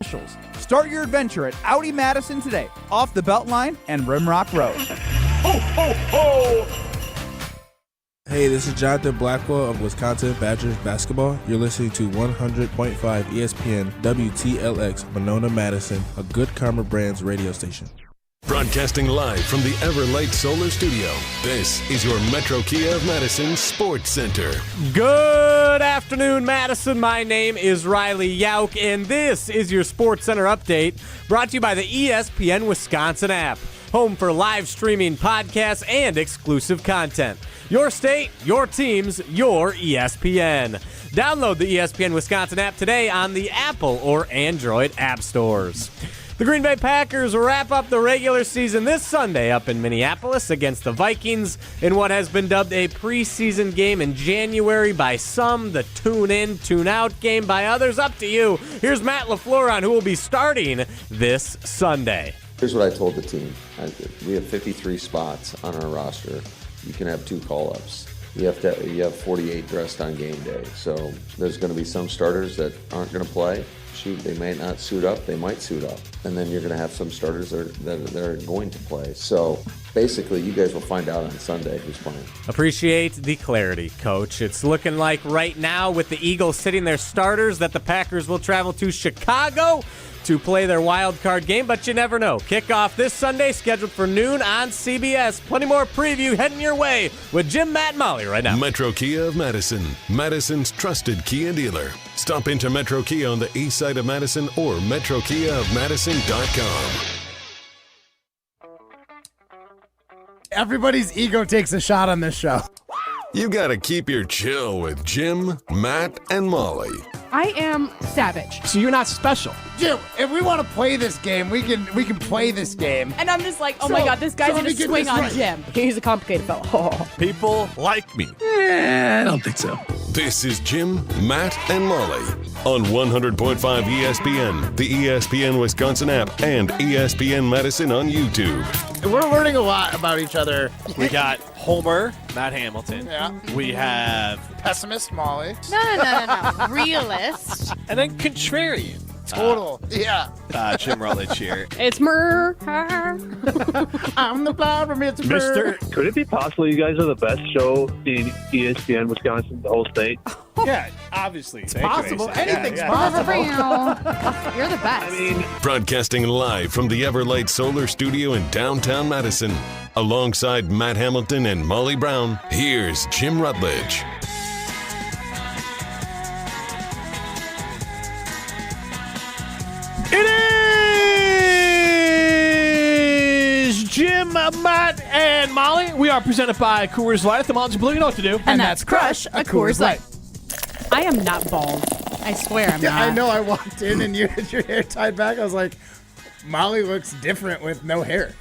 Start your adventure at Audi Madison today, off the Beltline and Rimrock Road. Ho, ho, ho! Hey, this is Jonathan Blackwell of Wisconsin Badgers basketball. You're listening to 100.5 ESPN WTLX Monona, Madison, a Good Karma Brands radio station. Broadcasting live from the Everlight Solar Studio, this is your Metro Kia of Madison Sports Center. Good afternoon, Madison. My name is Riley Yauk, and this is your Sports Center update brought to you by the ESPN Wisconsin app, home for live streaming podcasts and exclusive content. Your state, your teams, your ESPN. Download the ESPN Wisconsin app today on the Apple or Android app stores. The Green Bay Packers wrap up the regular season this Sunday up in Minneapolis against the Vikings in what has been dubbed a preseason game in January by some, the tune-in, tune-out game by others. Up to you. Here's Matt LaFleur on who will be starting this Sunday. Here's what I told the team. We have 53 spots on our roster. You can have 2 call-ups. You have 48 dressed on game day. So there's going to be some starters that aren't going to play. Shoot, they may not suit up, they might suit up. And then you're going to have some starters that are going to play. So basically, you guys will find out on Sunday who's playing. Appreciate the clarity, Coach. It's looking like right now with the Eagles sitting their starters that the Packers will travel to Chicago to play their wild card game, but you never know. Kickoff this Sunday, scheduled for noon on CBS. Plenty more preview heading your way with Jim, Matt, and Molly right now. Metro Kia of Madison, Madison's trusted Kia dealer. Stop into Metro Kia on the east side of Madison or metrokiaofmadison.com. Everybody's ego takes a shot on this show. You gotta keep your chill with Jim, Matt, and Molly. I am savage. So you're not special. Jim, if we want to play this game, we can play this game. And I'm just like, oh my God, this guy's going to swing on Jim. He's a complicated fellow. Oh. People like me. I don't think so. This is Jim, Matt, and Molly on 100.5 ESPN, the ESPN Wisconsin app, and ESPN Madison on YouTube. We're learning a lot about each other. We got Homer, Matt Hamilton. Yeah. We have Pessimist Molly. No. Realist. and then contrarian. Total. Yeah. Jim Rutledge here. It's Mer. I'm the flower, Mr. Mister. Could it be possible you guys are the best show in ESPN Wisconsin, the whole state? Yeah, obviously. It's possible. Grayson. Anything's possible. You're the best. I mean, Broadcasting live from the Everlight Solar Studio in downtown Madison. Alongside Matt Hamilton and Molly Brown, here's Jim Rutledge. It is Jim, Matt, and Molly. We are presented by Coors Light. The Mountains Blue, you know what to do. And that's Crush, a Coors Light. I am not bald. I swear I'm not. I know. I walked in and you had your hair tied back. I was like, Molly looks different with no hair.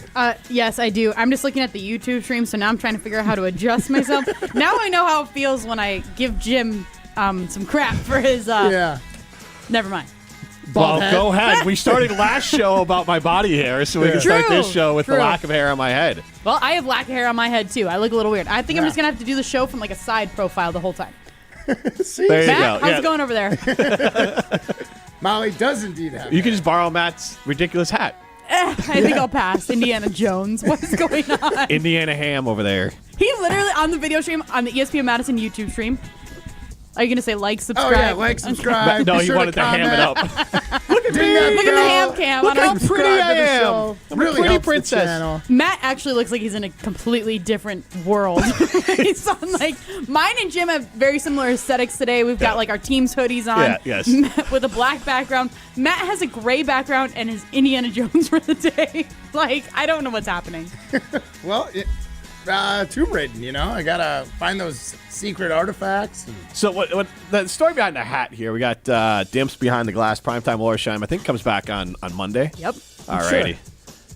Yes, I do. I'm just looking at the YouTube stream, so now I'm trying to figure out how to adjust myself. Now I know how it feels when I give Jim some crap for his... Yeah. Never mind. Well, go ahead. We started last show about my body hair, so we can start this show with the lack of hair on my head. Well, I have lack of hair on my head, too. I look a little weird. I think I'm just going to have to do the show from like a side profile the whole time. See? There you Matt, go. how's it going over there? Molly does indeed have You can just borrow Matt's ridiculous hat. I think I'll pass. Indiana Jones. What's going on? Indiana Ham over there. He literally, on the video stream, on the ESPN Madison YouTube stream. Are you going to say like, subscribe? Oh, yeah, like, subscribe. No, he wanted to ham it up. Look at me. Look at the ham cam. Look how pretty I am. I'm really pretty princess. Matt actually looks like he's in a completely different world. He's on like mine and Jim have very similar aesthetics today. We've got like our team's hoodies on. Yeah, yes. With a black background. Matt has a gray background and is Indiana Jones for the day. Like, I don't know what's happening. Well, Tomb Raider, you know? I got to find those secret artifacts. So what the story behind the hat here, we got Dimps Behind the Glass, Primetime Lorsheim, I think comes back on Monday. Yep. Alrighty. Sure.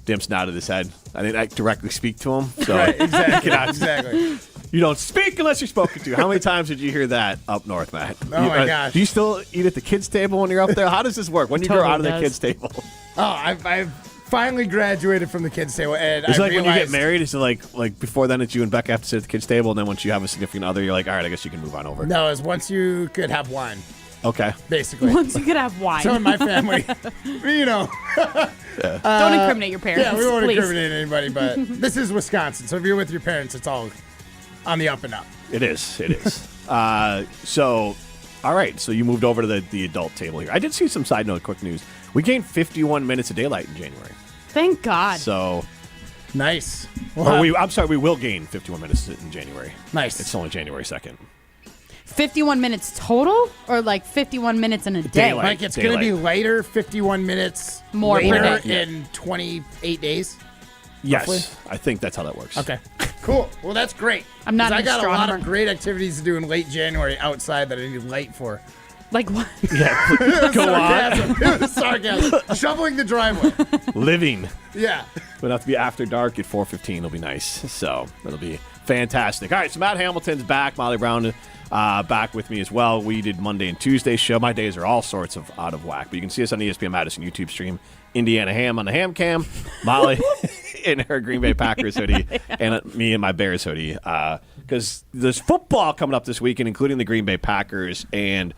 Dimps nodded his head. I didn't directly speak to him. So right, exactly. You don't speak unless you're spoken to. How many times did you hear that up north, Matt? My gosh. Do you still eat at the kids' table when you're up there? How does this work? When you grow out of the kids' table? Oh, I've finally graduated from the kids' table. And it's like when you get married, is it like before then it's you and Becca have to sit at the kids' table, and then once you have a significant other, you're like, all right, I guess you can move on over. No, it's once you could have one. Okay. basically. Once you could have wine. So in my family, you know. Don't incriminate your parents. Yeah, we won't please. incriminate anybody, but this is Wisconsin. So if you're with your parents, it's all on the up and up. It is. It is. So, all right. So you moved over to the adult table here. I did see some side note, quick news. We gained 51 minutes of daylight in January. Thank God. So, Nice. I'm sorry, we will gain 51 minutes in January. Nice. It's only January 2nd. 51 minutes total, or like 51 minutes in a day? Daylight. Like it's going to be later, 51 minutes More per later day. in 28 days? Yes. roughly? I think that's how that works. Okay. Cool. Well, that's great. I'm not 'Cause I an got a lot astronomer. of great activities to do in late January outside that I need light for. Like what? Yeah. Go on. Sarcasm. It was sarcasm. Shoveling the driveway. Living. Yeah. It'll have to be after dark at 4:15. It'll be nice. So it'll be fantastic. All right, so Matt Hamilton's back. Molly Brown back with me as well. We did Monday and Tuesday show. My days are all sorts of out of whack, but you can see us on the ESPN Madison YouTube stream. Indiana Ham on the Ham Cam. Molly in her Green Bay Packers hoodie, and me in my Bears hoodie. Because there's football coming up this weekend, including the Green Bay Packers. And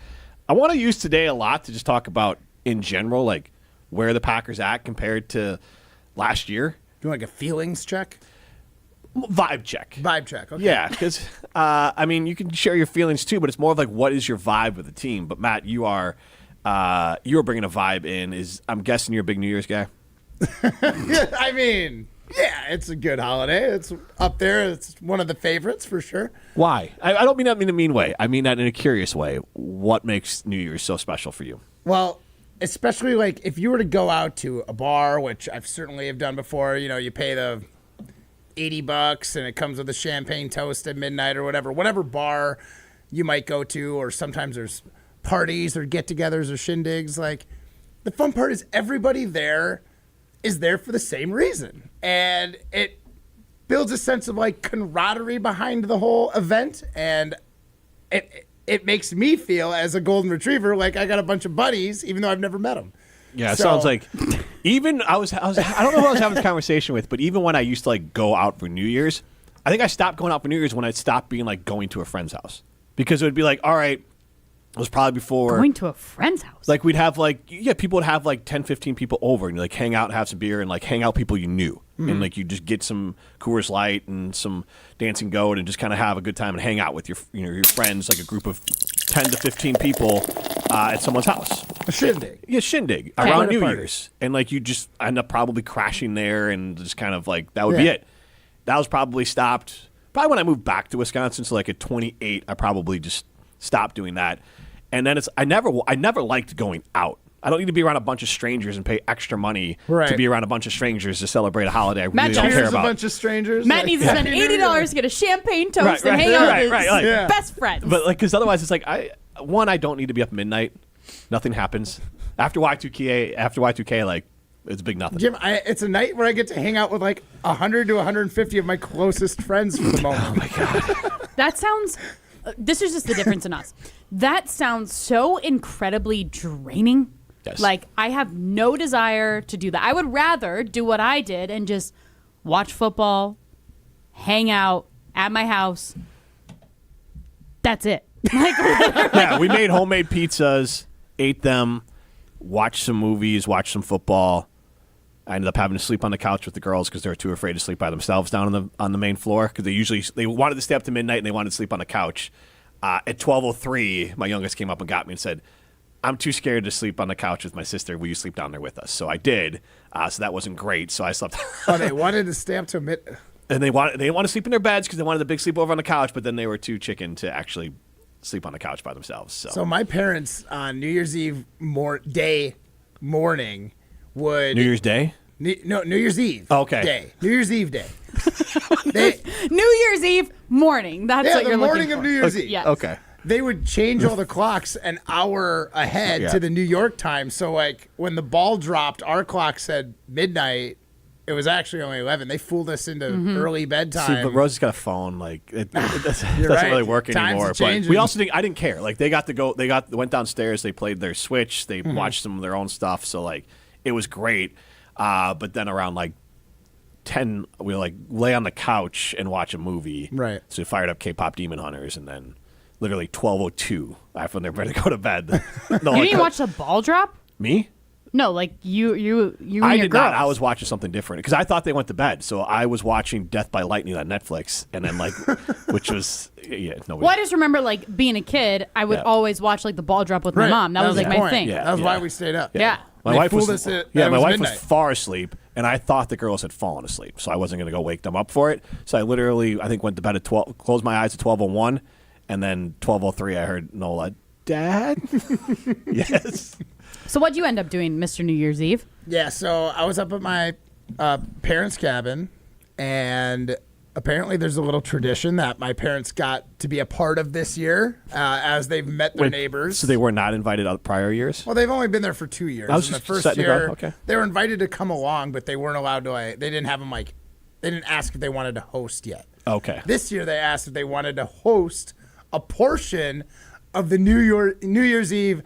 I want to use today a lot to just talk about, in general, like where the Packers at compared to last year. Do you want like a feelings check? Vibe check. Vibe check. Okay. Yeah, because, I mean, you can share your feelings too, but it's more of like, what is your vibe with the team? But, Matt, you are bringing a vibe in. I'm guessing you're a big New Year's guy? I mean, yeah, it's a good holiday. It's up there. It's one of the favorites for sure. Why? I don't mean that in a mean way. I mean that in a curious way. What makes New Year's so special for you? Well, especially like if you were to go out to a bar, which I've certainly have done before, you know, you pay the $80 and it comes with a champagne toast at midnight or whatever bar you might go to, or sometimes there's parties or get-togethers or shindigs. Like, the fun part is everybody there is there for the same reason, and it builds a sense of like camaraderie behind the whole event, and it makes me feel as a golden retriever like I got a bunch of buddies, even though I've never met them. Yeah, it sounds like even I don't know who I was having this conversation with, but even when I used to like go out for New Year's, I think I stopped going out for New Year's when I stopped being like going to a friend's house, because it would be like, all right, it was probably before Going to a friend's house. like we'd have like people would have like 10, 15 people over and you like hang out and have some beer and like hang out with people you knew. And like you just get some Coors Light and some Dancing Goat and just kind of have a good time and hang out with your friends, like a group of 10 to 15 people at someone's house. A shindig. Yeah, shindig Okay. around Party. New Year's. And like you just end up probably crashing there and just kind of like that would be it. That was probably stopped probably when I moved back to Wisconsin. So like at 28, I probably just stopped doing that. And then I never liked going out. I don't need to be around a bunch of strangers and pay extra money to be around a bunch of strangers to celebrate a holiday I really don't care A about. bunch of strangers. Matt needs to spend $80 to get a champagne toast and hang out with his best friends. But like, because otherwise it's like I don't need to be up midnight. Nothing happens after Y2K. Like it's big nothing. Jim, it's a night where I get to hang out with like 100 to 150 of my closest friends for the moment. Oh my god. That sounds. This is just the difference in us. That sounds so incredibly draining. Yes. Like, I have no desire to do that. I would rather do what I did and just watch football, hang out at my house. That's it. Like, Yeah, we made homemade pizzas, ate them, watched some movies, watched some football. I ended up having to sleep on the couch with the girls because they were too afraid to sleep by themselves down on the main floor because they wanted to stay up to midnight and they wanted to sleep on the couch. At 12:03, my youngest came up and got me and said, "I'm too scared to sleep on the couch with my sister. Will you sleep down there with us?" So I did. So that wasn't great. So I slept. Oh, they wanted to stay up to midnight. And they didn't want to sleep in their beds because they wanted the big sleepover on the couch. But then they were too chicken to actually sleep on the couch by themselves. So my parents on New Year's Eve morning would New Year's Day. New Year's Eve. Okay. Day. New Year's Eve day. New Year's Eve morning. That's what the you're morning looking of for. New Year's Eve. Yes. Okay. They would change all the clocks an hour ahead to the New York time. So like when the ball dropped, our clock said midnight. It was actually only 11. They fooled us into early bedtime. See, but Rosie's got a phone. Like it doesn't right. really work Times anymore. are But changing. we also I didn't care. Like they got to go. They went downstairs. They played their Switch. They watched some of their own stuff. So like it was great. But then around like 10, we like lay on the couch and watch a movie. Right. So we fired up K-pop Demon Hunters and then literally 12:02 after they're ready to go to bed. No, You didn't watch the ball drop? Me? No, like you and I your did girls. not. I was watching something different because I thought they went to bed. So I was watching Death by Lightning on Netflix, and then which was no. Well, I just remember like being a kid, I would always watch like the ball drop with my mom. That was like the my point. thing. That was why we stayed up. Yeah. My wife was my wife was far asleep, and I thought the girls had fallen asleep, so I wasn't going to go wake them up for it. So I literally, I think, went to bed at 12, closed my eyes at 12:01, and then 12:03 I heard Nola, Dad. Yes. So what'd you end up doing, Mr. New Year's Eve? Yeah, so I was up at my parents' cabin, and apparently there's a little tradition that my parents got to be a part of this year as they've met their neighbors. So they were not invited out prior years? Well, they've only been there for 2 years. I was In the just first setting the year, ground. Okay. they were invited to come along, but they weren't allowed to, they didn't have them, they didn't ask if they wanted to host yet. Okay. This year they asked if they wanted to host a portion of the New Year's Eve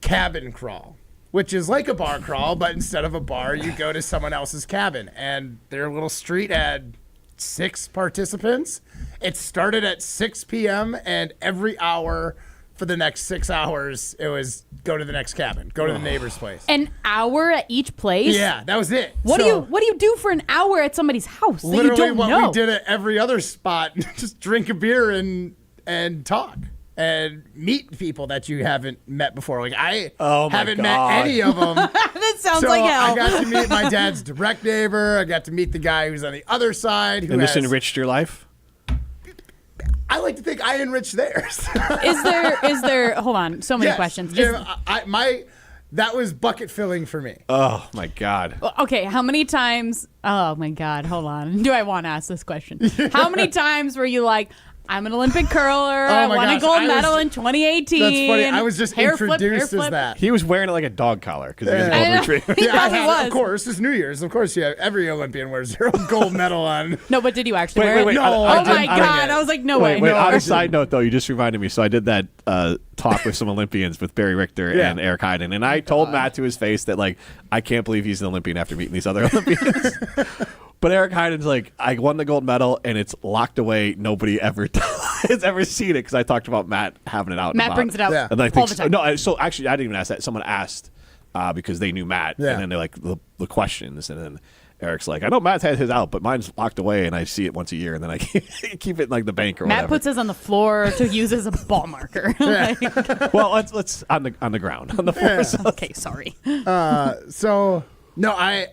cabin crawl, which is like a bar crawl, but instead of a bar, you go to someone else's cabin. And their little street had 6 participants. It started at 6 p.m. and every hour for the next 6 hours, it was go to the next cabin, go to the neighbor's place. An hour at each place? Yeah, that was it. What do you do for an hour at somebody's house that you Literally don't what know? we did at every other spot, just drink a beer and talk. And meet people that you haven't met before. Like I haven't met any of them. That sounds like hell. I got to meet my dad's direct neighbor. I got to meet the guy who's on the other side. And this enriched your life? I like to think I enriched theirs. Is there? Hold on, so many questions. That was bucket filling for me. Oh my God. Okay, how many times? Oh my God, hold on. Do I want to ask this question? How many times were you like, I'm an Olympic curler. I won a gold medal in 2018. That's funny. I was just hair introduced flip. as that. He was wearing it like a dog collar because he was a golden retriever. He probably was. Of course, it's New Year's. Of course, every Olympian wears their own gold medal on. No, but did you actually wear it? No, oh my God. I was like, no way. Wait, on a side note, though, you just reminded me. So I did that talk with some Olympians with Barry Richter and Eric Heiden. And I told Matt to his face that, like, I can't believe he's an Olympian after meeting these other Olympians. But Eric Heiden's like, I won the gold medal, and it's locked away. Nobody ever has ever seen it because I talked about Matt having it out. Matt brings it out and I think all the time. No, so actually, I didn't even ask that. Someone asked because they knew Matt, and then they're like the questions, and then Eric's like, I know Matt's had his out, but mine's locked away, and I see it once a year, and then I keep it in like the bank or Matt whatever. puts his on the floor to use as a ball marker. Well, let's on the ground on the floor. So. Okay, sorry. So no, I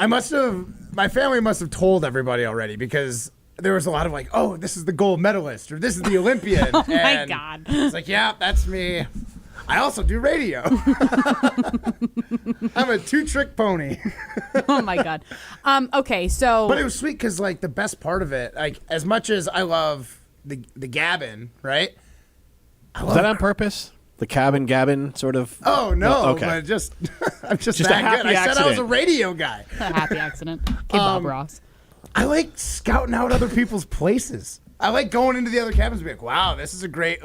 must have. My family must have told everybody already because there was a lot of like, oh, this is the gold medalist or this is the Olympian. Oh my God. It's like, yeah, that's me. I also do radio. I'm a 2-trick pony. Oh my God. Okay, so. But it was sweet because like the best part of it, like as much as I love the gabbin, right? Was that on purpose? The cabin sort of. Oh no! Okay. But just I'm just a that happy good. I said I was a accident. radio guy. A happy accident. Okay, Bob Ross. I like scouting out other people's places. I like going into the other cabins and be like, wow, this is a great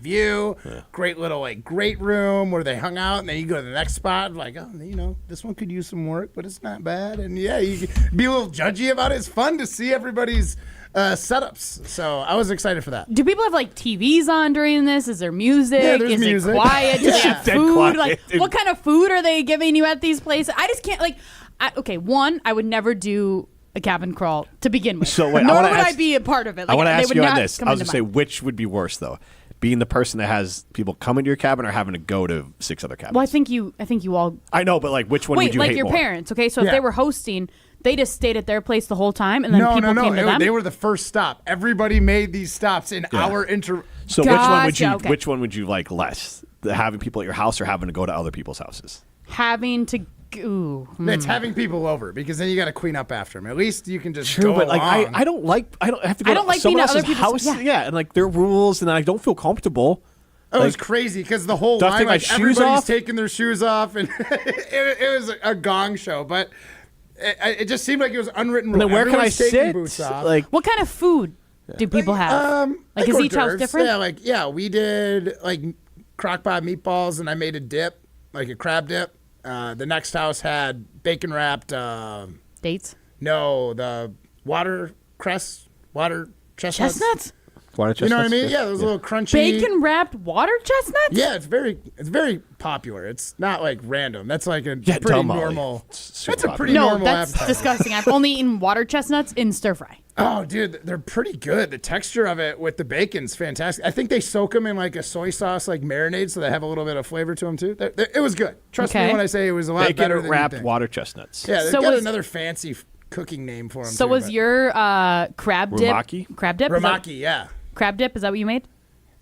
view, great little great room where they hung out, and then you go to the next spot, like, oh, this one could use some work, but it's not bad, and yeah, you can be a little judgy about it. It's fun to see everybody's setups, so I was excited for that. Do people have like TVs on during this? Is there music? Yeah, there's Is music. it quiet? Does Yeah. have Dead food? quiet. Like, what kind of food are they giving you at these places? I just can't one, I would never do a cabin crawl to begin with. So wait, nor I would wanna I ask- be a part of it. I want to they ask would you on not this. come I was into going to say, mind. which would be worse though? Being the person that has people come into your cabin or having to go to 6 other cabins? Well, I think you all. I know, but like, which one Wait, would you like hate your more? parents? Okay, so if Yeah. they were hosting, they just stayed at their place the whole time, and then people came to them. They were the first stop. Everybody made these stops in our So Gotcha, which one would you like less? Having people at your house or having to go to other people's houses? having to. Ooh. It's having people over because then you got to clean up after them. At least you can just True, go but like along. I don't have to go I don't to like someone being at else's other people's- house. yeah. And like their rules, and I don't feel comfortable. It was crazy because the whole Do I have to line, take my like shoes everybody's off? taking their shoes off, and it was a gong show. But it just seemed like it was unwritten And rule. then where can I Everyone's taking sit? boots off. Like, What kind of food do people have? Like, is hors each house d'oeuvres. different? We did like crock-pot meatballs, and I made a dip, like a crab dip. The next house had bacon wrapped. Dates? No, the water chestnuts. Water chestnuts? You know what I mean? Yeah, those little crunchy. Bacon wrapped water chestnuts? Yeah, it's very popular. It's not like random. That's like a tell pretty Molly. normal. It's That's super a pretty No, normal that's appetizer. disgusting. I've only eaten water chestnuts in stir fry. Oh, dude, they're pretty good. The texture of it with the bacon's fantastic. I think they soak them in like a soy sauce, like marinade, so they have a little bit of flavor to them too. It was good. Trust me Okay. when I say it was a lot better than Bacon wrapped you think. water chestnuts. Yeah, they've So got was- another fancy cooking name for them. So was your crab dip? Ramaki? Crab dip? Is that- Ramaki? Yeah. Crab dip? Is that what you made?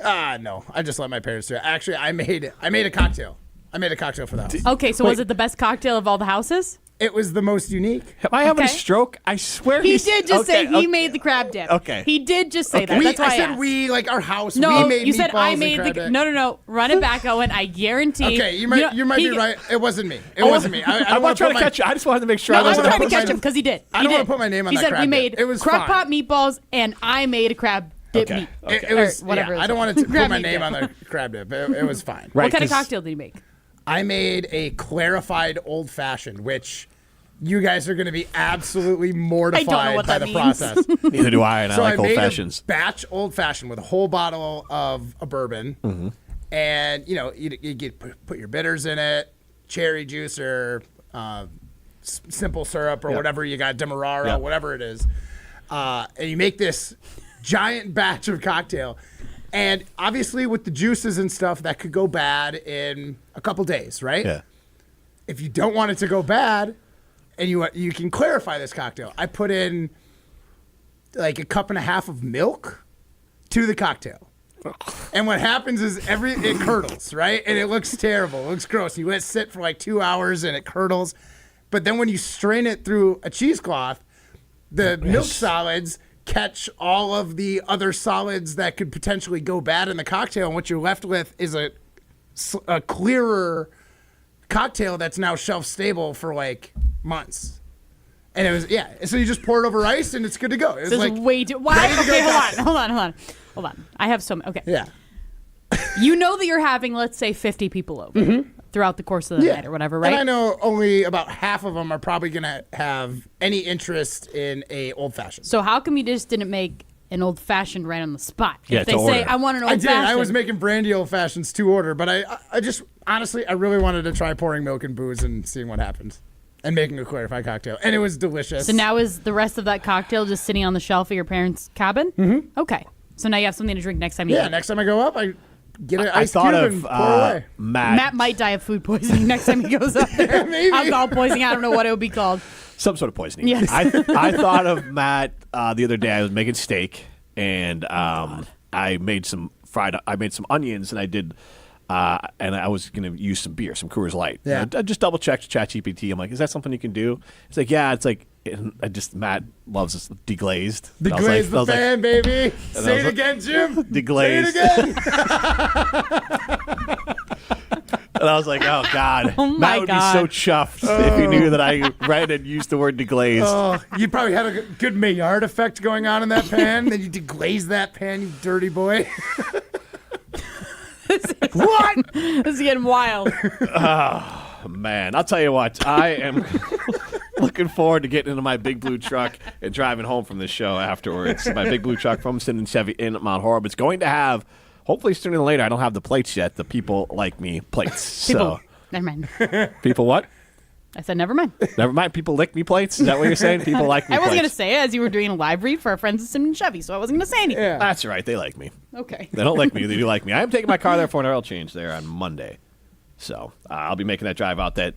No, I just let my parents do it. Actually, I made a cocktail. I made a cocktail for the house. Okay, so was it the best cocktail of all the houses? It was the most unique. Am I having a Okay. stroke? I swear He did just say he okay. made the crab dip. Okay. He did just say that. That's why I said asked. we, like our house. No, we made you said I meatballs made and the. crab dip. No. Run it back, Owen. I guarantee. Okay, you might be right. It wasn't me. It wasn't me. I I'm don't not want trying to my, catch you. I just wanted to make sure No, I I was wasn't. trying to put my- catch him because he did. I He don't wanna did. put my name on He that said crab we dip. made It was crock fine. pot meatballs and I made a crab dip Okay. meat. Okay. It was Or whatever Yeah, it I don't was. want to put Crab my meat name dip. on the crab dip. It was fine. Right, What kind of 'cause- cocktail did you make? I made a clarified old fashioned, which you guys are going to be absolutely mortified what by that the means. process. Neither do I, and So I like old made fashions. a batch old fashioned with a whole bottle of a bourbon, and you get put your bitters in it, cherry juice or simple syrup or whatever you got, Demerara, whatever it is, and you make this giant batch of cocktail. And obviously, with the juices and stuff, that could go bad in a couple days, right? Yeah. If you don't want it to go bad, and you can clarify this cocktail, I put in like a cup and a half of milk to the cocktail. And what happens is it curdles, right? And it looks terrible. It looks gross. You let it sit for like 2 hours and it curdles. But then when you strain it through a cheesecloth, the milk solids catch all of the other solids that could potentially go bad in the cocktail. And what you're left with is a clearer cocktail that's now shelf stable for like months. And it was, so you just pour it over ice and it's good to go. It was This like is way too. Why? ready to Okay, go hold cocktail. on. I have so many. Okay. Yeah. You know that you're having, let's say, 50 people over throughout the course of the night or whatever, right? And I know only about half of them are probably going to have any interest in a old fashioned. So how come you just didn't make an old fashioned right on the spot? Yeah, if they to say, order. I want an old I did. fashioned. I was making brandy old fashions to order, but I just honestly I really wanted to try pouring milk and booze and seeing what happens, and making a clarified cocktail, and it was delicious. So now is the rest of that cocktail just sitting on the shelf of your parents' cabin? Mm-hmm. Okay. So now you have something to drink next time you eat. next time I go up, I get an I ice thought cube of and pour away. Matt might die of food poisoning next time he goes up there. Maybe. Alcohol poisoning. I don't know what it would be called. Some sort of poisoning. Yes. I thought of Matt the other day. I was making steak, and I made some onions, and I did. And I was going to use some beer, some Coors Light. Yeah. I just double checked ChatGPT. I'm like, is that something you can do? It's like, yeah. It's like, and Matt loves this deglazed. And I was Deglaze the I was like, fan, baby. I Say was it like- again, Jim. Deglazed. Say it again. And I was like, oh God, Oh, my Matt would God. be so chuffed if he knew that I read and used the word deglazed. Oh, you probably had a good Maillard effect going on in that pan. Then you deglaze that pan, you dirty boy. What? This is getting wild. Man, I'll tell you what, I am looking forward to getting into my big blue truck and driving home from this show afterwards. My big blue truck from Sin and Chevy in Mount Horeb. It's going to have, hopefully sooner than later, I don't have the plates yet, the People Like Me plates. People. So, Never mind. people what? I said never mind. Never mind, People Lick Me plates? Is that what you're saying? People like me I wasn't plates. going to say it as you were doing a live read for our friends at Sim and Chevy, so I wasn't going to say anything. Yeah. That's right, they like me. Okay. They don't like me, they do like me. I am taking my car there for an oil change there on Monday. So I'll be making that drive out that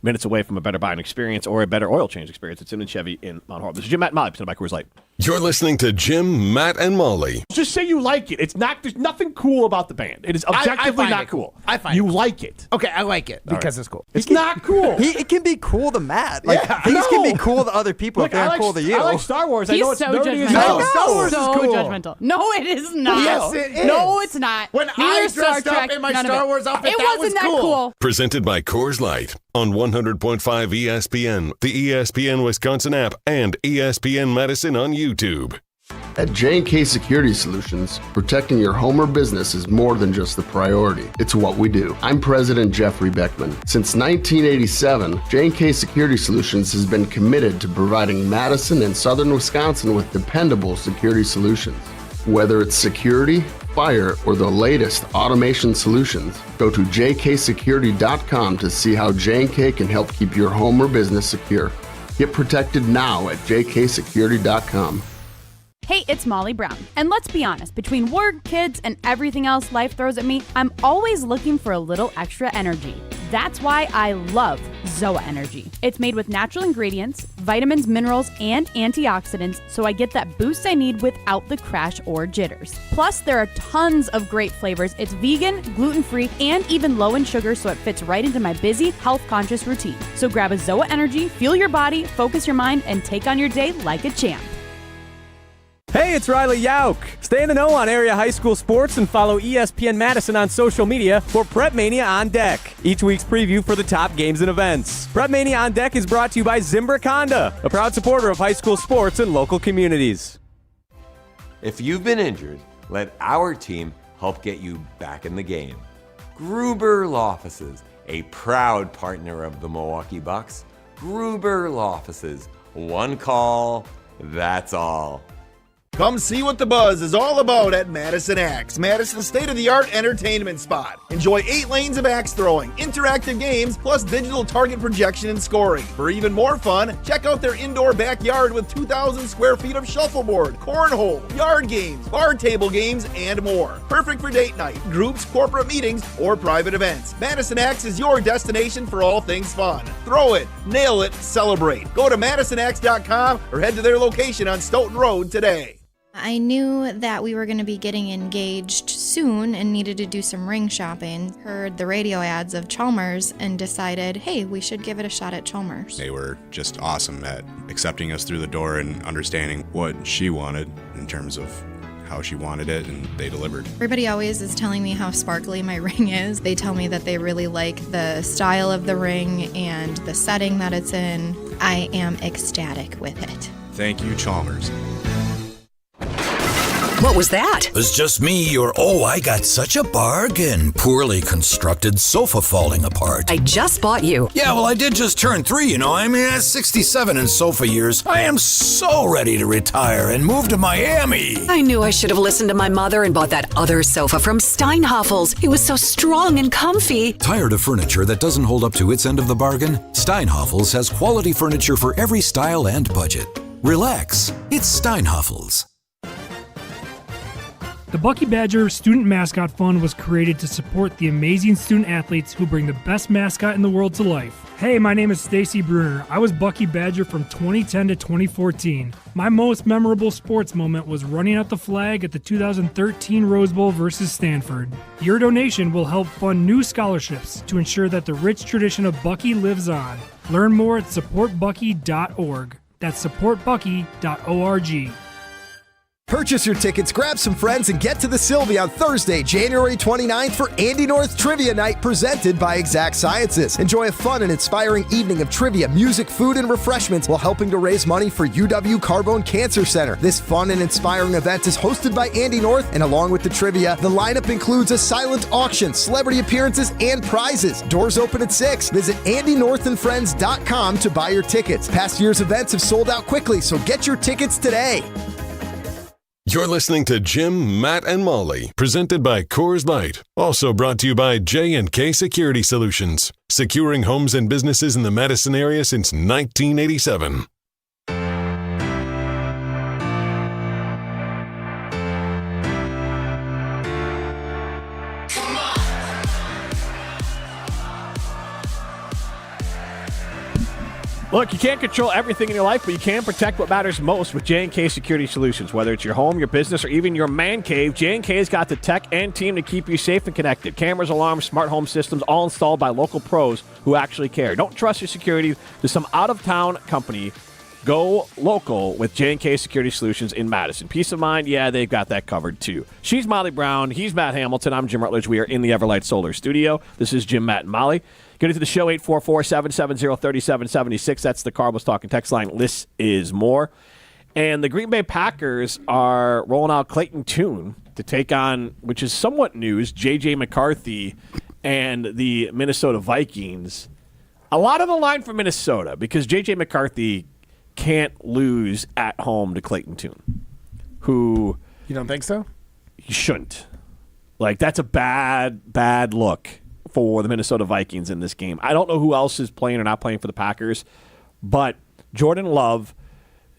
minutes away from a better buying experience or a better oil change experience. It's in Chevy in Mount Horeb. This is Jim, Matt, and Molly, presented by Coors Light. You're listening to Jim, Matt, and Molly. Just say you like it. It's not. There's nothing cool about the band. It is objectively find not it cool. cool. I find you it cool. like it. Okay, I like it because it's cool. It's not cool. It can be cool to Matt. Like things can be cool to other people if Look, they aren't cool to you. I like Star Wars. I He's know it's so nerdy as judgmental. hell. No, Star Wars is so cool. judgmental. No, it is not. Yes, it is. No, it's not. When Neither I is Star dressed up Trek, in my none of Star it. Wars outfit, it that wasn't was that cool. Presented by Coors Light on 100.5 ESPN, the ESPN Wisconsin app, and ESPN Madison on YouTube. At J&K Security Solutions, protecting your home or business is more than just the priority. It's what we do. I'm President Jeffrey Beckman. Since 1987, J&K Security Solutions has been committed to providing Madison and Southern Wisconsin with dependable security solutions. Whether it's security, fire, or the latest automation solutions, go to jksecurity.com to see how J&K can help keep your home or business secure. Get protected now at jksecurity.com. Hey, it's Molly Brown. And let's be honest, between work, kids, and everything else life throws at me, I'm always looking for a little extra energy. That's why I love ZOA Energy. It's made with natural ingredients, vitamins, minerals, and antioxidants, so I get that boost I need without the crash or jitters. Plus, there are tons of great flavors. It's vegan, gluten-free, and even low in sugar, so it fits right into my busy, health-conscious routine. So grab a ZOA Energy, fuel your body, focus your mind, and take on your day like a champ. Hey, it's Riley Yauk. Stay in the know on area high school sports and follow ESPN Madison on social media for Prep Mania on Deck, each week's preview for the top games and events. Prep Mania on Deck is brought to you by Zimbrick Honda, a proud supporter of high school sports and local communities. If you've been injured, let our team help get you back in the game. Gruber Law Offices, a proud partner of the Milwaukee Bucks. Gruber Law Offices, one call, that's all. Come see what the buzz is all about at Madison Axe, Madison's state-of-the-art entertainment spot. Enjoy 8 lanes of axe throwing, interactive games, plus digital target projection and scoring. For even more fun, check out their indoor backyard with 2,000 square feet of shuffleboard, cornhole, yard games, bar table games, and more. Perfect for date night, groups, corporate meetings, or private events. Madison Axe is your destination for all things fun. Throw it, nail it, celebrate. Go to MadisonAxe.com or head to their location on Stoughton Road today. I knew that we were going to be getting engaged soon and needed to do some ring shopping. Heard the radio ads of Chalmers and decided, hey, we should give it a shot at Chalmers. They were just awesome at accepting us through the door and understanding what she wanted in terms of how she wanted it, and they delivered. Everybody always is telling me how sparkly my ring is. They tell me that they really like the style of the ring and the setting that it's in. I am ecstatic with it. Thank you, Chalmers. What was that? It was just me, or I got such a bargain. Poorly constructed sofa falling apart. I just bought you. Yeah, well, I did just turn 3, I mean, at 67 in sofa years. I am so ready to retire and move to Miami. I knew I should have listened to my mother and bought that other sofa from Steinhafels. It was so strong and comfy. Tired of furniture that doesn't hold up to its end of the bargain? Steinhafels has quality furniture for every style and budget. Relax, it's Steinhafels. The Bucky Badger Student Mascot Fund was created to support the amazing student athletes who bring the best mascot in the world to life. Hey, my name is Stacy Bruner. I was Bucky Badger from 2010 to 2014. My most memorable sports moment was running out the flag at the 2013 Rose Bowl versus Stanford. Your donation will help fund new scholarships to ensure that the rich tradition of Bucky lives on. Learn more at supportbucky.org. That's supportbucky.org. Purchase your tickets, grab some friends, and get to the Sylvie on Thursday, January 29th for Andy North Trivia Night presented by Exact Sciences. Enjoy a fun and inspiring evening of trivia, music, food, and refreshments while helping to raise money for UW Carbone Cancer Center. This fun and inspiring event is hosted by Andy North, and along with the trivia, the lineup includes a silent auction, celebrity appearances, and prizes. Doors open at 6. Visit AndyNorthAndFriends.com to buy your tickets. Past year's events have sold out quickly, so get your tickets today. You're listening to Jim, Matt, and Molly, presented by Coors Light. Also brought to you by J&K Security Solutions, securing homes and businesses in the Madison area since 1987. Look, you can't control everything in your life, but you can protect what matters most with J&K Security Solutions. Whether it's your home, your business, or even your man cave, J&K's got the tech and team to keep you safe and connected. Cameras, alarms, smart home systems, all installed by local pros who actually care. Don't trust your security to some out-of-town company. Go local with J&K Security Solutions in Madison. Peace of mind, yeah, they've got that covered too. She's Molly Brown. He's Matt Hamilton. I'm Jim Rutledge. We are in the Everlight Solar Studio. This is Jim, Matt, and Molly. Get into the show, 844-770-3776. That's the Cardinals Talking text line. Less is more. And the Green Bay Packers are rolling out Clayton Tune to take on, which is somewhat news, J.J. McCarthy and the Minnesota Vikings. A lot on the line for Minnesota because J.J. McCarthy can't lose at home to Clayton Tune, who You don't think so? You shouldn't. Like, that's a bad look for the Minnesota Vikings in this game. I don't know who else is playing or not playing for the Packers, but Jordan Love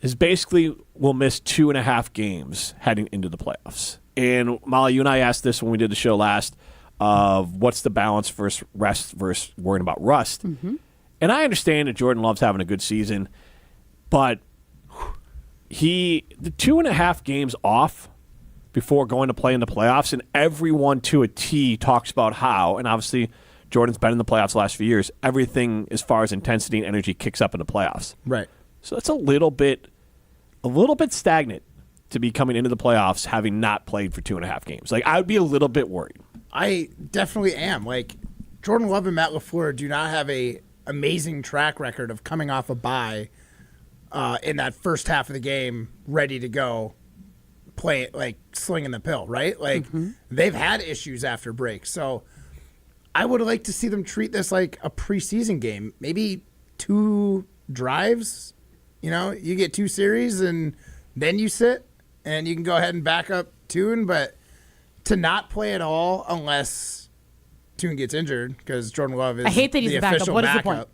is basically will miss 2.5 games heading into the playoffs. And Molly, you and I asked this when we did the show last of what's the balance versus rest versus worrying about rust. Mm-hmm. And I understand that Jordan Love's having a good season, but the 2.5 games off before going to play in the playoffs, and everyone to a T talks about how, and obviously Jordan's been in the playoffs the last few years, everything as far as intensity and energy kicks up in the playoffs. Right. So it's a little bit stagnant to be coming into the playoffs having not played for 2.5 games. Like, I would be a little bit worried. I definitely am. Like, Jordan Love and Matt LaFleur do not have a amazing track record of coming off a bye in that first half of the game, ready to go, play it, like slinging the pill, right? Like, they've had issues after break. So I would like to see them treat this like a preseason game. Maybe 2 drives, you get 2 series and then you sit and you can go ahead and back up Tune, but to not play at all unless Tune gets injured, because Jordan Love is I hate that he's the the backup. official What is the backup. point?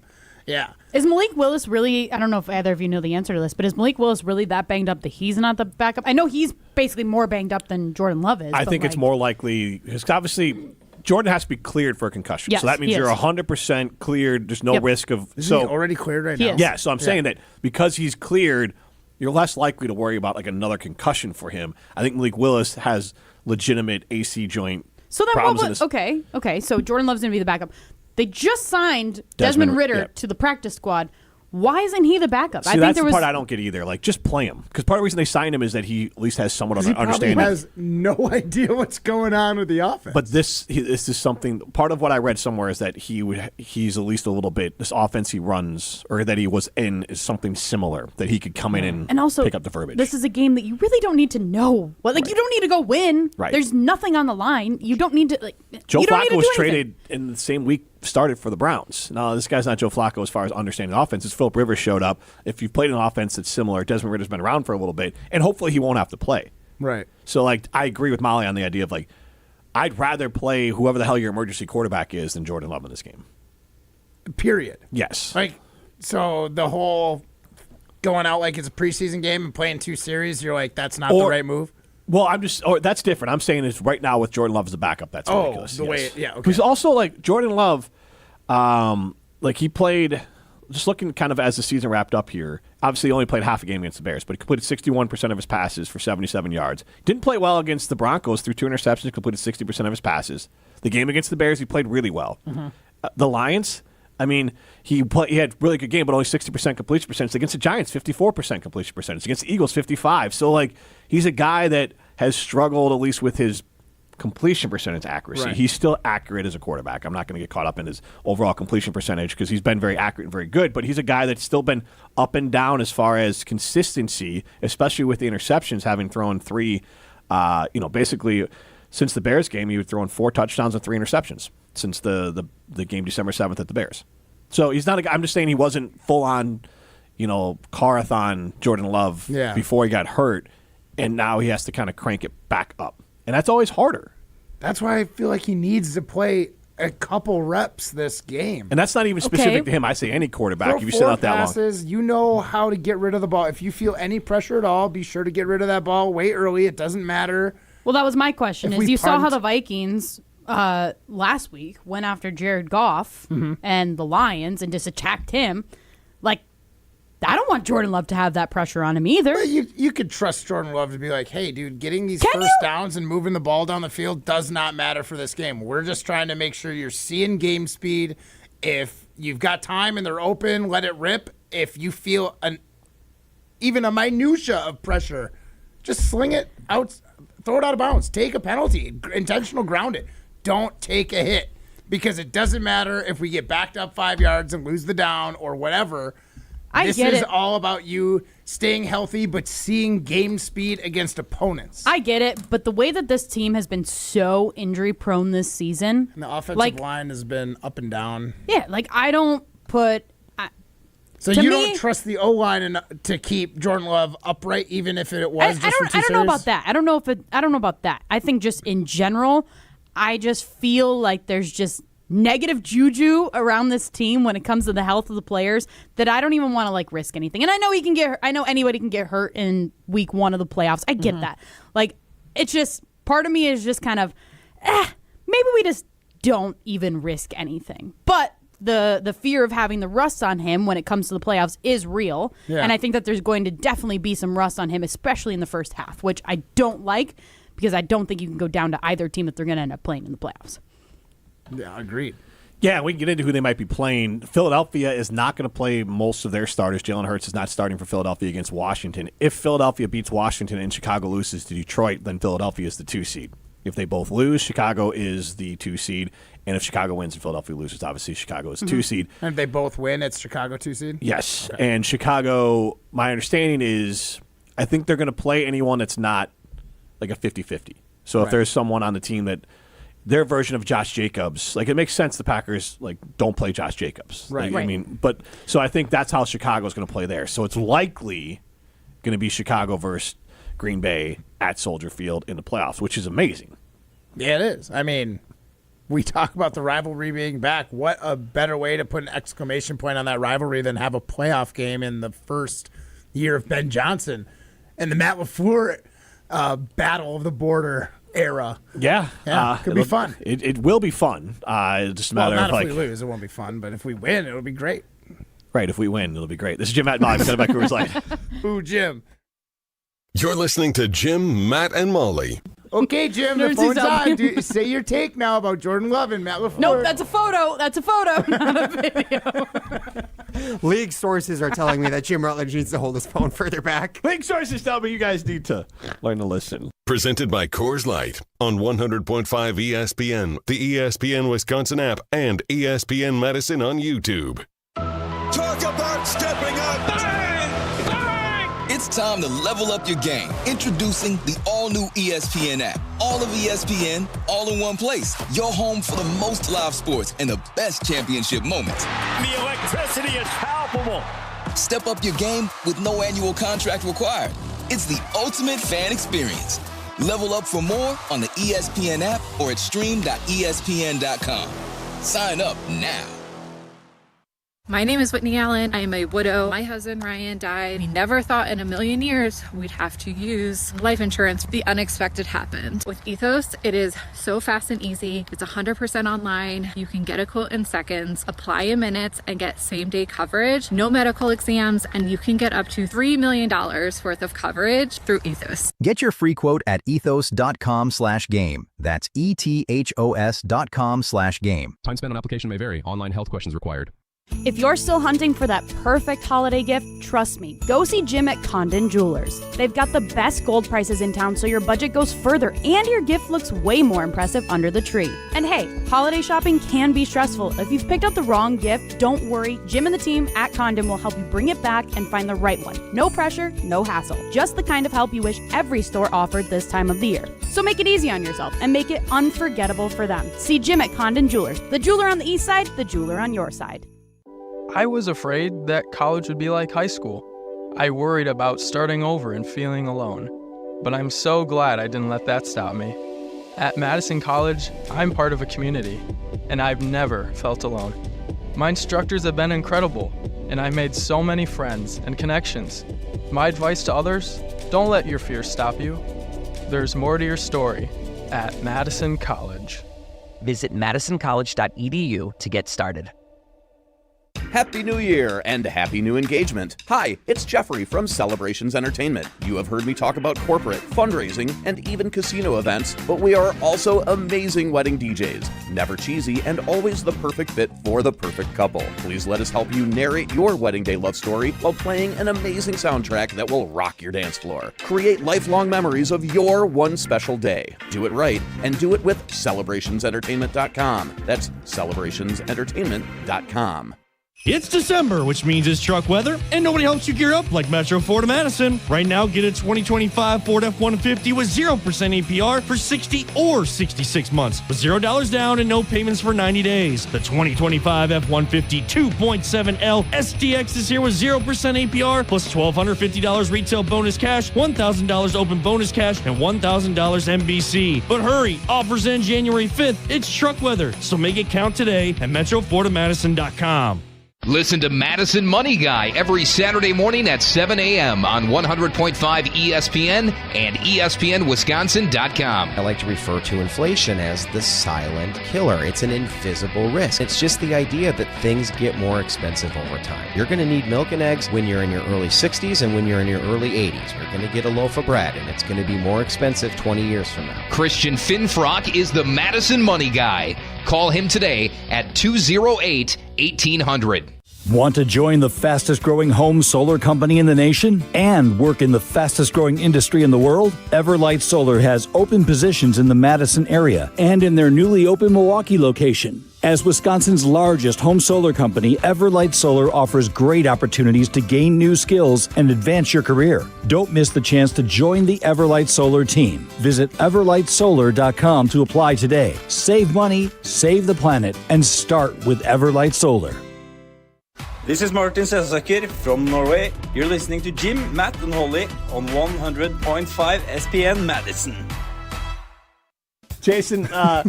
Yeah. Is Malik Willis really, I don't know if either of you know the answer to this, but is Malik Willis really that banged up that he's not the backup? I know he's basically more banged up than Jordan Love is. I think it's more likely, because obviously Jordan has to be cleared for a concussion. Yes, so that means he you're is. 100% cleared. There's no risk of... Is he already cleared right now? Yeah, so I'm saying that because he's cleared, you're less likely to worry about like another concussion for him. I think Malik Willis has legitimate AC joint So then problems what in was, his... okay, so Jordan Love's going to be the backup. They just signed Desmond Ritter to the practice squad. Why isn't he the backup? See, I think that's there the was part I don't get either. Like, just play him. Because part of the reason they signed him is that he at least has somewhat of an He understanding. has no idea what's going on with the offense. But this is something. Part of what I read somewhere is that he's at least a little bit. This offense he runs or that he was in is something similar that he could come in and also pick up the verbiage. This is a game that you really don't need to know. Well, like you don't need to go win. Right. There's nothing on the line. You don't need to like. Joe you don't need Flacco to was do anything. traded in the same week. Started for the Browns. Now, this guy's not Joe Flacco as far as understanding offense. As Philip Rivers showed up. If you've played an offense that's similar, Desmond Ritter's been around for a little bit, and hopefully he won't have to play. Right. So, like, I agree with Molly on the idea of, like, I'd rather play whoever the hell your emergency quarterback is than Jordan Love in this game. Period. Yes. Like, so the whole going out like it's a preseason game and playing 2 series, you're like, that's not the right move? Well, that's different. I'm saying is right now with Jordan Love as the backup, that's ridiculous. Way, yeah, okay. Because also, like, Jordan Love, like, he played, just looking kind of as the season wrapped up here, obviously he only played half a game against the Bears, but he completed 61% of his passes for 77 yards. Didn't play well against the Broncos, threw 2 interceptions, completed 60% of his passes. The game against the Bears, he played really well. The Lions, I mean, he had a really good game, but only 60% completion percentage. Against the Giants, 54% completion percentage. Against the Eagles, 55%. So, like, he's a guy that has struggled at least with his completion percentage accuracy. Right. He's still accurate as a quarterback. I'm not going to get caught up in his overall completion percentage because he's been very accurate and very good, but he's a guy that's still been up and down as far as consistency, especially with the interceptions, having thrown 3, basically since the Bears game, he was throwing 4 touchdowns and 3 interceptions since the game December 7th at the Bears. So he's not a guy, I'm just saying he wasn't full on, Carathon Jordan Love before he got hurt, and now he has to kind of crank it back up. And that's always harder. That's why I feel like he needs to play a couple reps this game. And that's not even specific to him. I say any quarterback. Throw If you 4 sit out that passes, long. you know how to get rid of the ball. If you feel any pressure at all, be sure to get rid of that ball way early. It doesn't matter. Well, that was my question. If Is we you saw how punt- the Vikings last week went after Jared Goff and the Lions and just attacked him. Like, I don't want Jordan Love to have that pressure on him either. But you could trust Jordan Love to be like, hey, dude, getting these first downs and moving the ball down the field does not matter for this game. We're just trying to make sure you're seeing game speed. If you've got time and they're open, let it rip. If you feel even a minutia of pressure, just sling it out, throw it out of bounds, take a penalty, intentional ground it. Don't take a hit, because it doesn't matter if we get backed up 5 yards and lose the down or whatever. This is all about you staying healthy, but seeing game speed against opponents. I get it, but the way that this team has been so injury prone this season, And the offensive line has been up and down. yeah, like I don't put. So you don't trust the O-line to keep Jordan Love upright, even if it was just for 2 I don't know about that. I don't know about that. I think just in general, I just feel like there's just negative juju around this team when it comes to the health of the players that I don't even want to like risk anything. And I know I know anybody can get hurt in week 1 of the playoffs. I get that. Like, it's just, part of me is just kind of, maybe we just don't even risk anything. But the fear of having the rust on him when it comes to the playoffs is real. Yeah. And I think that there's going to definitely be some rust on him, especially in the first half, which I don't like because I don't think you can go down to either team that they're going to end up playing in the playoffs. Yeah, agreed. Yeah, we can get into who they might be playing. Philadelphia is not going to play most of their starters. Jalen Hurts is not starting for Philadelphia against Washington. If Philadelphia beats Washington and Chicago loses to Detroit, then Philadelphia is the 2 seed. If they both lose, Chicago is the 2 seed. And if Chicago wins and Philadelphia loses, obviously Chicago is 2 seed. And if they both win, it's Chicago 2 seed? Yes. Okay. And Chicago, my understanding is, I think they're going to play anyone that's not like a 50-50. So if there's someone on the team that their version of Josh Jacobs, like, it makes sense the Packers like don't play Josh Jacobs. Right. Like, I mean, but so I think that's how Chicago's going to play there. So it's likely going to be Chicago versus Green Bay at Soldier Field in the playoffs, which is amazing. Yeah, it is. I mean, we talk about the rivalry being back. What a better way to put an exclamation point on that rivalry than have a playoff game in the first year of Ben Johnson and the Matt LaFleur battle of the border era. Yeah. Could be fun. It will be fun. Just a matter not of if like, we lose, it won't be fun, but if we win, it'll be great. Right, if we win, it'll be great. This is Jim Matt Molly, presented by Coors Light. Ooh, Jim. You're listening to Jim, Matt, and Molly. Okay, Jim, the phone's on. Say your take now about Jordan Love and Matt LaFleur. Nope, that's a photo. That's a photo, not a video. League sources are telling me that Jim Rutledge needs to hold his phone further back. League sources tell me you guys need to learn to listen. Presented by Coors Light on 100.5 ESPN, the ESPN Wisconsin app, and ESPN Madison on YouTube. Talk about stepping up. Bang! Bang! It's time to level up your game. Introducing the all-new ESPN app. All of ESPN, all in one place. Your home for the most live sports and the best championship moments. The electricity is palpable. Step up your game with no annual contract required. It's the ultimate fan experience. Level up for more on the ESPN app or at stream.espn.com. Sign up now. My name is Whitney Allen. I am a widow. My husband, Ryan, died. We never thought in a million years we'd have to use life insurance. The unexpected happened. With Ethos, it is so fast and easy. It's 100% online. You can get a quote in seconds, apply in minutes, and get same-day coverage. No medical exams, and you can get up to $3 million worth of coverage through Ethos. Get your free quote at ethos.com/game. That's ETHOS.com/game. Time spent on application may vary. Online health questions required. If you're still hunting for that perfect holiday gift, trust me, go see Jim at Condon Jewelers. They've got the best gold prices in town so your budget goes further and your gift looks way more impressive under the tree. And hey, holiday shopping can be stressful. If you've picked out the wrong gift, don't worry. Jim and the team at Condon will help you bring it back and find the right one. No pressure, no hassle. Just the kind of help you wish every store offered this time of the year. So make it easy on yourself and make it unforgettable for them. See Jim at Condon Jewelers, the jeweler on the east side, the jeweler on your side. I was afraid that college would be like high school. I worried about starting over and feeling alone. But I'm so glad I didn't let that stop me. At Madison College, I'm part of a community, and I've never felt alone. My instructors have been incredible, and I made so many friends and connections. My advice to others, don't let your fears stop you. There's more to your story at Madison College. Visit madisoncollege.edu to get started. Happy New Year and Happy New Engagement. Hi, it's Jeffrey from Celebrations Entertainment. You have heard me talk about corporate, fundraising, and even casino events, but we are also amazing wedding DJs. Never cheesy and always the perfect fit for the perfect couple. Please let us help you narrate your wedding day love story while playing an amazing soundtrack that will rock your dance floor. Create lifelong memories of your one special day. Do it right and do it with celebrationsentertainment.com. That's celebrationsentertainment.com. It's December, which means it's truck weather, and nobody helps you gear up like Metro Ford of Madison. Right now, get a 2025 Ford F-150 with 0% APR for 60 or 66 months, with $0 down and no payments for 90 days. The 2025 F-150 2.7L SDX is here with 0% APR plus $1,250 retail bonus cash, $1,000 open bonus cash, and $1,000 MBC. But hurry, offers end January 5th. It's truck weather, so make it count today at MetroFordofMadison.com. Listen to Madison Money Guy every Saturday morning at 7 a.m. on 100.5 ESPN and ESPNWisconsin.com. I like to refer to inflation as the silent killer. It's an invisible risk. It's just the idea that things get more expensive over time. You're going to need milk and eggs when you're in your early 60s and when you're in your early 80s. You're going to get a loaf of bread, and it's going to be more expensive 20 years from now. Christian Finfrock is the Madison Money Guy. Call him today at 208-1800. Want to join the fastest growing home solar company in the nation and work in the fastest growing industry in the world? Everlight Solar has open positions in the Madison area and in their newly opened Milwaukee location. As Wisconsin's largest home solar company, Everlight Solar offers great opportunities to gain new skills and advance your career. Don't miss the chance to join the Everlight Solar team. Visit everlightsolar.com to apply today. Save money, save the planet, and start with Everlight Solar. This is Martin Sesaker from Norway. You're listening to Jim, Matt, and Holly on 100.5 ESPN Madison. Jason, I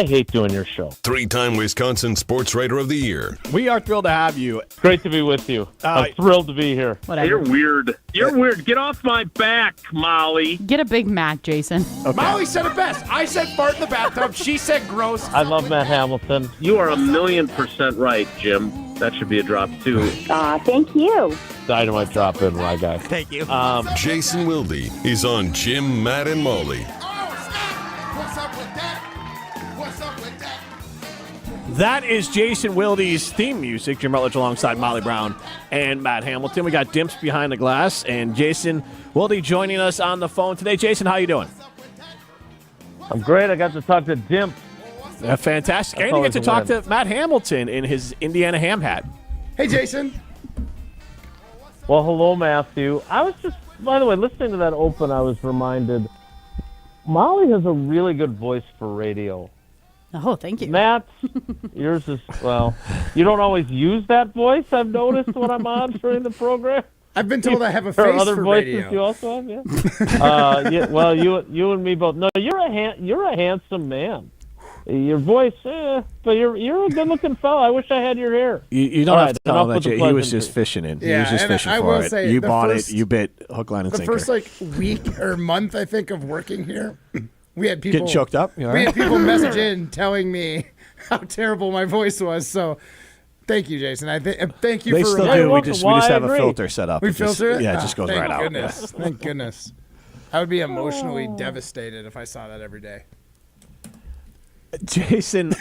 hate doing your show. 3-time Wisconsin Sports Writer of the Year. We are thrilled to have you. Great to be with you. I'm thrilled to be here. Whatever. You're weird. You're weird. Get off my back, Molly. Get a Big Mac, Jason. Okay. Molly said it best. I said fart in the bathtub. She said gross. I love Matt Hamilton. You are 1,000,000% right, Jim. That should be a drop, too. Thank you. Dynamite drop in, my guy. Thank you. Jason Wilde is on Jim, Matt, and Molly. That is Jason Wilde's theme music. Jim Rutledge alongside Molly Brown and Matt Hamilton. We got Dimps behind the glass and Jason Wilde joining us on the phone today. Jason, how you doing? I'm great. I got to talk to Dimps. Fantastic. And you get to talk to Matt Hamilton in his Indiana ham hat. Hey, Jason. Well, hello, Matthew. I was just, by the way, listening to that open, I was reminded Molly has a really good voice for radio. Oh, thank you. Matt, yours is, well, you don't always use that voice, I've noticed when I'm on during the program. I've been told I have a face other for voices radio. You also have, yeah. Well, you and me both. No, you're a handsome man. Your voice, but you're a good-looking fella. I wish I had your hair. You don't have to tell him that he was just fishing in. Yeah, he was just fishing for it. You bought it. You bit hook, line, and sinker. The first week or month, I think, of working here, we had people getting choked up. We had people message in telling me how terrible my voice was. So, thank you, Jason. Thank you they for. Still do. We just have a filter set up. We filter it. Yeah, it just goes right out. Yeah. Thank goodness. I would be emotionally devastated if I saw that every day. Jason,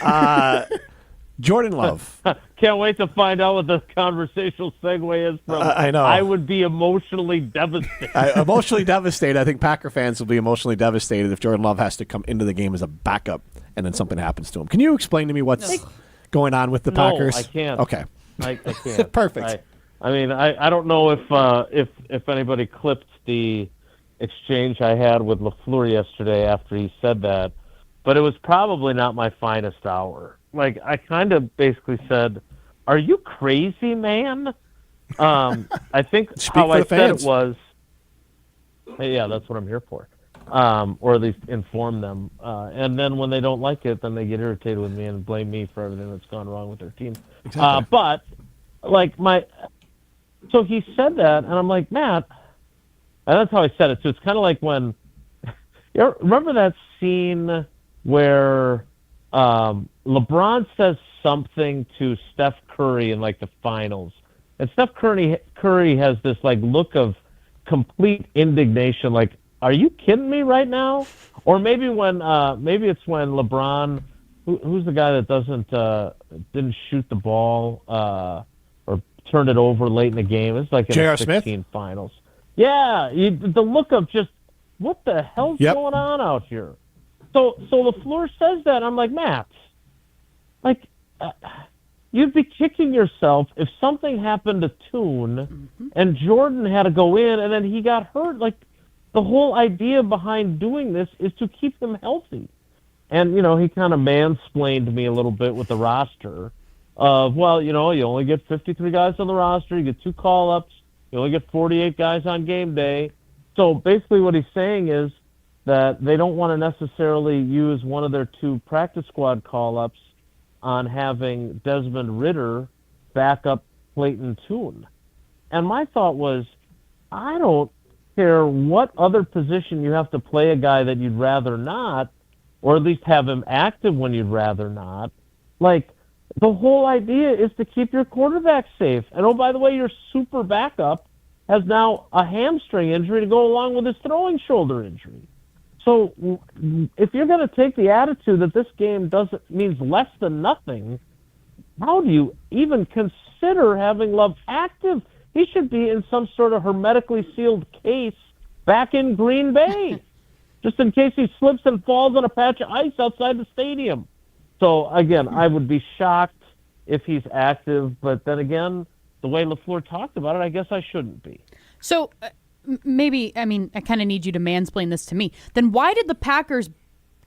Jordan Love. Can't wait to find out what the conversational segue is from. I know. I would be emotionally devastated. Emotionally devastated. I think Packer fans will be emotionally devastated if Jordan Love has to come into the game as a backup and then something happens to him. Can you explain to me what's going on with the Packers? No, I can't. Okay. I can't. Perfect. I mean, I don't know if anybody clipped the exchange I had with LaFleur yesterday after he said that, but it was probably not my finest hour. Like, I kind of basically said, "Are you crazy, man?" I think how I said it was, "Hey, yeah, that's what I'm here for," or at least inform them. And then when they don't like it, then they get irritated with me and blame me for everything that's gone wrong with their team. Exactly. But so he said that, and I'm like, Matt, and that's how I said it. So it's kind of like when remember that scene where LeBron says something to Steph Curry in the finals, and Steph Curry has this look of complete indignation, like, are you kidding me right now? Or maybe when maybe it's when LeBron, who's the guy that didn't shoot the ball or turned it over late in the game? It's like in the 16 finals. Yeah, the look of just what the hell's going on out here. So LaFleur says that, and I'm like, Matt, you'd be kicking yourself if something happened to Toon and Jordan had to go in and then he got hurt. Like, the whole idea behind doing this is to keep them healthy. And, he kind of mansplained me a little bit with the roster of, well, you only get 53 guys on the roster, you get 2 call-ups, you only get 48 guys on game day. So basically what he's saying is that they don't want to necessarily use one of their 2 practice squad call-ups on having Desmond Ridder back up Clayton Tune. And my thought was, I don't care what other position you have to play a guy that you'd rather not, or at least have him active when you'd rather not. Like, the whole idea is to keep your quarterback safe. And, oh, by the way, your super backup has now a hamstring injury to go along with his throwing shoulder injury. So if you're going to take the attitude that this game means less than nothing, how do you even consider having Love active? He should be in some sort of hermetically sealed case back in Green Bay, just in case he slips and falls on a patch of ice outside the stadium. So, again, I would be shocked if he's active, but then again, the way LaFleur talked about it, I guess I shouldn't be. So maybe, I kind of need you to mansplain this to me. Then why did the Packers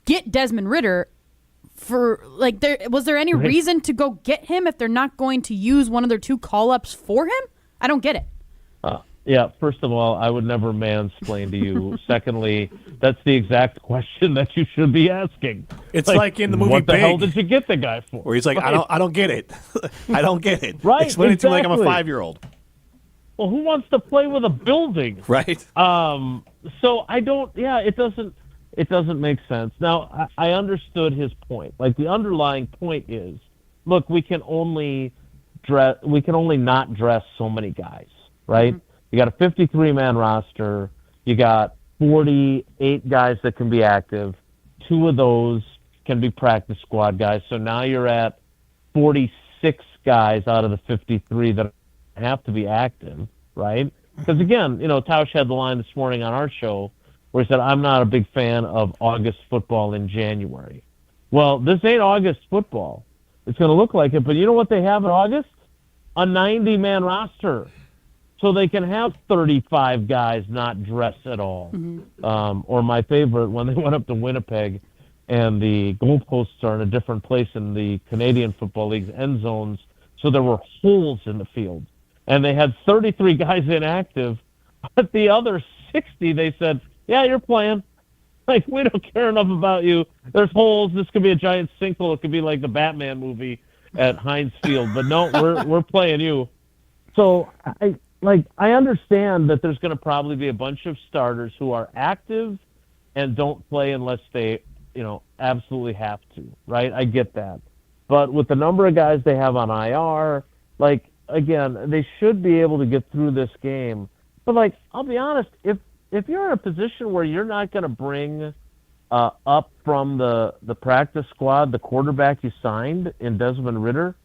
get Desmond Ridder for, was there any reason to go get him if they're not going to use one of their 2 call-ups for him? I don't get it. Yeah, first of all, I would never mansplain to you. Secondly, that's the exact question that you should be asking. It's like in the movie what the Big, hell did you get the guy for? Where he's like, right. I don't get it. I don't get it. Right, Explain it to me like I'm a exactly. 5-year-old. Well, who wants to play with a building? Right. So I don't. Yeah, it doesn't make sense. Now I understood his point. Like, the underlying point is, look, we can only not dress so many guys, right? Mm-hmm. You got a 53-man roster. You got 48 guys that can be active. 2 of those can be practice squad guys. So now you're at 46 guys out of the 53 that have to be active, right? Because, again, Tausch had the line this morning on our show where he said, I'm not a big fan of August football in January. Well, this ain't August football. It's going to look like it, but you know what they have in August? A 90-man roster. So they can have 35 guys not dress at all. Mm-hmm. Or my favorite, when they went up to Winnipeg and the goalposts are in a different place in the Canadian Football League's end zones, so there were holes in the field. And they had 33 guys inactive, but the other 60, they said, yeah, you're playing. Like, we don't care enough about you. There's holes. This could be a giant sinkhole. It could be like the Batman movie at Heinz Field. But no, we're playing you. So I understand that there's going to probably be a bunch of starters who are active and don't play unless they, absolutely have to, right? I get that. But with the number of guys they have on IR, again, they should be able to get through this game. But, I'll be honest, if you're in a position where you're not going to bring up from the practice squad the quarterback you signed in Desmond Ridder,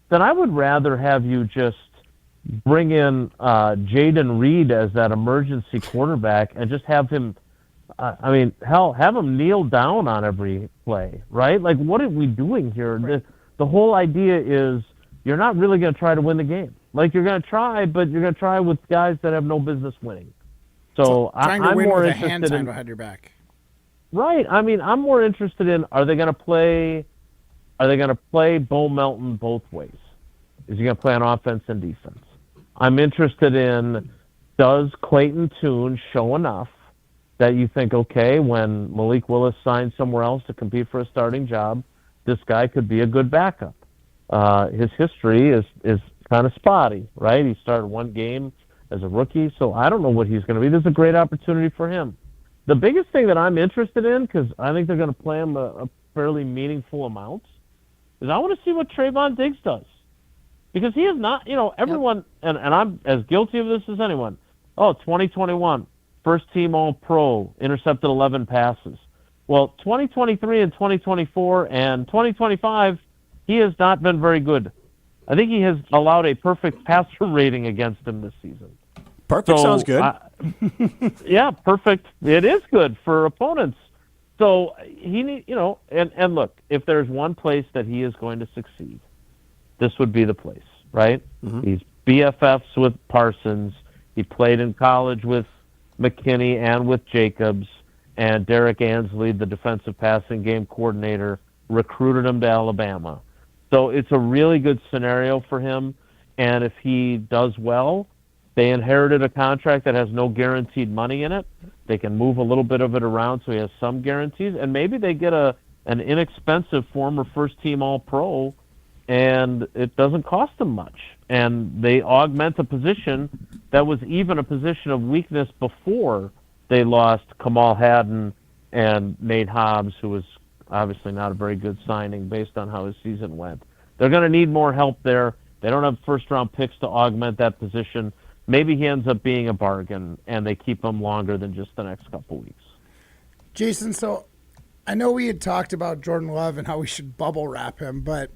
then I would rather have you just bring in Jaden Reed as that emergency quarterback and just have him, have him kneel down on every play, right? Like, what are we doing here? Right. The whole idea is you're not really going to try to win the game. Like, you're going to try, but you're going to try with guys that have no business winning. So trying to I'm win more with a interested hand time in behind your back. Right. I'm more interested in are they going to play Bo Melton both ways? Is he going to play on offense and defense? I'm interested in, does Clayton Tune show enough that you think, okay, when Malik Willis signs somewhere else to compete for a starting job, this guy could be a good backup. His history is kind of spotty, right? He started 1 game as a rookie, so I don't know what he's going to be. This is a great opportunity for him. The biggest thing that I'm interested in, because I think they're going to play him a fairly meaningful amount, is I want to see what Trayvon Diggs does. Because he is not, everyone, and I'm as guilty of this as anyone. 2021, first team All-Pro, intercepted 11 passes. Well, 2023 and 2024 and 2025, he has not been very good. I think he has allowed a perfect passer rating against him this season. Perfect sounds good. Yeah, perfect. It is good for opponents. So he need, and look, if there's one place that he is going to succeed, this would be the place, right? He's BFFs with Parsons. He played in college with McKinney and with Jacobs, and Derek Ansley, the defensive passing game coordinator, recruited him to Alabama. So it's a really good scenario for him, and if he does well, they inherited a contract that has no guaranteed money in it. They can move a little bit of it around so he has some guarantees, and maybe they get an inexpensive former first-team All-Pro, and it doesn't cost them much. And they augment a position that was even a position of weakness before they lost Kamal Haddon and Nate Hobbs, who was obviously not a very good signing based on how his season went. They're going to need more help there. They don't have first-round picks to augment that position. Maybe he ends up being a bargain, and they keep him longer than just the next couple weeks. Jason, so I know we had talked about Jordan Love and how we should bubble wrap him, but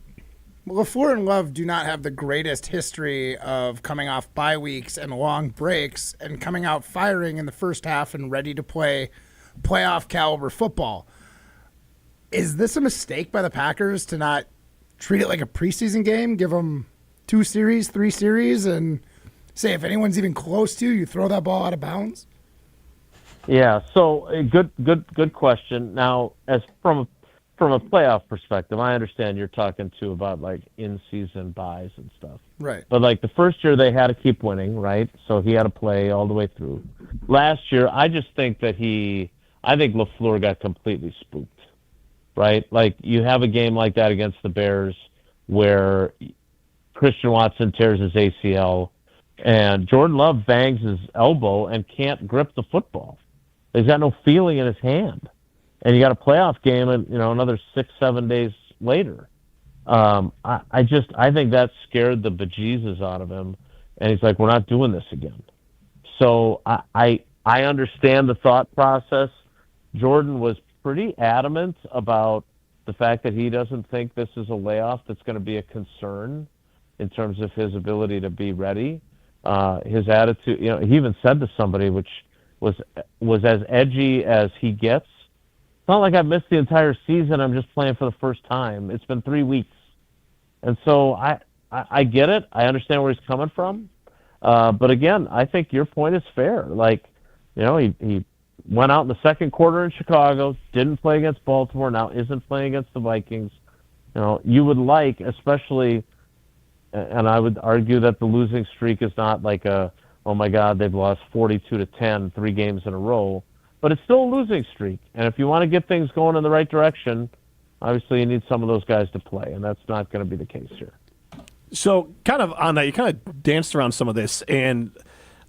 LaFleur and Love do not have the greatest history of coming off bye weeks and long breaks and coming out firing in the first half and ready to play playoff caliber football. Is this a mistake by the Packers to not treat it like a preseason game, give them 2 series, 3 series, and say if anyone's even close to you, throw that ball out of bounds? Yeah, so a good question. Now, as from a playoff perspective, I understand you're talking too about like in-season buys and stuff. Right. But like the first year they had to keep winning, right? So he had to play all the way through. Last year, I just think that I think LaFleur got completely spooked, right? Like you have a game like that against the Bears where Christian Watson tears his ACL and Jordan Love bangs his elbow and can't grip the football. He's got no feeling in his hand. And you got a playoff game, and another 6-7 days later. I think that scared the bejesus out of him, and he's like, "We're not doing this again." So I understand the thought process. Jordan was pretty adamant about the fact that he doesn't think this is a layoff that's going to be a concern in terms of his ability to be ready. His attitude, he even said to somebody, which was as edgy as he gets. It's not like I've missed the entire season. I'm just playing for the first time. It's been 3 weeks. And so I get it. I understand where he's coming from. But again, I think your point is fair. Like, he went out in the second quarter in Chicago, didn't play against Baltimore, now isn't playing against the Vikings. You would like, especially, and I would argue that the losing streak is not like oh my God, they've lost 42-10, 3 games in a row. But it's still a losing streak. And if you want to get things going in the right direction, obviously you need some of those guys to play, and that's not going to be the case here. So kind of on that, you kind of danced around some of this, and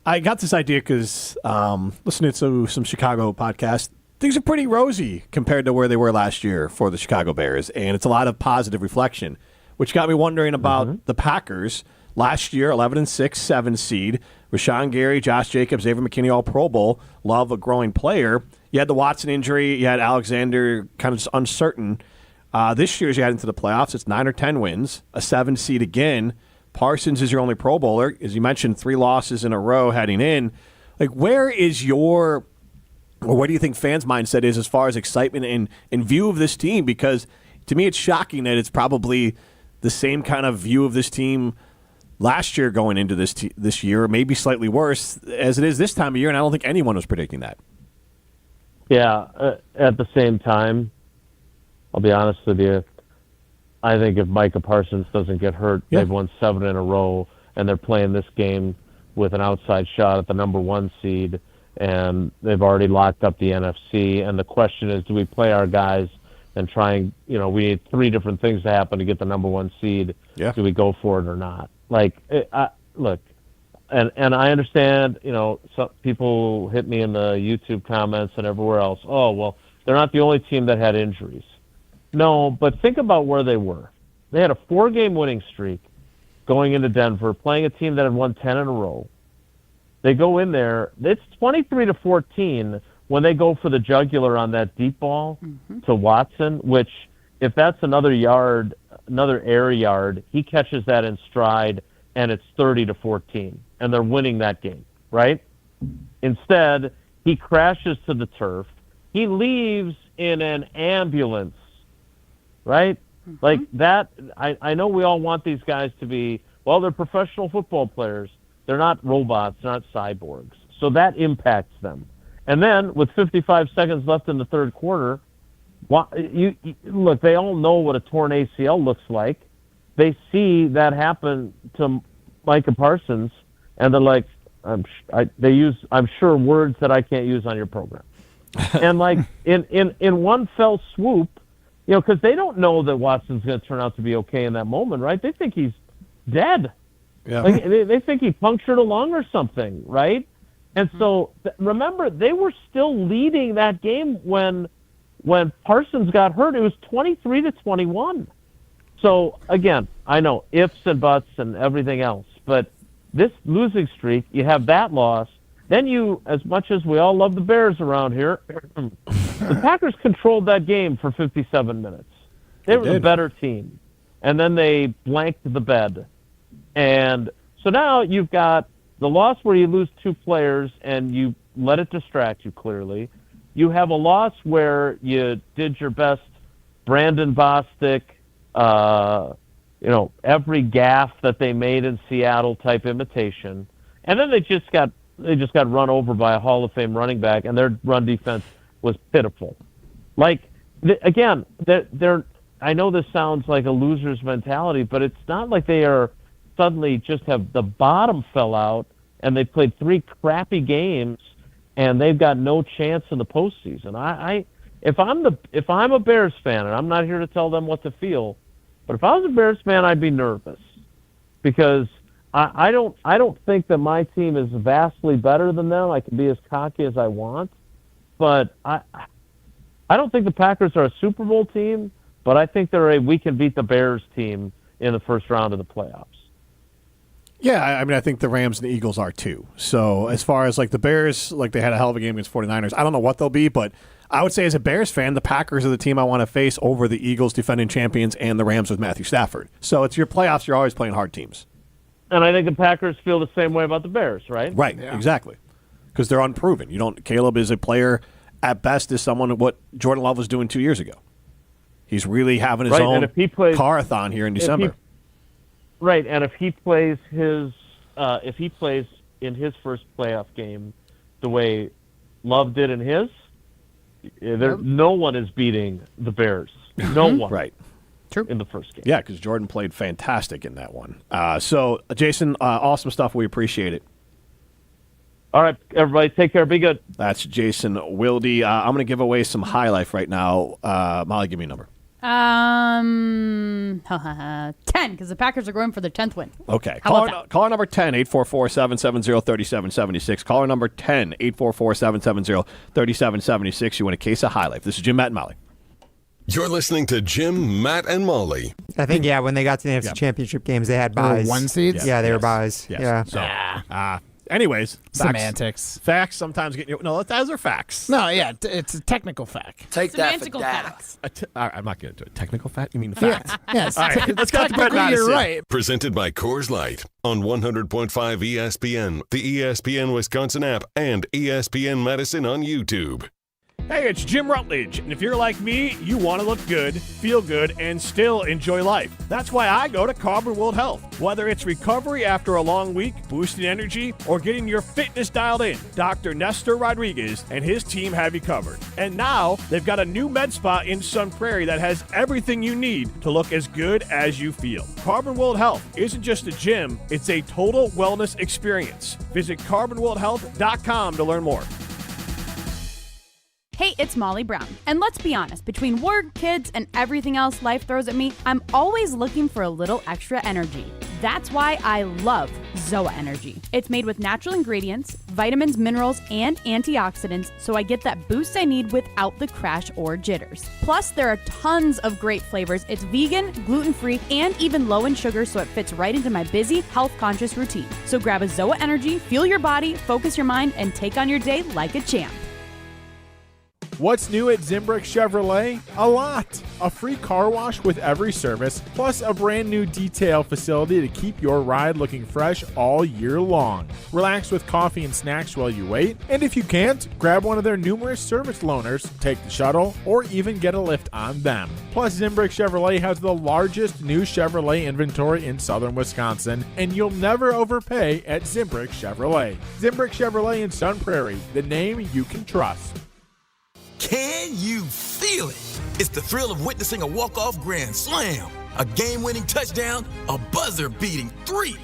I got this idea because listening to some Chicago podcasts, things are pretty rosy compared to where they were last year for the Chicago Bears, and it's a lot of positive reflection, which got me wondering about the Packers. Last year, 11-6, 7 seed. Rashawn Gary, Josh Jacobs, Xavier McKinney, all Pro Bowl. Love, a growing player. You had the Watson injury. You had Alexander kind of uncertain. This year, as you head into the playoffs, it's 9 or 10 wins, a 7 seed again. Parsons is your only Pro Bowler. As you mentioned, 3 losses in a row heading in. Like, where do you think fans' mindset is as far as excitement in view of this team? Because to me, it's shocking that it's probably the same kind of view of this team last year going into this year, maybe slightly worse as it is this time of year, and I don't think anyone was predicting that. Yeah, at the same time, I'll be honest with you, I think if Micah Parsons doesn't get hurt, they've won 7 in a row, and they're playing this game with an outside shot at the number 1 seed, and they've already locked up the NFC, and the question is, do we play our guys and try and, we need 3 different things to happen to get the number 1 seed. Yeah. Do we go for it or not? Like, look, and I understand, some people hit me in the YouTube comments and everywhere else. Oh, well, they're not the only team that had injuries. No, but think about where they were. They had a 4-game winning streak going into Denver, playing a team that had won 10 in a row. They go in there. It's 23-14 when they go for the jugular on that deep ball to Watson, which if that's another air yard, he catches that in stride, and it's 30-14, and they're winning that game, right? Instead, he crashes to the turf. He leaves in an ambulance, right? Like that, I know we all want these guys to be, well, they're professional football players. They're not robots, they're not cyborgs. So that impacts them. And then with 55 seconds left in the third quarter, look, they all know what a torn ACL looks like. They see that happen to Micah Parsons, and they're like, they use, I'm sure, words that I can't use on your program. And like in one fell swoop, because they don't know that Watson's going to turn out to be okay in that moment, right? They think he's dead. Yeah. Like, they think he punctured a lung or something, right? And so remember, they were still leading that game when Parsons got hurt. It was 23-21. So again, I know ifs and buts and everything else, but this losing streak, you have that loss. Then you, as much as we all love the Bears around here, the Packers controlled that game for 57 minutes. They were the better team. And then they blanked the bed. And so now you've got the loss where you lose two players and you let it distract you clearly. You have a loss where you did your best Brandon Bostic, every gaffe that they made in Seattle type imitation. And then they just got run over by a Hall of Fame running back, and their run defense was pitiful. Like, again, I know this sounds like a loser's mentality, but it's not like they are suddenly just have the bottom fell out and they played 3 crappy games and they've got no chance in the postseason. If I'm a Bears fan, and I'm not here to tell them what to feel, but if I was a Bears fan, I'd be nervous because I don't think that my team is vastly better than them. I can be as cocky as I want, but I don't think the Packers are a Super Bowl team, but I think they're a we can beat the Bears team in the first round of the playoffs. Yeah, I mean, I think the Rams and the Eagles are too. So as far as like the Bears, like they had a hell of a game against 49ers. I don't know what they'll be, but I would say as a Bears fan, the Packers are the team I want to face over the Eagles, defending champions, and the Rams with Matthew Stafford. So it's your playoffs. You're always playing hard teams. And I think the Packers feel the same way about the Bears, right? Right, yeah. Exactly. Because they're unproven. Caleb is a player at best is someone what Jordan Love was doing 2 years ago. He's really having his own car-a-thon here in December. Right, and if he plays in his first playoff game the way Love did in his, no one is beating the Bears. No one. Right. True. In the first game. Yeah, because Jordan played fantastic in that one. So, Jason, awesome stuff. We appreciate it. All right, everybody, take care. Be good. That's Jason Wilde. I'm going to give away some High Life right now. Molly, give me a number. 10, because the Packers are going for their 10th win. Okay. Caller number 10, 844-770-3776. Caller number 10, 844-770-3776. You win a case of High Life. This is Jim, Matt, and Molly. You're listening to Jim, Matt, and Molly. I think, when they got to the NFC Championship games, they had buys. 1 seeds? Yeah, they were buys. Yes. Yeah. So, anyways. Semantics. Facts sometimes get you. No, those are facts. No, yeah, it's a technical fact. Take Semantical that for facts. I'm not getting into it. Technical fact? You mean facts? Yes. All right, let's go to Brett Madison. You're right. Presented by Coors Light on 100.5 ESPN, the ESPN Wisconsin app, and ESPN Madison on YouTube. Hey, it's Jim Rutledge, and if you're like me, you want to look good, feel good, and still enjoy life. That's why I go to Carbon World Health. Whether it's recovery after a long week, boosting energy, or getting your fitness dialed in, Dr. Nestor Rodriguez and his team have you covered. And now, they've got a new med spa in Sun Prairie that has everything you need to look as good as you feel. Carbon World Health isn't just a gym, it's a total wellness experience. Visit carbonworldhealth.com to learn more. Hey, it's Molly Brown. And let's be honest, between work, kids, and everything else life throws at me, I'm always looking for a little extra energy. That's why I love Zoa Energy. It's made with natural ingredients, vitamins, minerals, and antioxidants, so I get that boost I need without the crash or jitters. Plus, there are tons of great flavors. It's vegan, gluten-free, and even low in sugar, so it fits right into my busy, health-conscious routine. So grab a Zoa Energy, fuel your body, focus your mind, and take on your day like a champ. What's new at Zimbrick Chevrolet? A lot. A free car wash with every service, plus a brand new detail facility to keep your ride looking fresh all year long. Relax with coffee and snacks while you wait, and if you can't, grab one of their numerous service loaners, take the shuttle, or even get a lift on them. Plus, Zimbrick Chevrolet has the largest new Chevrolet inventory in southern Wisconsin, and you'll never overpay at Zimbrick Chevrolet. Zimbrick Chevrolet in Sun Prairie, the name you can trust. Can you feel it? It's the thrill of witnessing a walk-off grand slam, a game-winning touchdown, a buzzer-beating 3.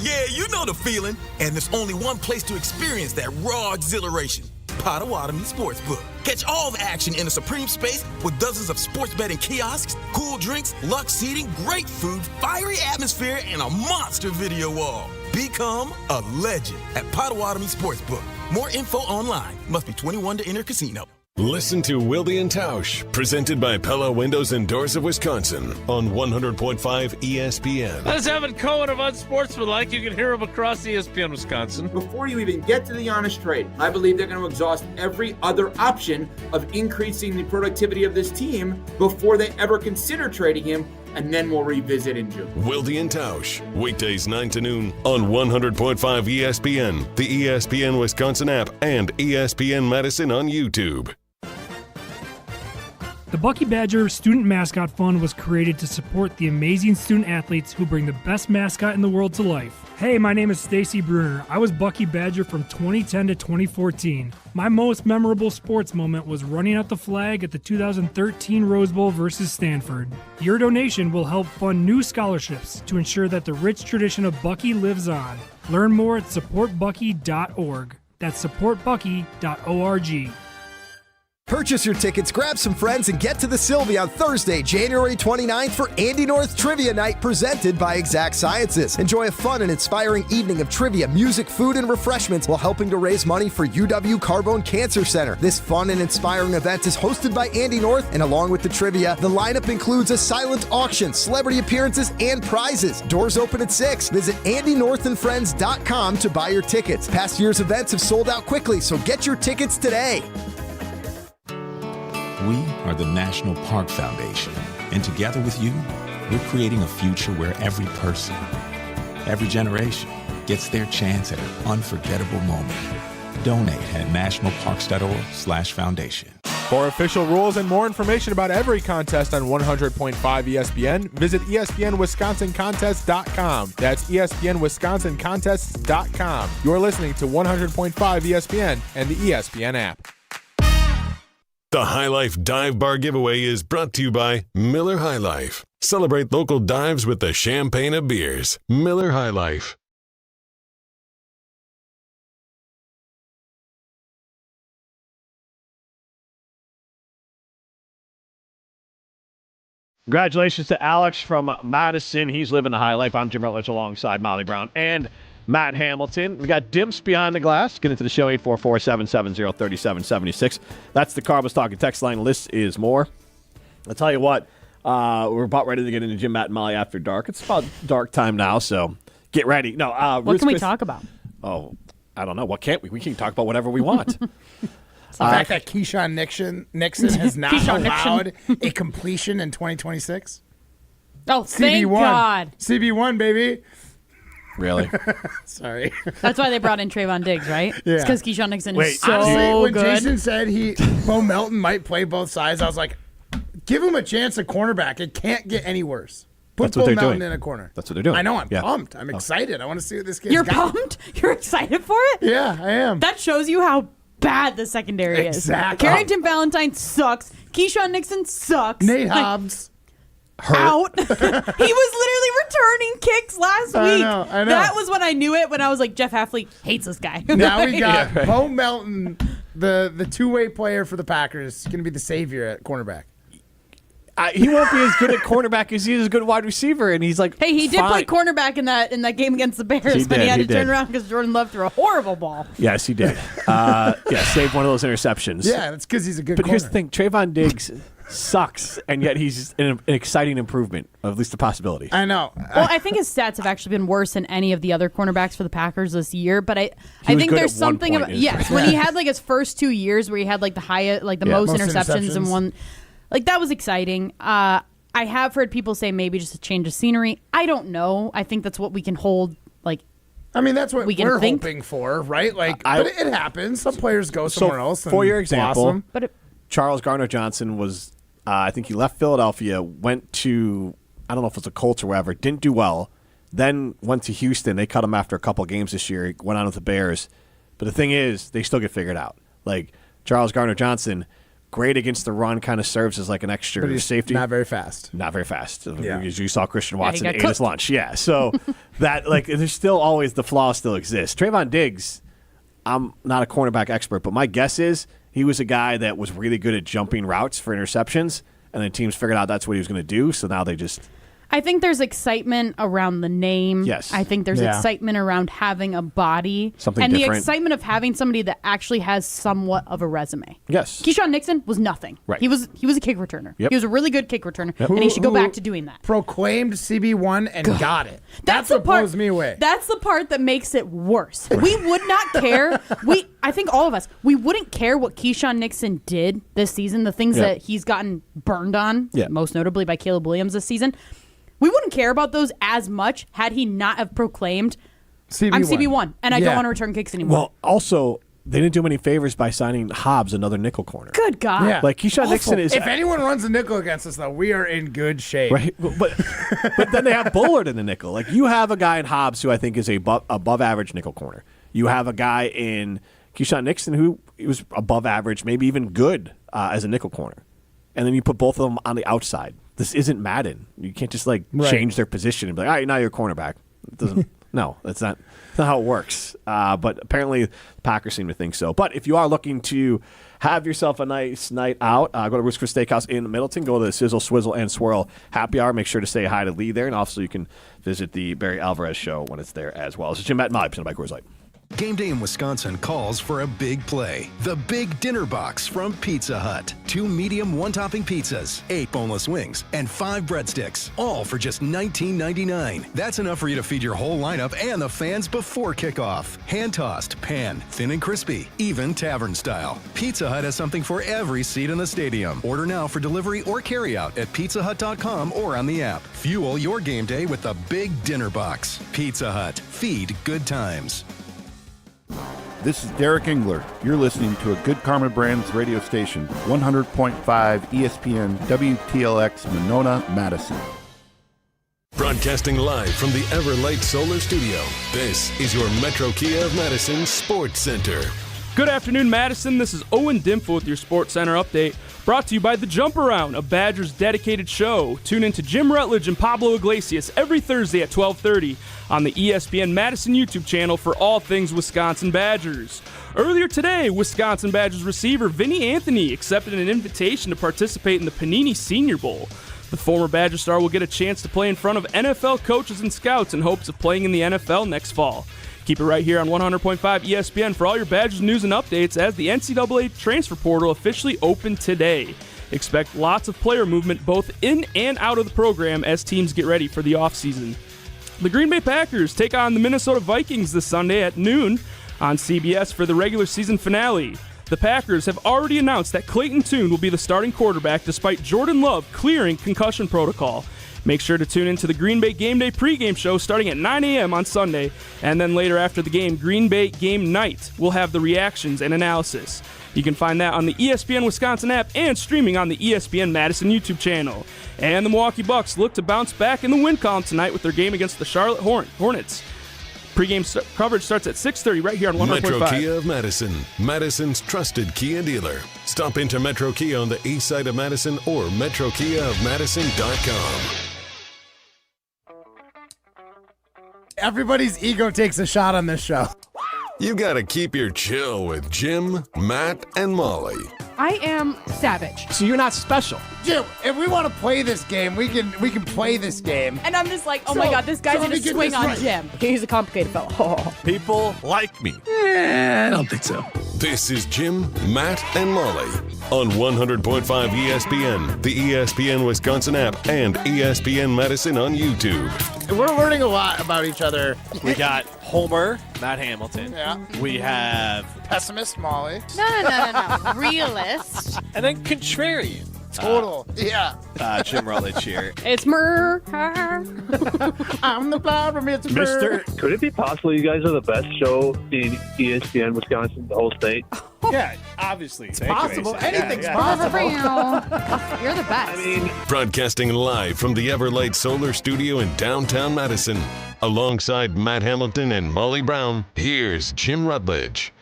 Yeah, you know the feeling. And there's only one place to experience that raw exhilaration. Potawatomi Sportsbook. Catch all the action in a supreme space with dozens of sports betting kiosks, cool drinks, luxe seating, great food, fiery atmosphere, and a monster video wall. Become a legend at Potawatomi Sportsbook. More info online. Must be 21 to enter casino. Listen to Wilde and Tausch, presented by Pella Windows and Doors of Wisconsin on 100.5 ESPN. That's Evan Cohen of Unsportsmanlike. You can hear him across ESPN Wisconsin. Before you even get to the honest trade, I believe they're going to exhaust every other option of increasing the productivity of this team before they ever consider trading him, and then we'll revisit in June. Wilde and Tausch, weekdays 9 to noon on 100.5 ESPN, the ESPN Wisconsin app, and ESPN Madison on YouTube. The Bucky Badger Student Mascot Fund was created to support the amazing student athletes who bring the best mascot in the world to life. Hey, my name is Stacy Bruner. I was Bucky Badger from 2010 to 2014. My most memorable sports moment was running out the flag at the 2013 Rose Bowl versus Stanford. Your donation will help fund new scholarships to ensure that the rich tradition of Bucky lives on. Learn more at supportbucky.org. That's supportbucky.org. Purchase your tickets, grab some friends, and get to the Sylvie on Thursday, January 29th for Andy North Trivia Night presented by Exact Sciences. Enjoy a fun and inspiring evening of trivia, music, food, and refreshments while helping to raise money for UW Carbone Cancer Center. This fun and inspiring event is hosted by Andy North, and along with the trivia, the lineup includes a silent auction, celebrity appearances, and prizes. Doors open at 6. Visit AndyNorthAndFriends.com to buy your tickets. Past year's events have sold out quickly, so get your tickets today. We are the National Park Foundation, and together with you, we're creating a future where every person, every generation gets their chance at an unforgettable moment. Donate at nationalparks.org/foundation. For official rules and more information about every contest on 100.5 ESPN, visit ESPNWisconsinContests.com. That's ESPNWisconsinContests.com. You're listening to 100.5 ESPN and the ESPN app. The High Life Dive Bar giveaway is brought to you by Miller High Life. Celebrate local dives with the champagne of beers. Miller High Life. Congratulations to Alex from Madison. He's living the high life. I'm Jim Rutledge alongside Molly Brown and Matt Hamilton. We got Dimps behind the glass. Get into the show, 844-770-3776. That's the Carbos Talking text line. List is more. I'll tell you what, we're about ready to get into Jim, Matt, and Molly after dark. It's about dark time now, so get ready. No, what can we talk about? Oh, I don't know. What can't we? We can talk about whatever we want. The fact that Keyshawn Nixon has not allowed a completion in 2026. Oh, thank God. CB1, baby. Really? Sorry. That's why they brought in Trayvon Diggs, right? Yeah. It's because Keyshawn Nixon is so honestly, when good. Jason said Bo Melton might play both sides, I was like, give him a chance at cornerback. It can't get any worse. Put Bo Melton in a corner. That's what they're doing. I know. I'm pumped. I'm excited. I want to see what this kid's You're got. pumped? You're excited for it? Yeah, I am. That shows you how bad the secondary is. Exactly. Carrington Valentine sucks. Keyshawn Nixon sucks. Nate Hobbs. Out. He was literally returning kicks last week. I know. That was when I knew it, when I was like, Jeff Hafley hates this guy. Now we got Bo Melton, the two-way player for the Packers, going to be the savior at cornerback. He won't be as good at cornerback as he is a good wide receiver, and he's like, hey, he did fine. play cornerback in that game against the Bears when he had to turn around because Jordan Love threw a horrible ball. Yes, he did. Saved one of those interceptions. Yeah, that's because he's a good corner. But here's the thing, Trayvon Diggs, sucks, and yet he's an exciting improvement, at least a possibility. I know. Well, I think his stats have actually been worse than any of the other cornerbacks for the Packers this year. But I think there's something about when he had like his first 2 years where he had like the most interceptions in one, like that was exciting. I have heard people say maybe just a change of scenery. I don't know. I think that's what we can hold. Like, I mean, that's what we're hoping for, right? Like, but it happens. Some players go somewhere else. For your example, but Charles Gardner-Johnson was, I think he left Philadelphia, went to, I don't know if it was the Colts or wherever, didn't do well, then went to Houston. They cut him after a couple games this year. He went on with the Bears. But the thing is, they still get figured out. Like, Charles Gardner-Johnson, great against the run, kind of serves as like an extra but he's safety. not very fast. Not very fast. Yeah. You saw Christian Watson ate ate his lunch. Yeah, so that, like, there's still always, the flaw still exists. Trayvon Diggs, I'm not a cornerback expert, but my guess is he was a guy that was really good at jumping routes for interceptions, and then teams figured out that's what he was going to do, so now they just... I think there's excitement around the name. Yes. I think there's excitement around having a body. Something and different. the excitement of having somebody that actually has somewhat of a resume. Yes. Keyshawn Nixon was nothing. Right. He was a kick returner. Yep. He was a really good kick returner, and he should go back to doing that. Proclaimed CB1 and got it. That's what blows me away. That's the part that makes it worse. We would not care. I think all of us, we wouldn't care what Keyshawn Nixon did this season, the things that he's gotten burned on, most notably by Caleb Williams this season. We wouldn't care about those as much had he not have proclaimed, CB1. I'm CB1, and I don't want to return kicks anymore. Well, also, they didn't do him any favors by signing Hobbs, another nickel corner. Good God. Yeah. Like, Keyshawn Nixon is... If anyone runs a nickel against us, though, we are in good shape. Right, but then they have Bullard in the nickel. Like, you have a guy in Hobbs who I think is a above average nickel corner. You have a guy in Keyshawn Nixon who was above average, maybe even good as a nickel corner. And then you put both of them on the outside. This isn't Madden. You can't just change their position and be like, all right, now you're a cornerback. It doesn't. No, that's not how it works. But apparently the Packers seem to think so. But if you are looking to have yourself a nice night out, go to Roost Chris Steakhouse in Middleton. Go to the Sizzle, Swizzle, and Swirl Happy Hour. Make sure to say hi to Lee there. And also you can visit the Barry Alvarez Show when it's there as well. This is Jim Matt and Molly, presented by Coors Light. Game day in Wisconsin calls for a big play. The Big Dinner Box from Pizza Hut. 2 medium one-topping pizzas, 8 boneless wings, and 5 breadsticks, all for just $19.99. That's enough for you to feed your whole lineup and the fans before kickoff. Hand-tossed, pan, thin and crispy, even tavern style. Pizza Hut has something for every seat in the stadium. Order now for delivery or carryout at pizzahut.com or on the app. Fuel your game day with the Big Dinner Box. Pizza Hut. Feed good times. This is Derek Engler. You're listening to a Good Karma Brands radio station, 100.5 ESPN WTLX Monona, Madison. Broadcasting live from the Everlight Solar Studio, this is your Metro Kia of Madison Sports Center. Good afternoon, Madison. This is Owen Dimple with your Sports Center update, brought to you by The Jump Around, a Badgers dedicated show. Tune in to Jim Rutledge and Pablo Iglesias every Thursday at 12:30 on the ESPN Madison YouTube channel for all things Wisconsin Badgers. Earlier today, Wisconsin Badgers receiver Vinny Anthony accepted an invitation to participate in the Panini Senior Bowl. The former Badger star will get a chance to play in front of NFL coaches and scouts in hopes of playing in the NFL next fall. Keep it right here on 100.5 ESPN for all your Badgers news and updates as the NCAA transfer portal officially opened today. Expect lots of player movement both in and out of the program as teams get ready for the offseason. The Green Bay Packers take on the Minnesota Vikings this Sunday at noon on CBS for the regular season finale. The Packers have already announced that Clayton Tune will be the starting quarterback despite Jordan Love clearing concussion protocol. Make sure to tune into the Green Bay Game Day pregame show starting at 9 a.m. on Sunday, and then later after the game, Green Bay Game Night will have the reactions and analysis. You can find that on the ESPN Wisconsin app and streaming on the ESPN Madison YouTube channel. And the Milwaukee Bucks look to bounce back in the win column tonight with their game against the Charlotte Hornets. Pre-game coverage starts at 6:30 right here on 100.5. Metro Kia of Madison, Madison's trusted Kia dealer. Stop into Metro Kia on the east side of Madison or metrokiaofmadison.com. Everybody's ego takes a shot on this show. You gotta keep your chill with Jim, Matt, and Molly. I am savage. So you're not special. Jim, if we want to play this game, we can play this game. And I'm just like, oh my God, this guy's going to swing on Jim. He's a complicated fellow. Oh. People like me. I don't think so. This is Jim, Matt, and Molly on 100.5 ESPN, the ESPN Wisconsin app, and ESPN Madison on YouTube. We're learning a lot about each other. We got Homer, Matt Hamilton. Yeah. We have Pessimist Molly. No. Realist. and then contrarian. Total. Yeah. Jim Rutledge here. It's Mer. I'm the flower, Mr. Could it be possible you guys are the best show in ESPN Wisconsin, the whole state? Yeah, obviously. It's possible. Anything's possible. You're the best. I mean, Broadcasting live from the Everlight Solar Studio in downtown Madison. Alongside Matt Hamilton and Molly Brown, here's Jim Rutledge.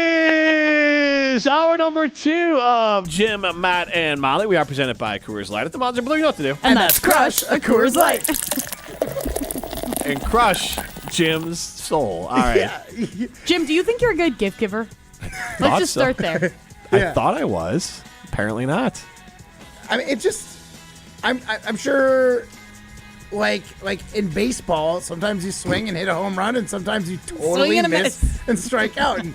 It is hour number 2 of Jim, Matt, and Molly. We are presented by Coors Light. At the Monster Blue, you know what to do. And that's crush a Coors Light. And crush Jim's soul. All right. Jim, do you think you're a good gift giver? Let's just start there. I thought I was. Apparently not. I mean, it just, I'm sure, like in baseball, sometimes you swing and hit a home run, and sometimes you totally miss and strike out. And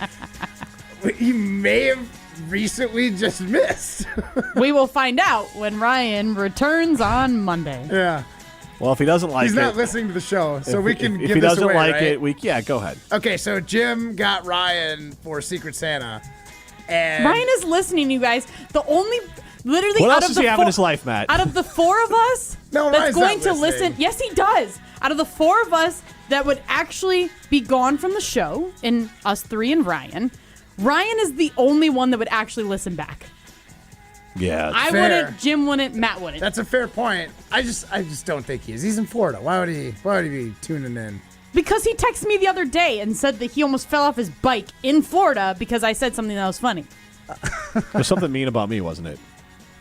you may have recently just missed. We will find out when Ryan returns on Monday. Yeah. Well, if he doesn't like He's it. not listening to the show, so we can give this away, If he doesn't like right? it, go ahead. Okay, so Jim got Ryan for Secret Santa. And Ryan is listening, you guys. Literally, What out else of does the he have in his life, Matt? Out of the 4 of us No, that's Ryan's not going to listening. listen, yes, he does. Out of the 4 of us that would actually be gone from the show, and us 3 and Ryan is the only one that would actually listen back. Yeah, I fair. wouldn't, Jim wouldn't, Matt wouldn't. That's a fair point. I just don't think he is. He's in Florida. Why would he be tuning in? Because he texted me the other day and said that he almost fell off his bike in Florida because I said something that was funny. There's something mean about me, wasn't it?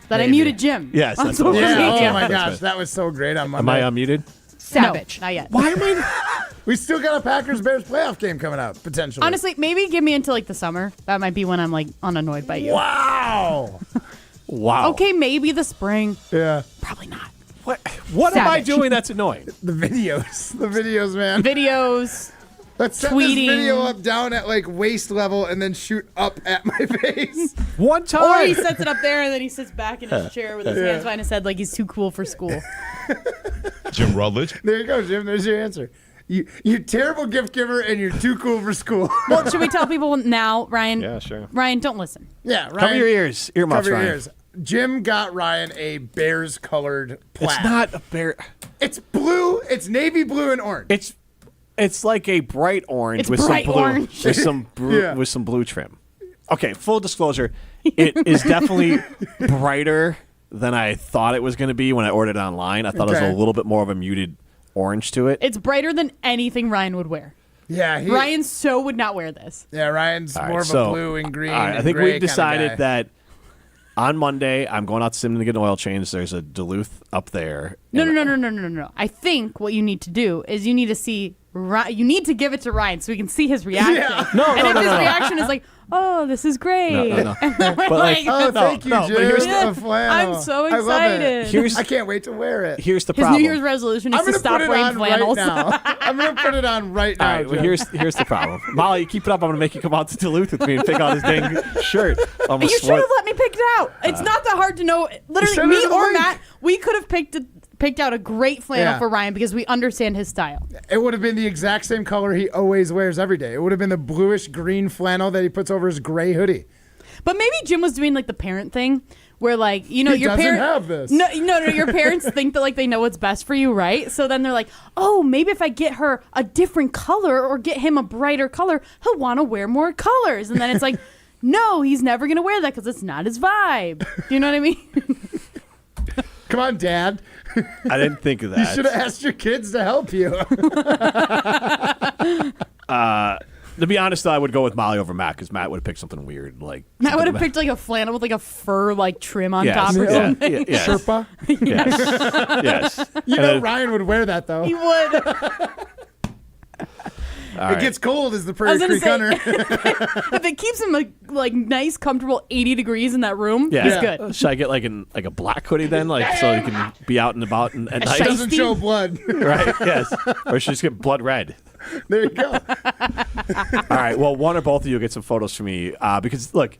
That I muted Jim. Yes, on that's what it social was. media. Oh my gosh, that was so great on Am Monday. I unmuted? Savage. No, not yet. Why am I? We still got a Packers-Bears playoff game coming up, potentially. Honestly, maybe give me until like the summer. That might be when I'm like unannoyed by you. Wow. Wow. Okay, maybe the spring. Yeah. Probably not. What am I doing that's annoying? The videos, man. Videos. Let's set tweeting. this video up down at like waist level and then shoot up at my face. One time. Or he sets it up there and then he sits back in his chair with his hands behind his head like he's too cool for school. Jim Rutledge. There you go, Jim. There's your answer. You're terrible gift giver and you're too cool for school. Well, should we tell people now, Ryan? Yeah, sure. Ryan, don't listen. Yeah, Ryan. Cover your ears. Earmuffs, Cover your Ryan. ears. Jim got Ryan a Bears-colored plaid. It's not a bear. It's blue. It's navy blue and orange. It's like a bright orange It's with bright some blue orange. with some Yeah. with some blue trim. Okay, full disclosure, it is definitely brighter than I thought it was going to be when I ordered it online. I thought it was Okay. a little bit more of a muted orange to it. It's brighter than anything Ryan would wear. Yeah, Ryan so would not wear this. Yeah, Ryan's All right, more of so, a blue and green. all right, I and think gray we've decided kinda guy. that on Monday I'm going out to Simon to get an oil change. There's a Duluth up there. No. I think what you need to do is you need to see. You need to give it to Ryan so we can see his reaction. Yeah. No, and if his no. reaction is like, "Oh, this is great," No. and then we're But, like, Oh, thank you, no, Jim. but here's the- A flannel. I'm so I love it. excited. I can't wait to wear it. Here's the his problem. New Year's resolution is I'm to gonna stop put it wearing on flannels. right now. I'm gonna put it on right now. All right, well, Jim. here's the problem. Molly, you keep it up. I'm going to make you come out to Duluth with me and pick out his dang shirt. You should have let me pick it out. It's not that hard to know. Literally, send me her the or link. Matt, we could have picked out a great flannel Yeah. for Ryan because we understand his style. It would have been the exact same color he always wears every day. It would have been the bluish green flannel that he puts over his gray hoodie. But maybe Jim was doing like the parent thing, where like your doesn't parents have this. No, your parents think that like they know what's best for you, right? So then they're like, oh, maybe if I get her a different color or get him a brighter color, he'll want to wear more colors. And then it's like, no, he's never gonna wear that because it's not his vibe. Do you know what I mean? Come on, Dad. I didn't think of that. You should have asked your kids to help you. To be honest, though, I would go with Molly over Matt because Matt would have picked something weird. Like Matt would have picked like a flannel with like a fur like trim on Yes. top or Yeah. something. Yeah. Yes. Sherpa. Yes. You know Ryan would wear that though. He would. right. It gets cold as the I was Prairie gonna Creek Hunter. If it keeps him like nice, comfortable 80 degrees in that room, he's good. Should I get like a black hoodie then, like so you can be out and about at night? It doesn't show blood. Right? Yes. Or should just get blood red. There you go. All right. Well, one or both of you get some photos for me because look,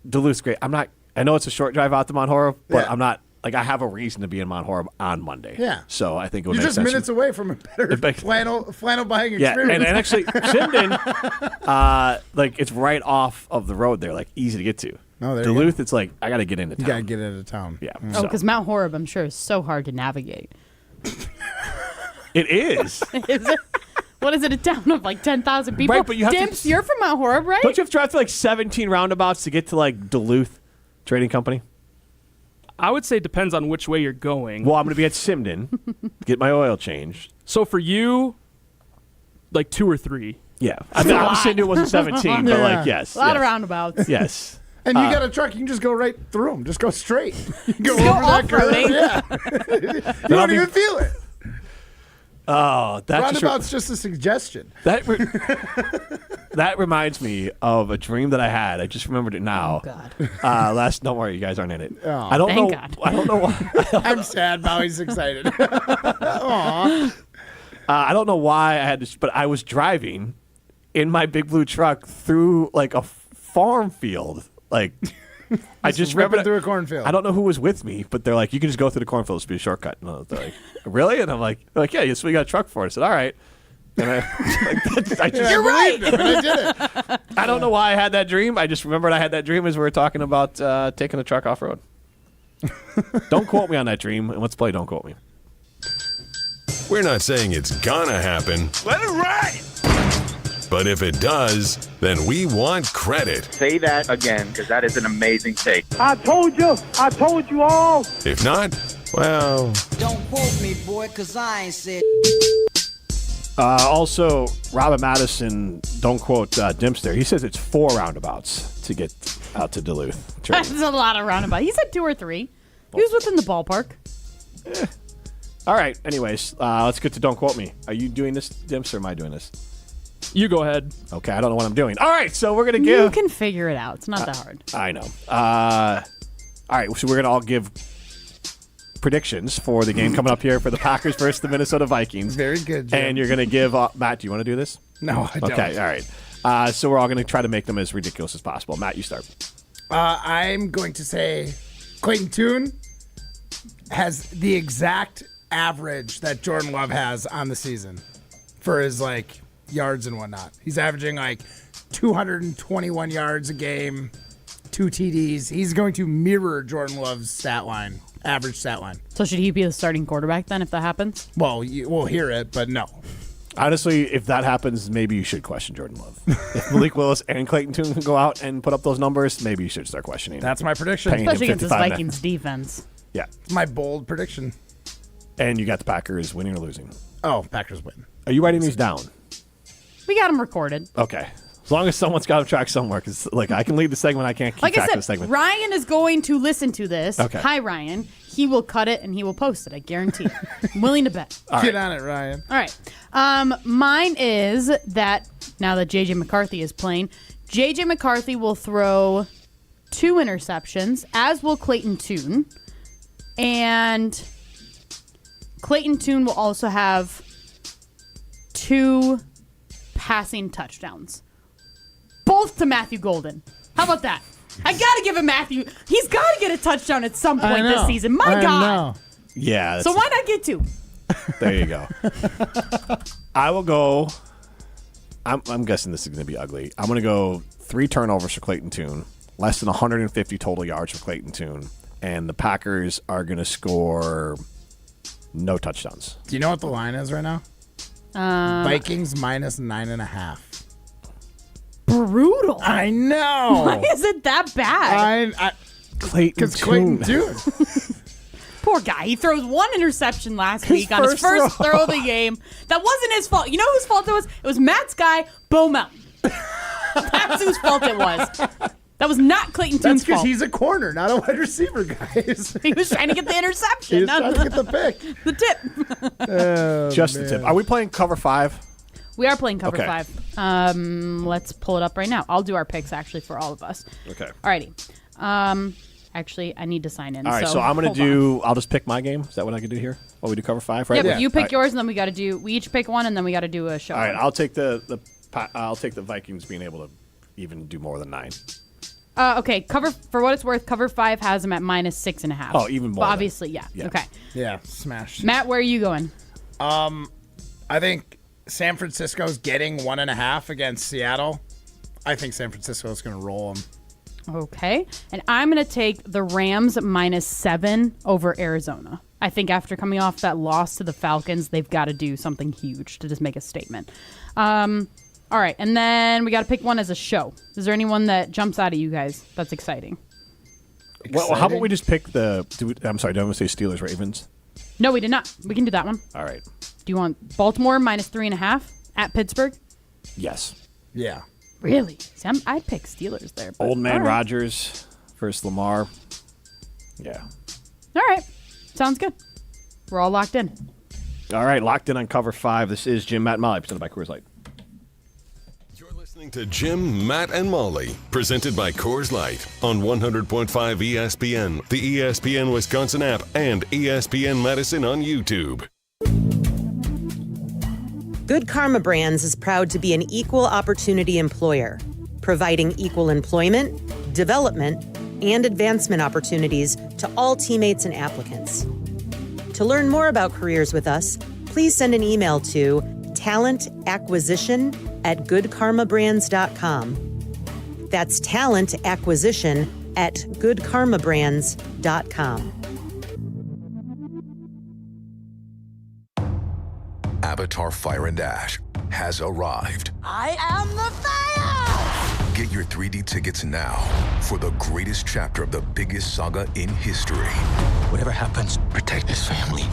Duluth's great. I know it's a short drive out to Mount Horeb, but I'm not. Like, I have a reason to be in Mount Horeb on Monday. Yeah. So I think it would You're make just sense. minutes away from a better flannel buying experience. Yeah, and actually, Shindon, like, it's right off of the road there, like, easy to get to. Oh, there Duluth, you go. it's like, I got to get into town. You got to get into town. Yeah. Oh, because Mount Horeb, I'm sure, is so hard to navigate. It is. Is it? What is it, a town of like 10,000 people? Right, but you have Dimps, you're from Mount Horeb, right? Don't you have to drive through like 17 roundabouts to get to like Duluth Trading Company? I would say it depends on which way you're going. Well, I'm going to be at Simden, get my oil changed. So for you, like 2 or 3. Yeah. I mean, I'm saying it wasn't 17, but like, yes. A lot of roundabouts. Yes. And you got a truck, you can just go right through them. Just go straight. You can go Just go over that curve. off-roading. Yeah. You don't even feel it. Oh, that's Roundabout's just a suggestion. That reminds me of a dream that I had. I just remembered it now. Oh God! Don't worry, you guys aren't in it. Oh, I don't know. God. I don't know why. I'm sad. Bowie's excited. Aw. I don't know why I had this, but I was driving in my big blue truck through like a farm field, like. I just remember through a cornfield. I don't know who was with me, but they're like, "You can just go through the cornfield. It's be a shortcut." And they're like, "Really?" And I'm like, "Yeah, yes, we got a truck for it." I said, "All right." And You're right. I did it. I don't know why I had that dream. I just remembered I had that dream as we were talking about taking the truck off road. Don't quote me on that dream. And let's play Don't Quote Me. We're not saying it's gonna happen. Let it ride. But if it does, then we want credit. Say that again, because that is an amazing take. I told you all. If not, well... Don't quote me, boy, because I ain't said... Also, Robin Madison, don't quote Dempster. He says it's 4 roundabouts to get out to Duluth. That's a lot of roundabouts. He said 2 or 3. He was within the ballpark. All right. Anyways, let's get to Don't Quote Me. Are you doing this, Dempster, or am I doing this? You go ahead. Okay, I don't know what I'm doing. All right, so we're going to give... You can figure it out. It's not that hard. I know. All right, so we're going to all give predictions for the game coming up here for the Packers versus the Minnesota Vikings. Very good, Jim. And you're going to give... Matt, do you want to do this? No, I don't. Okay, all right. So we're all going to try to make them as ridiculous as possible. Matt, you start. I'm going to say Clayton Tune has the exact average that Jordan Love has on the season for his, like... yards and whatnot. He's averaging like 221 yards a game, 2 TDs. He's going to mirror Jordan Love's average stat line. So should he be the starting quarterback then if that happens? Well, we'll hear it, but no. Honestly, if that happens, maybe you should question Jordan Love. If Malik Willis and Clayton Tune can go out and put up those numbers, maybe you should start questioning. That's my prediction. Especially against this Vikings defense. Yeah. It's my bold prediction. And you got the Packers winning or losing. Oh, Packers win. Are you writing these down? We got them recorded. Okay. As long as someone's got them tracked somewhere, because like I can lead the segment, I can't keep track of the segment. Ryan is going to listen to this. Okay. Hi, Ryan. He will cut it and he will post it. I guarantee it. I'm willing to bet. Get on it, Ryan. All right. Mine is that now that J.J. McCarthy is playing, J.J. McCarthy will throw 2 interceptions, as will Clayton Tune. And Clayton Tune will also have 2 passing touchdowns. Both to Matthew Golden. How about that? I got to give him Matthew. He's got to get a touchdown at some point this season. My God. Yeah. So why not get 2? There you go. I will go. I'm guessing this is going to be ugly. I'm going to go 3 turnovers for Clayton Tune, less than 150 total yards for Clayton Tune, and the Packers are going to score no touchdowns. Do you know what the line is right now? Vikings minus 9.5. Brutal. I know. Why is it that bad? Clayton Tune. Poor guy. He throws 1 interception last week on his first throw of the game. That wasn't his fault. You know whose fault it was? It was Matt's guy, Bo Mountain. That's whose fault it was. That was not Clayton Tune's That's because fault. he's a corner, not a wide receiver, guys. He was trying to get the interception. He was trying to get the pick. The tip. Oh, Just the tip. Are we playing cover 5? We are playing Cover Okay. 5. Let's pull it up right now. I'll do our picks, actually, for all of us. Okay. Alrighty. Actually, I need to sign in. All right, so I'm going to do, I'll just pick my game. Is that what I can do here? Oh, we do Cover 5, right? Yeah, but you pick All right. yours, and then we each pick one, and then we got to do a show. All right, I'll take the Vikings being able to even do more than 9. Okay, for what it's worth, Cover 5 has them at -6.5. Oh, even more But than- obviously, yeah. Okay. Yeah, smashed. Matt, where are you going? I think San Francisco's getting 1.5 against Seattle. I think San Francisco's going to roll them. Okay. And I'm going to take the Rams -7 over Arizona. I think after coming off that loss to the Falcons, they've got to do something huge to just make a statement. All right. And then we got to pick one as a show. Is there anyone that jumps out at you guys that's exciting? Well, how about we just pick I'm sorry, do I want to say Steelers Ravens? No, we did not. We can do that one. All right. Do you want Baltimore -3.5 at Pittsburgh? Yes. Yeah. Really? See, I'd pick Steelers there. But Old man all right. Rodgers versus Lamar. Yeah. All right. Sounds good. We're all locked in. All right, locked in on Cover 5. This is Jim, Matt, and Molly, presented by Coors Light. You're listening to Jim, Matt, and Molly, presented by Coors Light on 100.5 ESPN, the ESPN Wisconsin app, and ESPN Madison on YouTube. Good Karma Brands is proud to be an equal opportunity employer, providing equal employment, development, and advancement opportunities to all teammates and applicants. To learn more about careers with us, please send an email to talentacquisition@goodkarmabrands.com. That's talentacquisition@goodkarmabrands.com. Avatar Fire and Ash has arrived. I am the fire! Get your 3D tickets now for the greatest chapter of the biggest saga in history. Whatever happens, protect his family.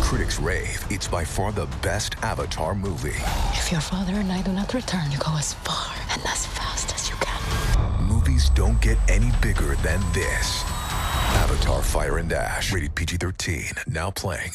Critics rave it's by far the best Avatar movie. If your father and I do not return, you go as far and as fast as you can. Movies don't get any bigger than this. Avatar Fire and Ash, rated PG-13, now playing.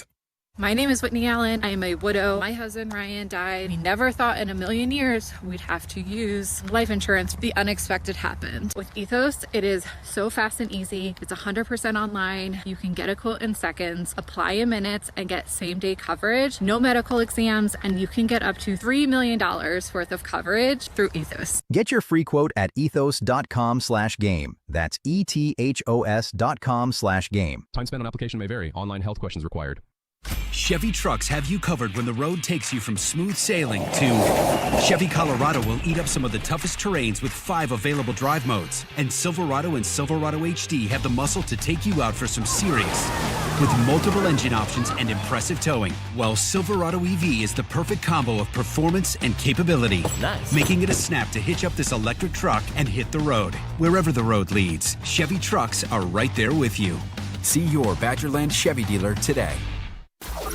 My name is Whitney Allen. I am a widow. My husband Ryan died. We never thought in a million years we'd have to use life insurance. The unexpected happened. With Ethos, it is so fast and easy. It's 100% online. You can get a quote in seconds, apply in minutes, and get same-day coverage. No medical exams, and you can get up to $3 million worth of coverage through Ethos. Get your free quote at ethos.com/game. That's ETHOS.com/game. Time spent on application may vary. Online health questions required. Chevy trucks have you covered when the road takes you from smooth sailing to Chevy Colorado will eat up some of the toughest terrains with 5 available drive modes. And Silverado and Silverado HD have the muscle to take you out for some serious. With multiple engine options and impressive towing, while Silverado EV is the perfect combo of performance and capability. Nice. Making it a snap to hitch up this electric truck and hit the road. Wherever the road leads, Chevy trucks are right there with you. See your Badgerland Chevy dealer today.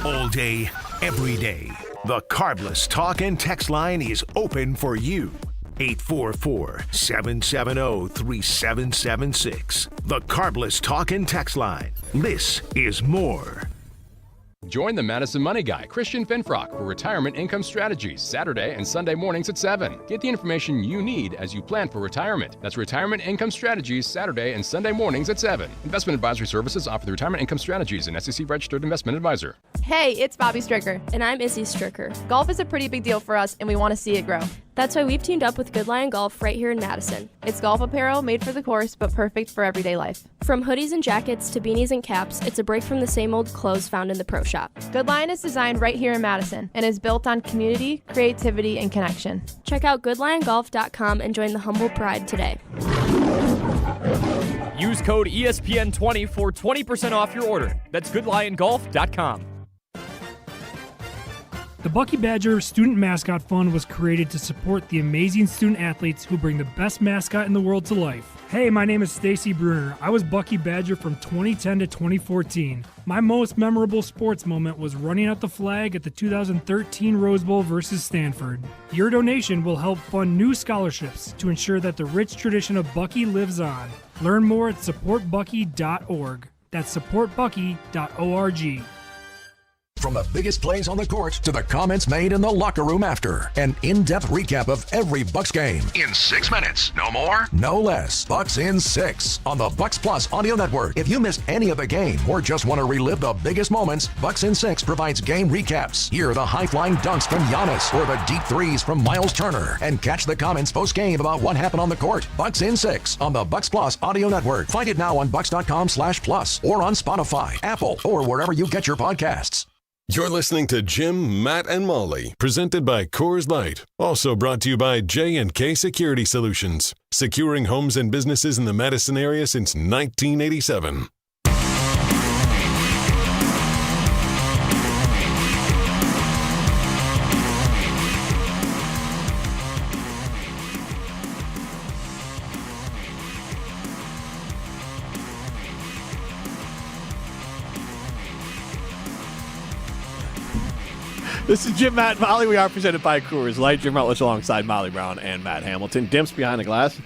All day, every day, the Carbless Talk and Text line is open for you. 844-770-3776. The Carbless Talk and Text line. This is more. Join the Madison Money Guy, Christian Finfrock, for Retirement Income Strategies, Saturday and Sunday mornings at 7. Get the information you need as you plan for retirement. That's Retirement Income Strategies, Saturday and Sunday mornings at 7. Investment advisory services offered through Retirement Income Strategies, an SEC-registered investment advisor. Hey, it's Bobby Stricker. And I'm Izzy Stricker. Golf is a pretty big deal for us, and we want to see it grow. That's why we've teamed up with Good Lion Golf right here in Madison. It's golf apparel made for the course, but perfect for everyday life. From hoodies and jackets to beanies and caps, it's a break from the same old clothes found in the pro shop. Good Lion is designed right here in Madison and is built on community, creativity, and connection. Check out goodliongolf.com and join the humble pride today. Use code ESPN20 for 20% off your order. That's goodliongolf.com. The Bucky Badger Student Mascot Fund was created to support the amazing student athletes who bring the best mascot in the world to life. Hey, my name is Stacy Bruner. I was Bucky Badger from 2010 to 2014. My most memorable sports moment was running out the flag at the 2013 Rose Bowl versus Stanford. Your donation will help fund new scholarships to ensure that the rich tradition of Bucky lives on. Learn more at supportbucky.org. That's supportbucky.org. From the biggest plays on the court to the comments made in the locker room after. An in-depth recap of every Bucks game. In 6 minutes. No more? No less. Bucks in 6 on the Bucks Plus Audio Network. If you missed any of the game or just want to relive the biggest moments, Bucks in 6 provides game recaps. Hear the high-flying dunks from Giannis or the deep threes from Miles Turner. And catch the comments post-game about what happened on the court. Bucks in 6 on the Bucks Plus Audio Network. Find it now on bucks.com/plus or on Spotify, Apple, or wherever you get your podcasts. You're listening to Jim, Matt, and Molly, presented by Coors Light. Also brought to you by J&K Security Solutions, securing homes and businesses in the Madison area since 1987. This is Jim, Matt, and Molly. We are presented by Coors Light. Jim Rutledge alongside Molly Brown and Matt Hamilton. Dimps behind the glass.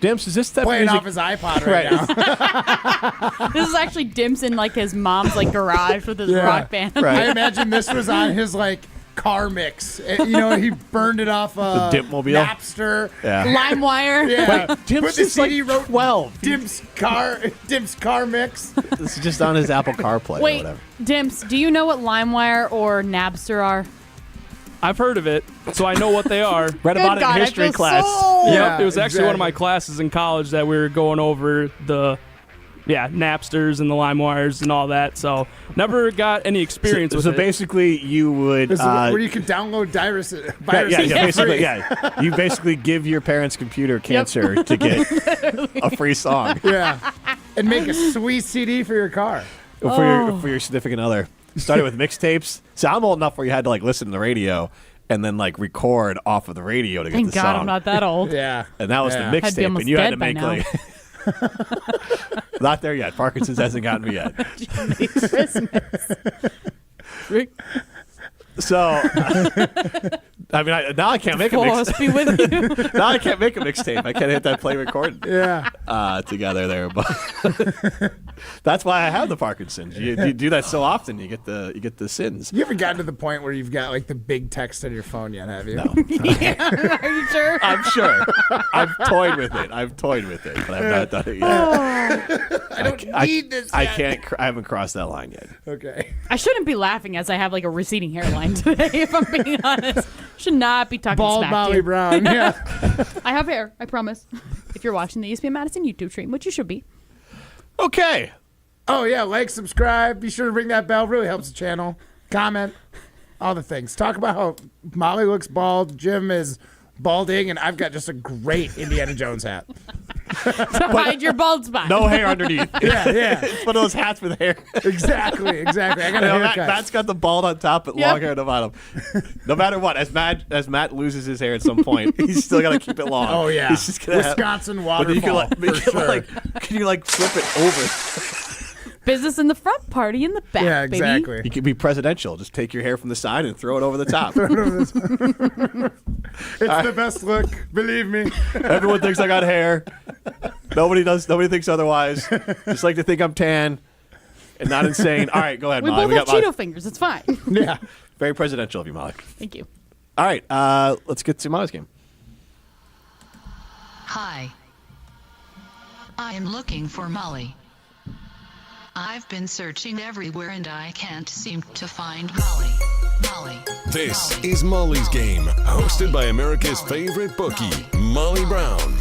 Dimps, is this that playing music? off his iPod right now? This is actually Dimps in like his mom's like garage with his rock band. Right. I imagine this was on his like car mix. He burned it off the Dimpmobile? Napster, LimeWire. Yeah, Wait, Dimps put the is CD, like wrote 12. Dimps car mix. This is just on his Apple CarPlay or Wait, whatever. Dimps, do you know what LimeWire or Napster are? I've heard of it, so I know what they are. Read about it in history class. Yep, it was actually one of my classes in college that we were going over the Napsters and the LimeWires and all that. So never got any experience with it. So basically, you would where you can download viruses. You basically give your parents' computer cancer to get a free song. Yeah, and make a sweet CD for your car. For your significant other. Started with mixtapes. So I'm old enough where you had to like listen to the radio and then like record off of the radio to get Thank the God song. I'm not that old. Yeah. And that was the I'd be mixtape, almost and you had dead to by make now. like not there yet. Parkinson's hasn't gotten me yet. So, I mean, now I can't make a mixtape. Be with you. Now I can't make a mixtape. I can't hit that play record. Yeah. Together there, but that's why I have the Parkinson's. You do that so often, you get the sins. You haven't gotten to the point where you've got like the big text on your phone yet, have you? No. Are you sure? I'm sure. I've toyed with it, but I've not done it yet. I don't need this yet. I haven't crossed that line yet. Okay. I shouldn't be laughing as I have like a receding hairline today, if I'm being honest. Should not be talking Bald smack to Molly you. Brown, yeah. I have hair, I promise. If you're watching the ESPN Madison YouTube stream, which you should be. Okay. Oh, yeah, like, subscribe. Be sure to ring that bell. Really helps the channel. Comment. All the things. Talk about how Molly looks bald, Jim is balding, and I've got just a great Indiana Jones hat. To hide your bald spot. No hair underneath. Yeah. It's one of those hats with hair. Exactly. I got a haircut. Matt's got the bald on top but long hair at the bottom. No matter what, as Matt loses his hair at some point, he's still got to keep it long. Oh, yeah. He's just gonna Wisconsin waterfall, for sure. Can you flip it over? Business in the front, party in the back, Yeah, exactly. baby. You can be presidential. Just take your hair from the side and throw it over the top. It's the best look, believe me. Everyone thinks I got hair. Nobody does. Nobody thinks otherwise. Just like to think I'm tan and not insane. All right, go ahead, We Molly. both have Cheeto fingers. It's fine. Yeah. Very presidential of you, Molly. Thank you. All right, let's get to Molly's game. Hi. I am looking for Molly. I've been searching everywhere and I can't seem to find Molly. This is Molly's Game, hosted by America's favorite bookie, Molly Brown.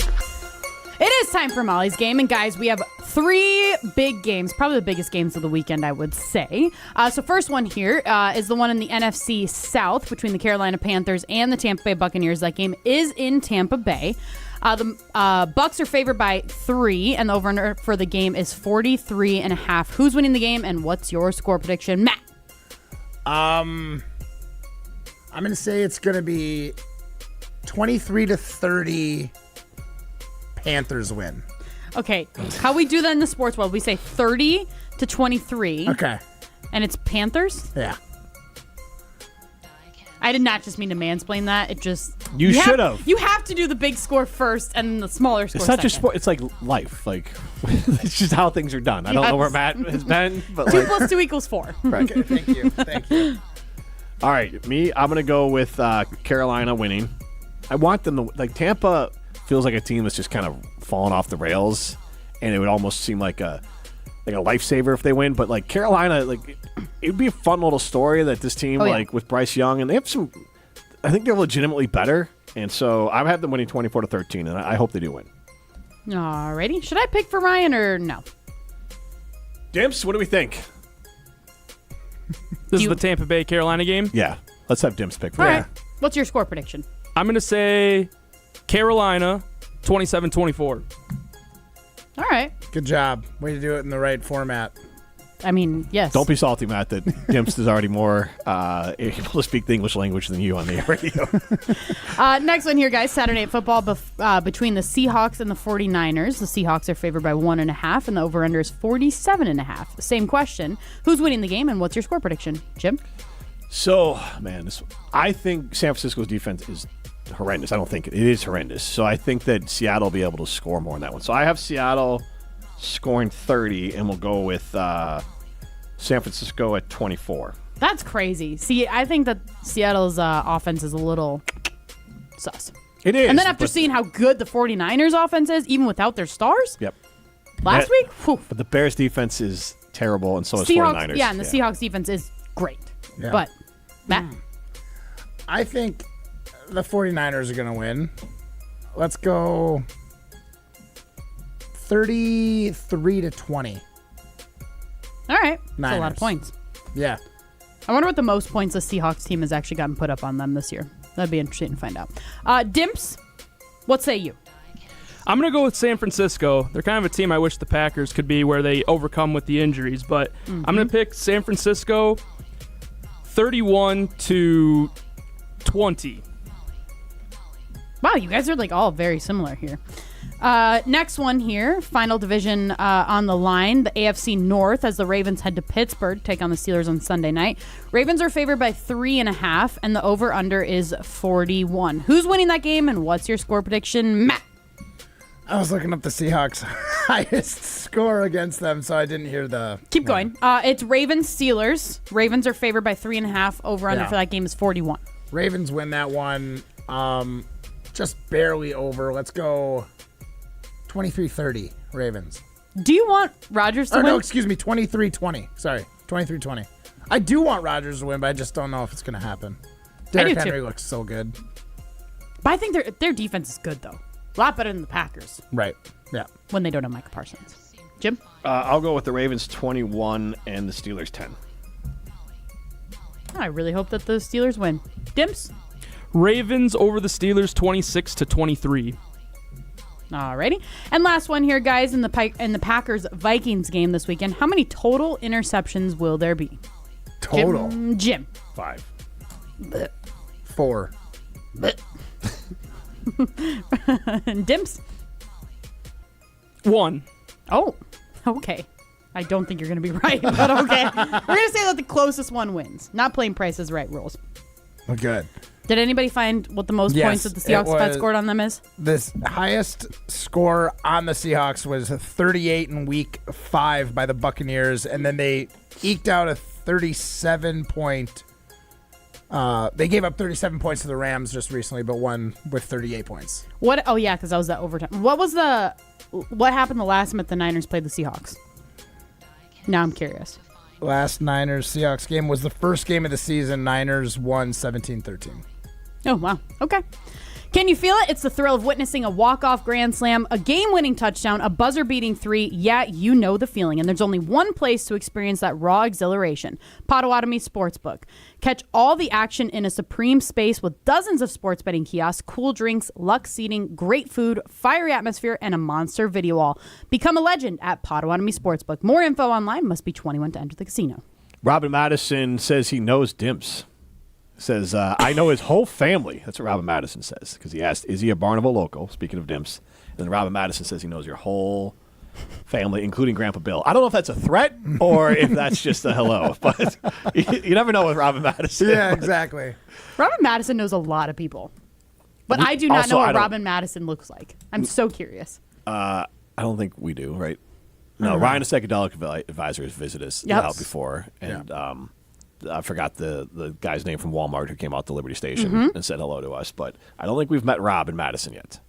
It is time for Molly's Game, and guys, we have 3 big games, probably the biggest games of the weekend, I would say. So first one here is the one in the NFC South between the Carolina Panthers and the Tampa Bay Buccaneers. That game is in Tampa Bay. The Bucs are favored by 3, and the over-under for the game is 43.5. Who's winning the game, and what's your score prediction, Matt? I'm going to say it's going to be 23-30 Panthers win. Okay, how we do that in the sports world, we say 30-23. Okay. And it's Panthers? Yeah. I did not just mean to mansplain that. It just... You should have. You have to do the big score first and then the smaller score It's not second. just sport. It's like life. Like it's just how things are done. I don't know where Matt has been, but 2 + 2 = 4. Right. Okay, thank you. Thank you. All right, I'm going to go with Carolina winning. I want them to Tampa feels like a team that's just kind of fallen off the rails, and it would almost seem like a lifesaver if they win. But like Carolina, it'd be a fun little story that this team with Bryce Young, and they have some. I think they're legitimately better, and so I have them winning 24-13, and I hope they do win. Alrighty, should I pick for Ryan or no? Dimps, what do we think? This is the Tampa Bay Carolina game? Yeah. Let's have Dimps pick for All that. right. What's your score prediction? I'm going to say Carolina 27-24. All right. Good job. Way to do it in the right format. I mean, yes. Don't be salty, Matt, that Dimps is already more able to speak the English language than you on the radio. Next one here, guys. Saturday Night Football between the Seahawks and the 49ers. The Seahawks are favored by 1.5, and the over-under is 47.5. Same question. Who's winning the game, and what's your score prediction? Jim? So, man, I think San Francisco's defense is horrendous. I don't think it is horrendous. So I think that Seattle will be able to score more in that one. So I have Seattle scoring 30, and we'll go with San Francisco at 24. That's crazy. See, I think that Seattle's offense is a little sus. It is. And then after seeing how good the 49ers offense is, even without their stars, yep. last week, whew. But the Bears defense is terrible, and so is Seahawks, 49ers. Yeah, and the Seahawks defense is great. Yeah. But, Matt? I think the 49ers are going to win. Let's go 33-20. All right. That's a lot Niners. of points. Yeah. I wonder what the most points the Seahawks team has actually gotten put up on them this year. That'd be interesting to find out. Dimps, what say you? I'm going to go with San Francisco. They're kind of a team I wish the Packers could be where they overcome with the injuries, but I'm going to pick San Francisco 31-20. Wow, you guys are all very similar here. Next one here, final division on the line, the AFC North, as the Ravens head to Pittsburgh, take on the Steelers on Sunday night. Ravens are favored by 3.5, and the over-under is 41. Who's winning that game, and what's your score prediction, Matt? I was looking up the Seahawks' highest score against them, so I didn't hear the... Keep going. It's Ravens-Steelers. Ravens are favored by 3.5. Over-under for that game is 41. Ravens win that one just barely over. Let's go 23-30 Ravens. Do you want Rodgers to win? No, excuse me, 23-20. Sorry, 23-20. I do want Rodgers to win, but I just don't know if it's going to happen. Derrick Henry looks so good. But I think their defense is good, though. A lot better than the Packers. Right, yeah. When they don't have Micah Parsons. Jim? I'll go with the Ravens 21 and the Steelers 10. I really hope that the Steelers win. Dimps? Ravens over the Steelers 26-23. Alrighty. And last one here, guys, in the Packers-Vikings game this weekend. How many total interceptions will there be? Total? Jim. 5. 4. And Dimps? 1. Oh, okay. I don't think you're going to be right, but okay. We're going to say that the closest one wins. Not playing Price is Right rules. Oh, good. Did anybody find what the most points that the Seahawks had scored on them is? This highest score on the Seahawks was 38 in week 5 by the Buccaneers, and then they eked out a 37-point. They gave up 37 points to the Rams just recently, but won with 38 points. What? Oh, yeah, because that was that overtime. What happened the last time the Niners played the Seahawks? Now I'm curious. Last Niners-Seahawks game was the first game of the season. Niners won 17-13. Oh, wow. Okay. Can you feel it? It's the thrill of witnessing a walk-off grand slam, a game-winning touchdown, a buzzer-beating 3. Yeah, you know the feeling. And there's only one place to experience that raw exhilaration. Potawatomi Sportsbook. Catch all the action in a supreme space with dozens of sports betting kiosks, cool drinks, luxe seating, great food, fiery atmosphere, and a monster video wall. Become a legend at Potawatomi Sportsbook. More info online. Must be 21 to enter the casino. Robin Madison says he knows Dimps. Says, I know his whole family. That's what Robin Madison says. Because he asked, is he a Barnable local? Speaking of Dimps. And then Robin Madison says he knows your whole family, including Grandpa Bill. I don't know if that's a threat or if that's just a hello. But you never know with Robin Madison. Yeah, exactly. Robin Madison knows a lot of people. But I do not Also, know I what don't- Robin Madison looks like. I'm so curious. I don't think we do, right? No, Ryan, a psychedelic advisor, has visited us out before, and I forgot the guy's name from Walmart who came out to Liberty Station and said hello to us, but I don't think we've met Rob in Madison yet.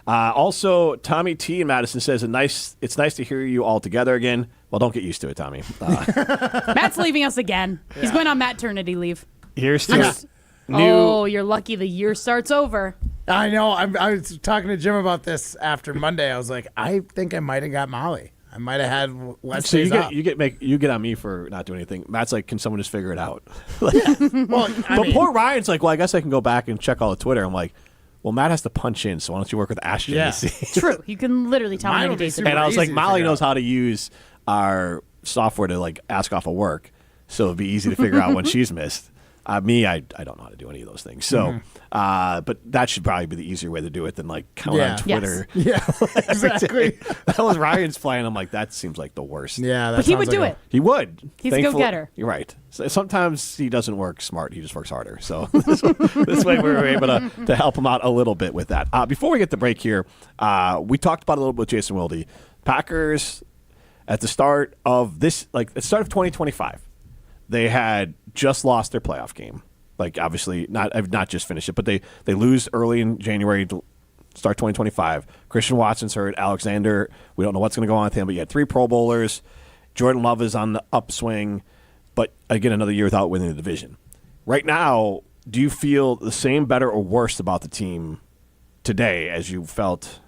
Also, Tommy T in Madison says, it's nice to hear you all together again. Well, don't get used to it, Tommy. Matt's leaving us again. He's going on maternity leave. Here's to Oh, you're lucky the year starts over. I know. I was talking to Jim about this after Monday. I was like, I think I might have got Molly. I might have had less So days off. you get on me for not doing anything. Matt's like, can someone just figure it out? Well, But poor Ryan's like, well, I guess I can go back and check all the Twitter. I'm like, well, Matt has to punch in, so why don't you work with Ashton to see? True. You can literally tell Mine me would be days super ago. And I was like, easy to Molly figure knows out. how to use our software to like ask off of work, so it'd be easy to figure out when she's missed. Me, I don't know how to do any of those things. So, but that should probably be the easier way to do it than like count on Twitter. Yeah, exactly. That was Ryan's plan. I'm like, that seems like the worst. Yeah, that But he sounds would do like it. He would. He's a go-getter. You're right. So sometimes he doesn't work smart. He just works harder. So this way we were able to help him out a little bit with that. Before we get the break here, we talked about it a little bit with Jason Wilde. Packers at the start of this, like at the start of 2025, they had just lost their playoff game. Like obviously not just finished it, but they lose early in January to start 2025. Christian Watson's hurt. Alexander, we don't know what's going to go on with him, but you had 3 Pro Bowlers. Jordan Love is on the upswing, but again, another year without winning the division. Right now, do you feel the same, better, or worse about the team today as you felt,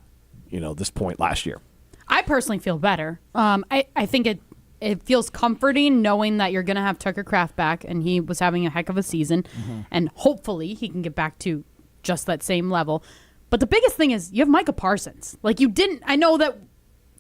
this point last year? I personally feel better. I think it feels comforting knowing that you're going to have Tucker Kraft back, and he was having a heck of a season, and hopefully he can get back to just that same level. But the biggest thing is you have Micah Parsons. Like I know that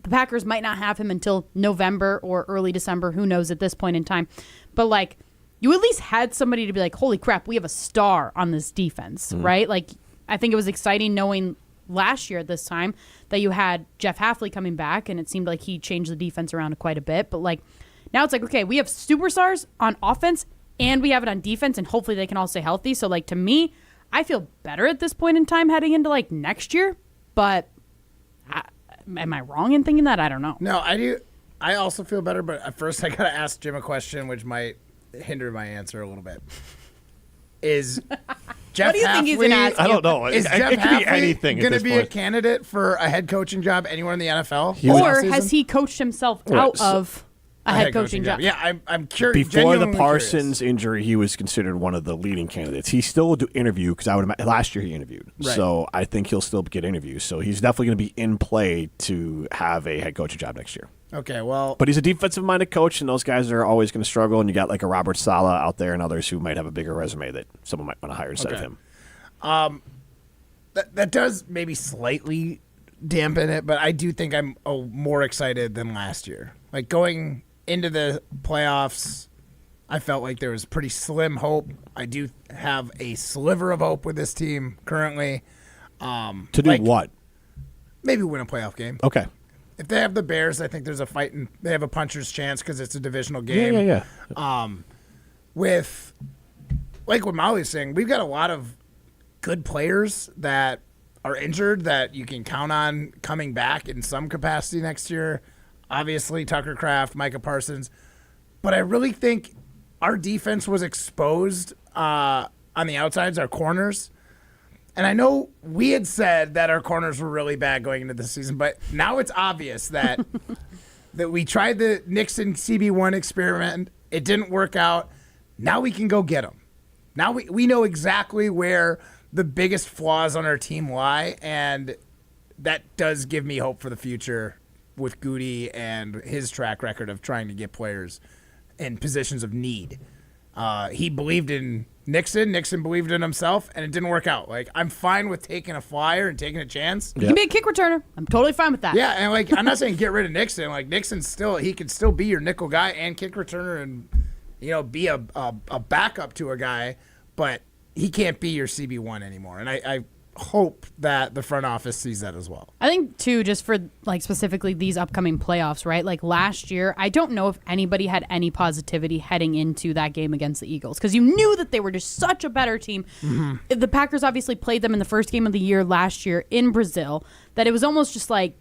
the Packers might not have him until November or early December. Who knows at this point in time? But like you at least had somebody to be like, holy crap, we have a star on this defense, right? Like I think it was exciting knowing last year at this time that you had Jeff Hafley coming back, and it seemed like he changed the defense around quite a bit. But like now it's like, okay, we have superstars on offense and we have it on defense, and hopefully they can all stay healthy. So like to me, I feel better at this point in time heading into like next year. But am I wrong in thinking that? I don't know. No, I do. I also feel better, but at first I gotta ask Jim a question, which might hinder my answer a little bit. Is Jeff What do you think he's gonna ask? I don't know. Is It Jeff could be Hafley anything at going to this be a point. candidate for a head coaching job anywhere in the NFL? Or has he coached himself out of a head coaching job? Yeah, I'm curious. Before the Parsons injury, he was considered one of the leading candidates. He still will do interview because last year he interviewed. Right. So I think he'll still get interviews. So he's definitely going to be in play to have a head coaching job next year. Okay, well, But he's a defensive-minded coach, and those guys are always going to struggle. And you got like a Robert Saleh out there and others who might have a bigger resume that someone might want to hire instead of him. that does maybe slightly dampen it, but I do think I'm more excited than last year. Like going into the playoffs, I felt like there was pretty slim hope. I do have a sliver of hope with this team currently. To do what? Maybe win a playoff game. Okay. If they have the Bears, I think there's a fight and they have a puncher's chance because it's a divisional game. Yeah. With like what Molly's saying, we've got a lot of good players that are injured that you can count on coming back in some capacity next year. Obviously, Tucker Kraft, Micah Parsons. But I really think our defense was exposed on the outsides, our corners. And I know we had said that our corners were really bad going into the season, but now it's obvious that that we tried the Nixon CB1 experiment. It didn't work out. Now we can go get them. Now we know exactly where the biggest flaws on our team lie, and that does give me hope for the future with Goody and his track record of trying to get players in positions of need. He believed in Nixon. Nixon believed in himself, and it didn't work out. Like, I'm fine with taking a flyer and taking a chance. He can be a kick returner. I'm totally fine with that. Yeah, and like I'm not saying get rid of Nixon. Like he could still be your nickel guy and kick returner, and be a backup to a guy, but he can't be your CB1 anymore. And I hope that the front office sees that as well. I think, too, just for like specifically these upcoming playoffs, right? Like last year, I don't know if anybody had any positivity heading into that game against the Eagles because you knew that they were just such a better team. Mm-hmm. The Packers obviously played them in the first game of the year last year in Brazil, that it was almost just like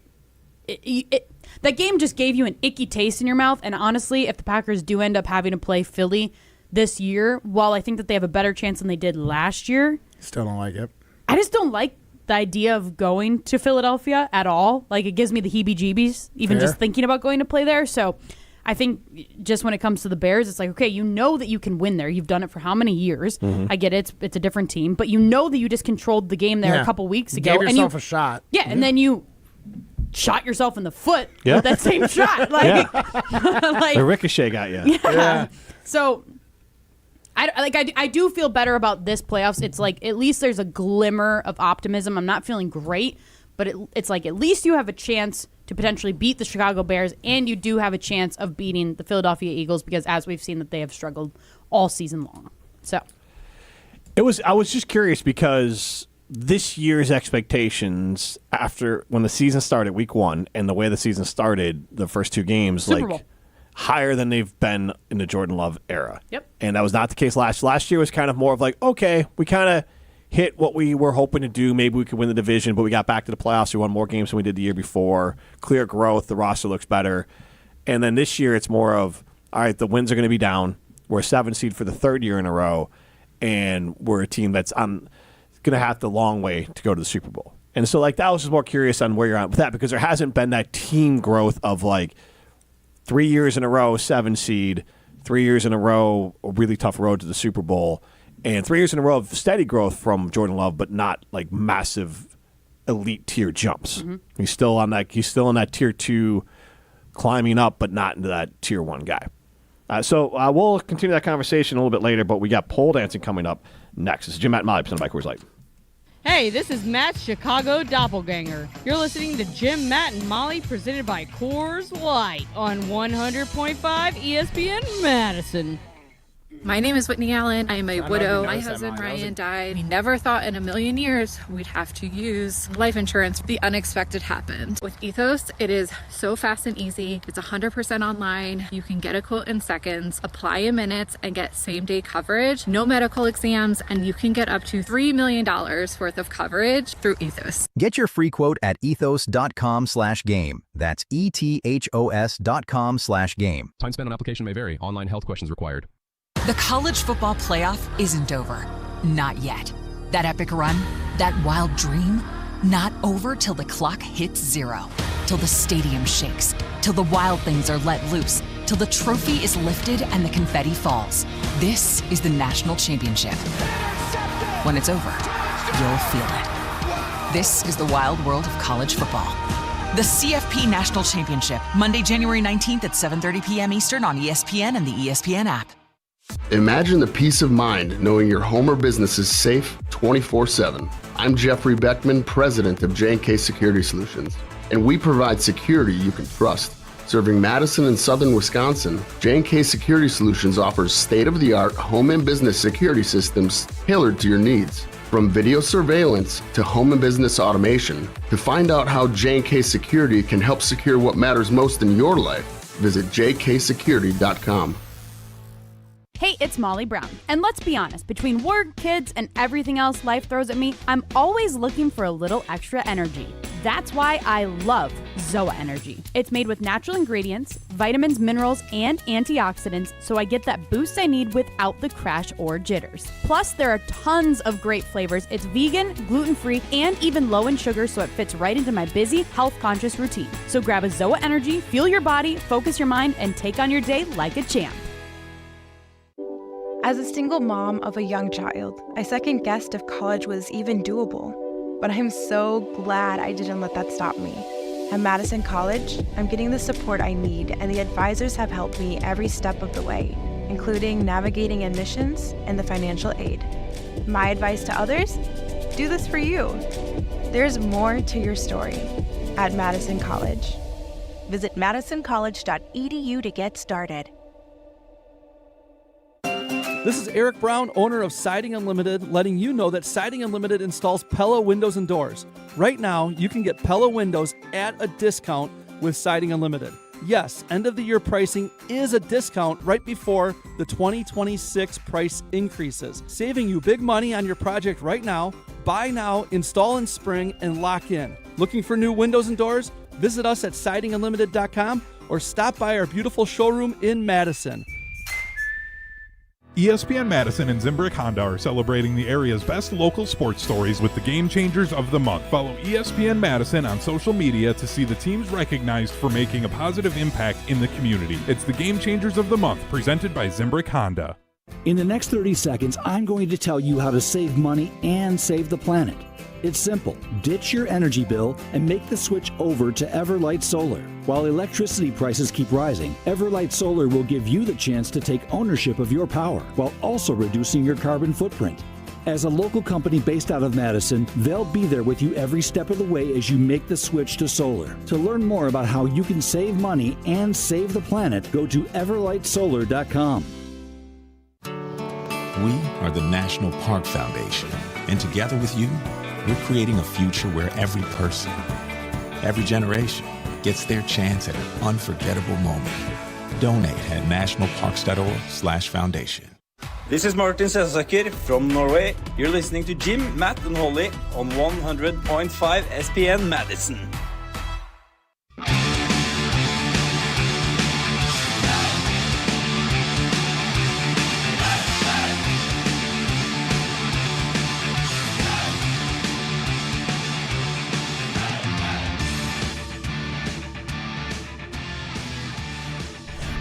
that game just gave you an icky taste in your mouth. And honestly, if the Packers do end up having to play Philly this year, while I think that they have a better chance than they did last year, still don't like it. I just don't like the idea of going to Philadelphia at all. Like, it gives me the heebie-jeebies, even just thinking about going to play there. So I think just when it comes to the Bears, it's like, okay, you know that you can win there. You've done it for how many years? Mm-hmm. I get it. It's a different team. But you know that you just controlled the game there a couple weeks ago. Gave yourself a shot. Yeah, and then you shot yourself in the foot with that same shot. Like, like, the ricochet got you. Yeah. So I do feel better about this playoffs. It's like at least there's a glimmer of optimism. I'm not feeling great, but it's like at least you have a chance to potentially beat the Chicago Bears, and you do have a chance of beating the Philadelphia Eagles because, as we've seen, that they have struggled all season long. So I was just curious because this year's expectations after when the season started week 1 and the way the season started the first 2 games, Super Bowl. Higher than they've been in the Jordan Love era. Yep. And that was not the case last year. Was kind of more of like, okay, we kind of hit what we were hoping to do. Maybe we could win the division, but we got back to the playoffs. We won more games than we did the year before. Clear growth. The roster looks better. And then this year it's more of, all right, the wins are going to be down. We're a 7 seed for the 3rd year in a row, and we're a team that's going to have the long way to go to the Super Bowl. And so, like, that was just more curious on where you're at with that because there hasn't been that team growth of, like, 3 years in a row, 7 seed, 3 years in a row, a really tough road to the Super Bowl, and 3 years in a row of steady growth from Jordan Love, but not like massive elite tier jumps. Mm-hmm. He's still in that tier 2 climbing up, but not into that tier 1 guy. So we'll continue that conversation a little bit later, but we got pole dancing coming up next. This is Jim, Matt, and Molly, presented by Coors Light. Hey, this is Matt's Chicago Doppelganger. You're listening to Jim, Matt, and Molly, presented by Coors Light on 100.5 ESPN Madison. My name is Whitney Allen. I am a widow. My husband Ryan died. We never thought in a million years we'd have to use life insurance. The unexpected happened. With Ethos, it is so fast and easy. It's 100% online. You can get a quote in seconds, apply in minutes, and get same-day coverage. No medical exams, and you can get up to $3 million worth of coverage through Ethos. Get your free quote at ethos.com/game. That's ethos.com/game. Time spent on application may vary. Online health questions required. The college football playoff isn't over. Not yet. That epic run, that wild dream, not over till the clock hits 0. Till the stadium shakes. Till the wild things are let loose. Till the trophy is lifted and the confetti falls. This is the national championship. When it's over, you'll feel it. This is the wild world of college football. The CFP National Championship, Monday, January 19th at 7:30 p.m. Eastern on ESPN and the ESPN app. Imagine the peace of mind knowing your home or business is safe 24/7. I'm Jeffrey Beckman, president of J&K Security Solutions, and we provide security you can trust. Serving Madison and southern Wisconsin, J&K Security Solutions offers state-of-the-art home and business security systems tailored to your needs. From video surveillance to home and business automation, to find out how J&K Security can help secure what matters most in your life, visit jksecurity.com. Hey, it's Molly Brown. And let's be honest, between work, kids, and everything else life throws at me, I'm always looking for a little extra energy. That's why I love Zoa Energy. It's made with natural ingredients, vitamins, minerals, and antioxidants, so I get that boost I need without the crash or jitters. Plus, there are tons of great flavors. It's vegan, gluten-free, and even low in sugar, so it fits right into my busy, health-conscious routine. So grab a Zoa Energy, fuel your body, focus your mind, and take on your day like a champ. As a single mom of a young child, I second-guessed if college was even doable. But I'm so glad I didn't let that stop me. At Madison College, I'm getting the support I need, and the advisors have helped me every step of the way, including navigating admissions and the financial aid. My advice to others? Do this for you. There's more to your story at Madison College. Visit madisoncollege.edu to get started. This is Eric Brown, owner of Siding Unlimited, letting you know that Siding Unlimited installs Pella windows and doors. Right now, you can get Pella windows at a discount with Siding Unlimited. Yes, end-of-the-year pricing is a discount right before the 2026 price increases, saving you big money on your project right now. Buy now, install in spring, and lock in. Looking for new windows and doors? Visit us at sidingunlimited.com or stop by our beautiful showroom in Madison. ESPN Madison and Zimbrick Honda are celebrating the area's best local sports stories with the Game Changers of the Month. Follow ESPN Madison on social media to see the teams recognized for making a positive impact in the community. It's the Game Changers of the Month, presented by Zimbrick Honda. In the next 30 seconds, I'm going to tell you how to save money and save the planet. It's simple. Ditch your energy bill and make the switch over to Everlight Solar. While electricity prices keep rising, Everlight Solar will give you the chance to take ownership of your power while also reducing your carbon footprint. As a local company based out of Madison, they'll be there with you every step of the way as you make the switch to solar. To learn more about how you can save money and save the planet, go to everlightsolar.com. We are the National Park Foundation, and together with you, we're creating a future where every person, every generation, gets their chance at an unforgettable moment. Donate at nationalparks.org/foundation. This is Martin Sesaker from Norway. You're listening to Jim, Matt, and Holly on 100.5 ESPN Madison.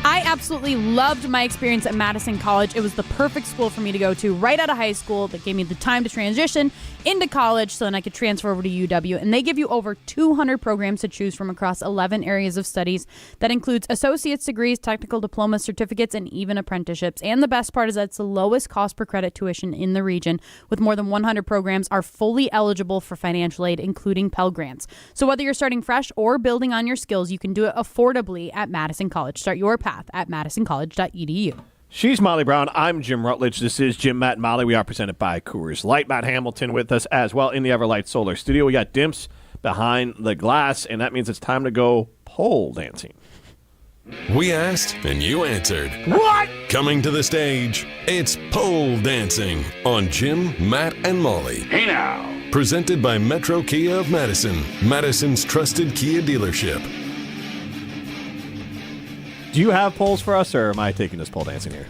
I absolutely loved my experience at Madison College. It was the perfect school for me to go to right out of high school that gave me the time to transition into college so then I could transfer over to UW. And they give you over 200 programs to choose from across 11 areas of studies. That includes associate's degrees, technical diplomas, certificates, and even apprenticeships. And the best part is that it's the lowest cost per credit tuition in the region, with more than 100 programs are fully eligible for financial aid, including Pell Grants. So whether you're starting fresh or building on your skills, you can do it affordably at Madison College. Start your path at madisoncollege.edu. She's Molly Brown. I'm Jim Rutledge. This is Jim, Matt, and Molly. We are presented by Coors Light. Matt Hamilton with us as well in the Everlight Solar Studio. We got Dimps behind the glass, and that means it's time to go pole dancing. We asked, and you answered. What? Coming to the stage, it's pole dancing on Jim, Matt, and Molly. Hey now. Presented by Metro Kia of Madison, Madison's trusted Kia dealership. Do you have polls for us, or am I taking this pole dancing here?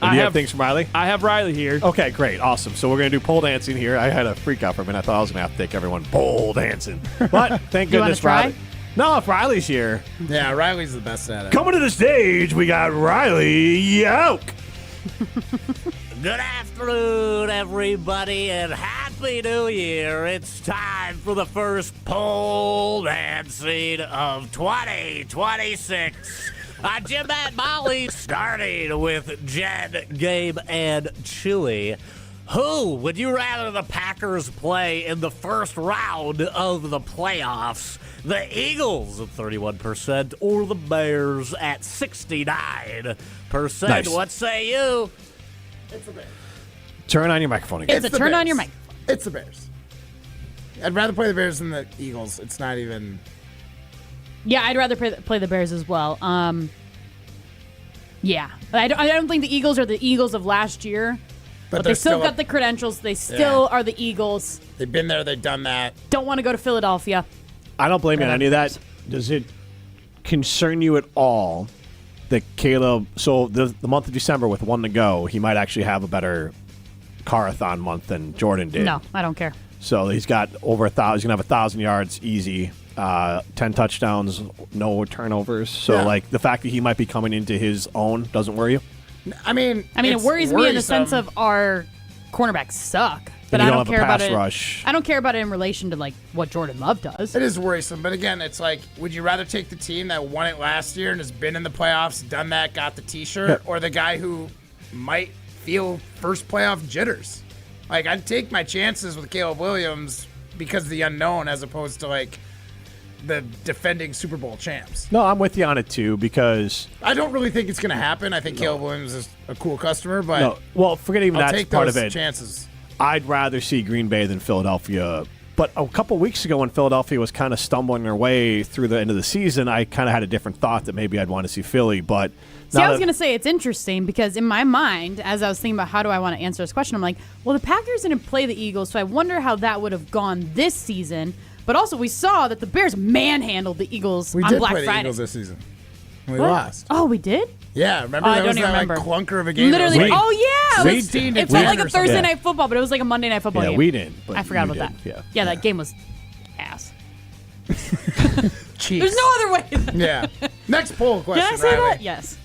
Do you have things from Riley? I have Riley here. Okay, great. Awesome. So we're going to do pole dancing here. I had a freak out for a minute. I thought I was going to have to take everyone pole dancing. But thank goodness Riley. No, if Riley's here. Yeah, Riley's the best at it. Coming to the stage, we got Riley Yoke. Good afternoon, everybody, and Happy New Year. It's time for the first pole dancing of 2026. Jim, Matt, Molly, starting with Jen, Gabe, and Chewy. Who would you rather the Packers play in the first round of the playoffs? The Eagles at 31% or the Bears at 69%? Nice. What say you? It's the Bears. Turn on your microphone again. It's a turn on your mic. It's the Bears. I'd rather play the Bears than the Eagles. It's not even... Yeah, I'd rather play the Bears as well. Yeah. I don't think the Eagles are the Eagles of last year. But they still got the credentials. They still are the Eagles. They've been there. They've done that. Don't want to go to Philadelphia. I don't blame you on any of that. Does it concern you at all that Caleb, so the month of December with one to go, he might actually have a better car-a-thon month than Jordan did? No, I don't care. So he's got over 1,000. He's going to have 1,000 yards easy. 10 touchdowns, no turnovers. So, like, the fact that he might be coming into his own doesn't worry you? I mean, it worries me in the sense of our cornerbacks suck. But I don't care about it. Rush. I don't care about it in relation to, like, what Jordan Love does. It is worrisome. But, again, it's like, would you rather take the team that won it last year and has been in the playoffs, done that, got the T-shirt, or the guy who might feel first playoff jitters? Like, I'd take my chances with Caleb Williams because of the unknown as opposed to, like, the defending Super Bowl champs. No, I'm with you on it too because I don't really think it's going to happen. I think Caleb Williams is a cool customer, but no. Well, forget even I'll that's take part those of it. chances. I'd rather see Green Bay than Philadelphia. But a couple weeks ago when Philadelphia was kind of stumbling their way through the end of the season, I kind of had a different thought that maybe I'd want to see Philly. But see, I was going to say it's interesting because in my mind, as I was thinking about how do I want to answer this question, I'm like, well, the Packers didn't play the Eagles, so I wonder how that would have gone this season. But also we saw that the Bears manhandled the Eagles We on did Black play the Friday. Eagles this season. We What? lost. Oh, we did? Yeah, remember Oh, I that don't was even that remember. clunker of a game? Literally, It was oh yeah, We it, was, did. it felt like a We- Thursday yeah. night football, but it was like a Monday night football Yeah, game. we didn't, but I forgot you about did, that. yeah. That game was ass. Cheeks. There's no other way. Yeah. Next poll question, Can I say Riley. that? Yes.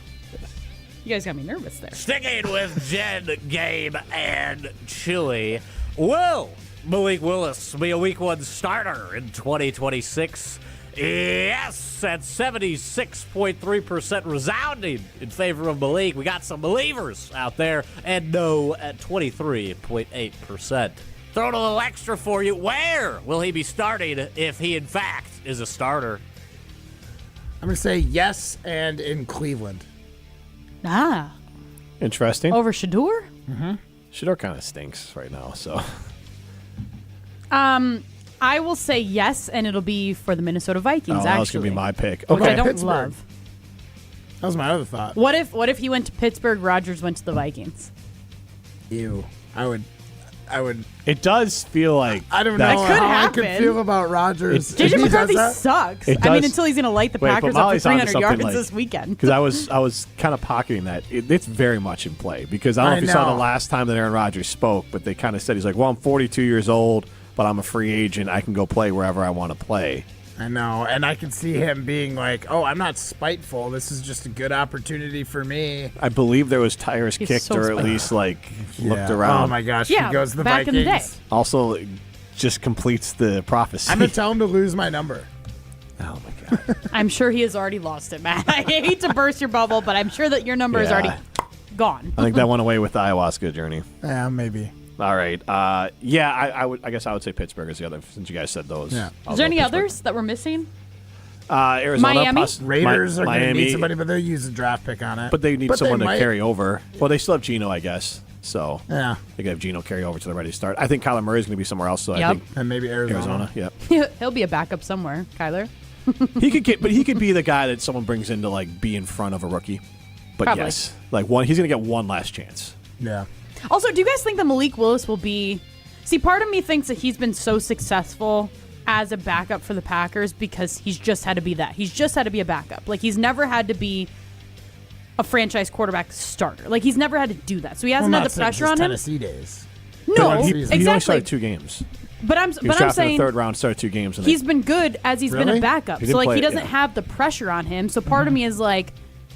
You guys got me nervous there. Sticking with Jen, Gabe, and Chewy, will Malik Willis be a Week 1 starter in 2026? Yes, at 76.3% resounding in favor of Malik. We got some believers out there, and no at 23.8%. Throwing a little extra for you. Where will he be starting if he, in fact, is a starter? I'm going to say yes, and in Cleveland. Ah. Interesting. Over Shador? Mm-hmm. Shador kind of stinks right now, so. I will say yes, and it'll be for the Minnesota Vikings, Oh, that was going to actually. be my pick. Which I Okay. don't Pittsburgh. love. That was my other thought. What if he went to Pittsburgh, Rodgers went to the Vikings? Ew. I would. It does feel like I don't know that's- could how I could happen. feel about Rodgers. It- JJ if he does McCarthy that. sucks. It I mean, does. until he's going to light the Wait, but Packers up for Molly's onto 300 something, yards like- this weekend. Because I was kind of pocketing that. It's very much in play. Because I don't know I if you saw know. the last time that Aaron Rodgers spoke, but they kind of said, he's like, well, I'm 42 years old, but I'm a free agent. I can go play wherever I want to play. I know, and I can see him being like, "Oh, I'm not spiteful. This is just a good opportunity for me." I believe there was tires He's kicked so or at spiteful. least like looked Yeah. around. Oh my gosh, Yeah, he goes to the back in the Vikings. day. Also, just completes the prophecy. I'm gonna tell him to lose my number. Oh my god. I'm sure he has already lost it, Matt. I hate to burst your bubble, but I'm sure that your number is Yeah. already gone. I think that went away with the ayahuasca journey. Yeah, maybe. All right. Yeah, I guess I would say Pittsburgh is the other, since you guys said those. Yeah. I'll Is there go any Pittsburgh. others that we're missing? Arizona, Miami? Raiders are going to Miami, need somebody, but they'll use a draft pick on it. but they need someone to might- carry over. Well, they still have Geno, I guess. So Yeah, they could have Geno carry over to the ready to start. I think Kyler Murray's going to be somewhere else. So I Yep. think and maybe Arizona. Yep. He'll be a backup somewhere, Kyler. He could be the guy that someone brings in to like be in front of a rookie. But Probably. yes, like he's going to get one last chance. Yeah. Also, do you guys think that Malik Willis will be... See, part of me thinks that he's been so successful as a backup for the Packers because he's just had to be that. He's just had to be a backup. Like, he's never had to be a franchise quarterback starter. Like, he's never had to do that. So he hasn't had the pressure on him. Tennessee days. No, he only exactly. started 2 games. But I'm He was drafted in saying the third round, started 2 games. And he's been good as he's been Really? a backup. He So, didn't like, play- he doesn't yeah. have the pressure on him. So part of me is like...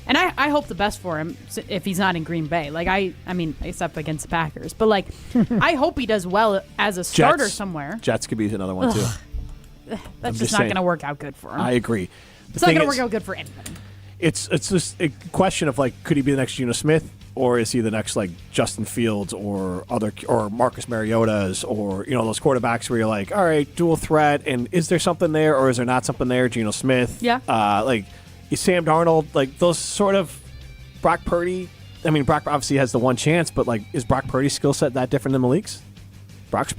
And I hope the best for him if he's not in Green Bay. Like, I mean, except against the Packers. But, like, I hope he does well as a starter Jets. somewhere. Jets could be another one too. That's just just not saying. going to work out good for him. I agree. It's not going to work out good for anybody. It's just a question of like, could he be the next Geno Smith, or is he the next like Justin Fields or Marcus Mariota's, or those quarterbacks where you're like, all right, dual threat, and is there something there or is there not something there? Geno Smith, Yeah. like is Sam Darnold, like those sort of Brock Purdy. I mean, Brock obviously has the one chance, but like, is Brock Purdy's skill set that different than Malik's? Brock's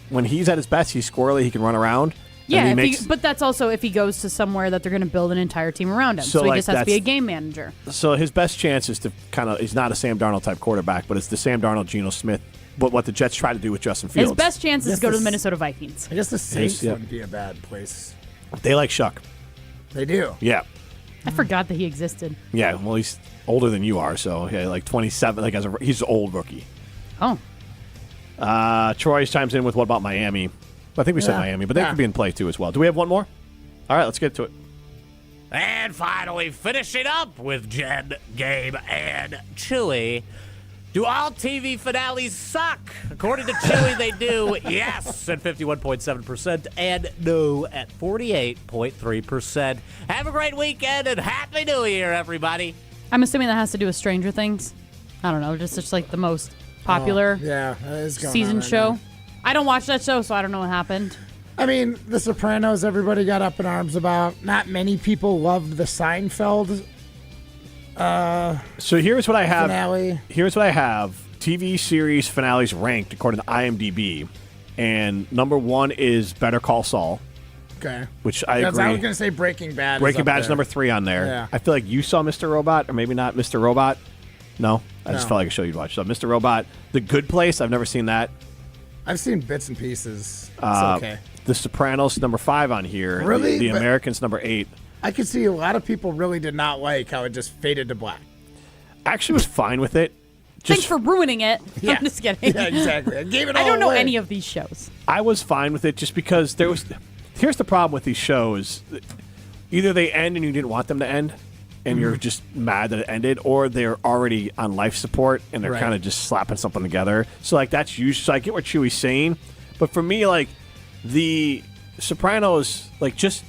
when he's at his best, he's squirrely, he can run around. Yeah, and but that's also if he goes to somewhere that they're going to build an entire team around him. So, So, he like, just has to be a that's- game manager. So his best chance is to he's not a Sam Darnold type quarterback, but it's the Sam Darnold, Geno Smith, but what the Jets try to do with Justin Fields. His best chance is Yes, to go to this- the Minnesota Vikings. I guess the Saints Yeah. wouldn't be a bad place. They like Shuck. They do. Yeah. I forgot that he existed. Yeah, well, he's older than you are, so yeah, like 27. Like he's an old rookie. Oh. Troy chimes in with what about Miami? I think we said Yeah. Miami, but they Yeah. could be in play too as well. Do we have one more? All right, let's get to it. And finally, finishing up with Jen, Gabe, and Chewy. Do all TV finales suck? According to Chewy, they do. Yes, at 51.7%, and no at 48.3%. Have a great weekend, and Happy New Year, everybody. I'm assuming that has to do with Stranger Things. I don't know, just like the most popular Yeah, that is going season on right show. now. I don't watch that show, so I don't know what happened. I mean, The Sopranos, everybody got up in arms about. Not many people loved the Seinfeld So here's what I have. finale. Here's what I have. TV series finales ranked according to IMDb. And number 1 is Better Call Saul. Okay. Which I agree. I was going to say Breaking Bad. Breaking Bad is there. number 3 on there. Yeah. I feel like you saw Mr. Robot, or maybe not Mr. Robot. No? I just No. felt like a show you'd watch. So Mr. Robot, The Good Place, I've never seen that. I've seen bits and pieces. It's okay. The Sopranos, number 5 on here. Really? The But- Americans, number 8. I could see a lot of people really did not like how it just faded to black. I actually was fine with it. Thanks for ruining it. Yeah. I'm just kidding. Yeah, exactly. I gave it I all don't know away. any of these shows. I was fine with it just because there was. Here's the problem with these shows: either they end and you didn't want them to end, and you're just mad that it ended, or they're already on life support and they're Right. kind of just slapping something together. So like that's usually. So I get what Chewy's saying, but for me, like the Sopranos, like just.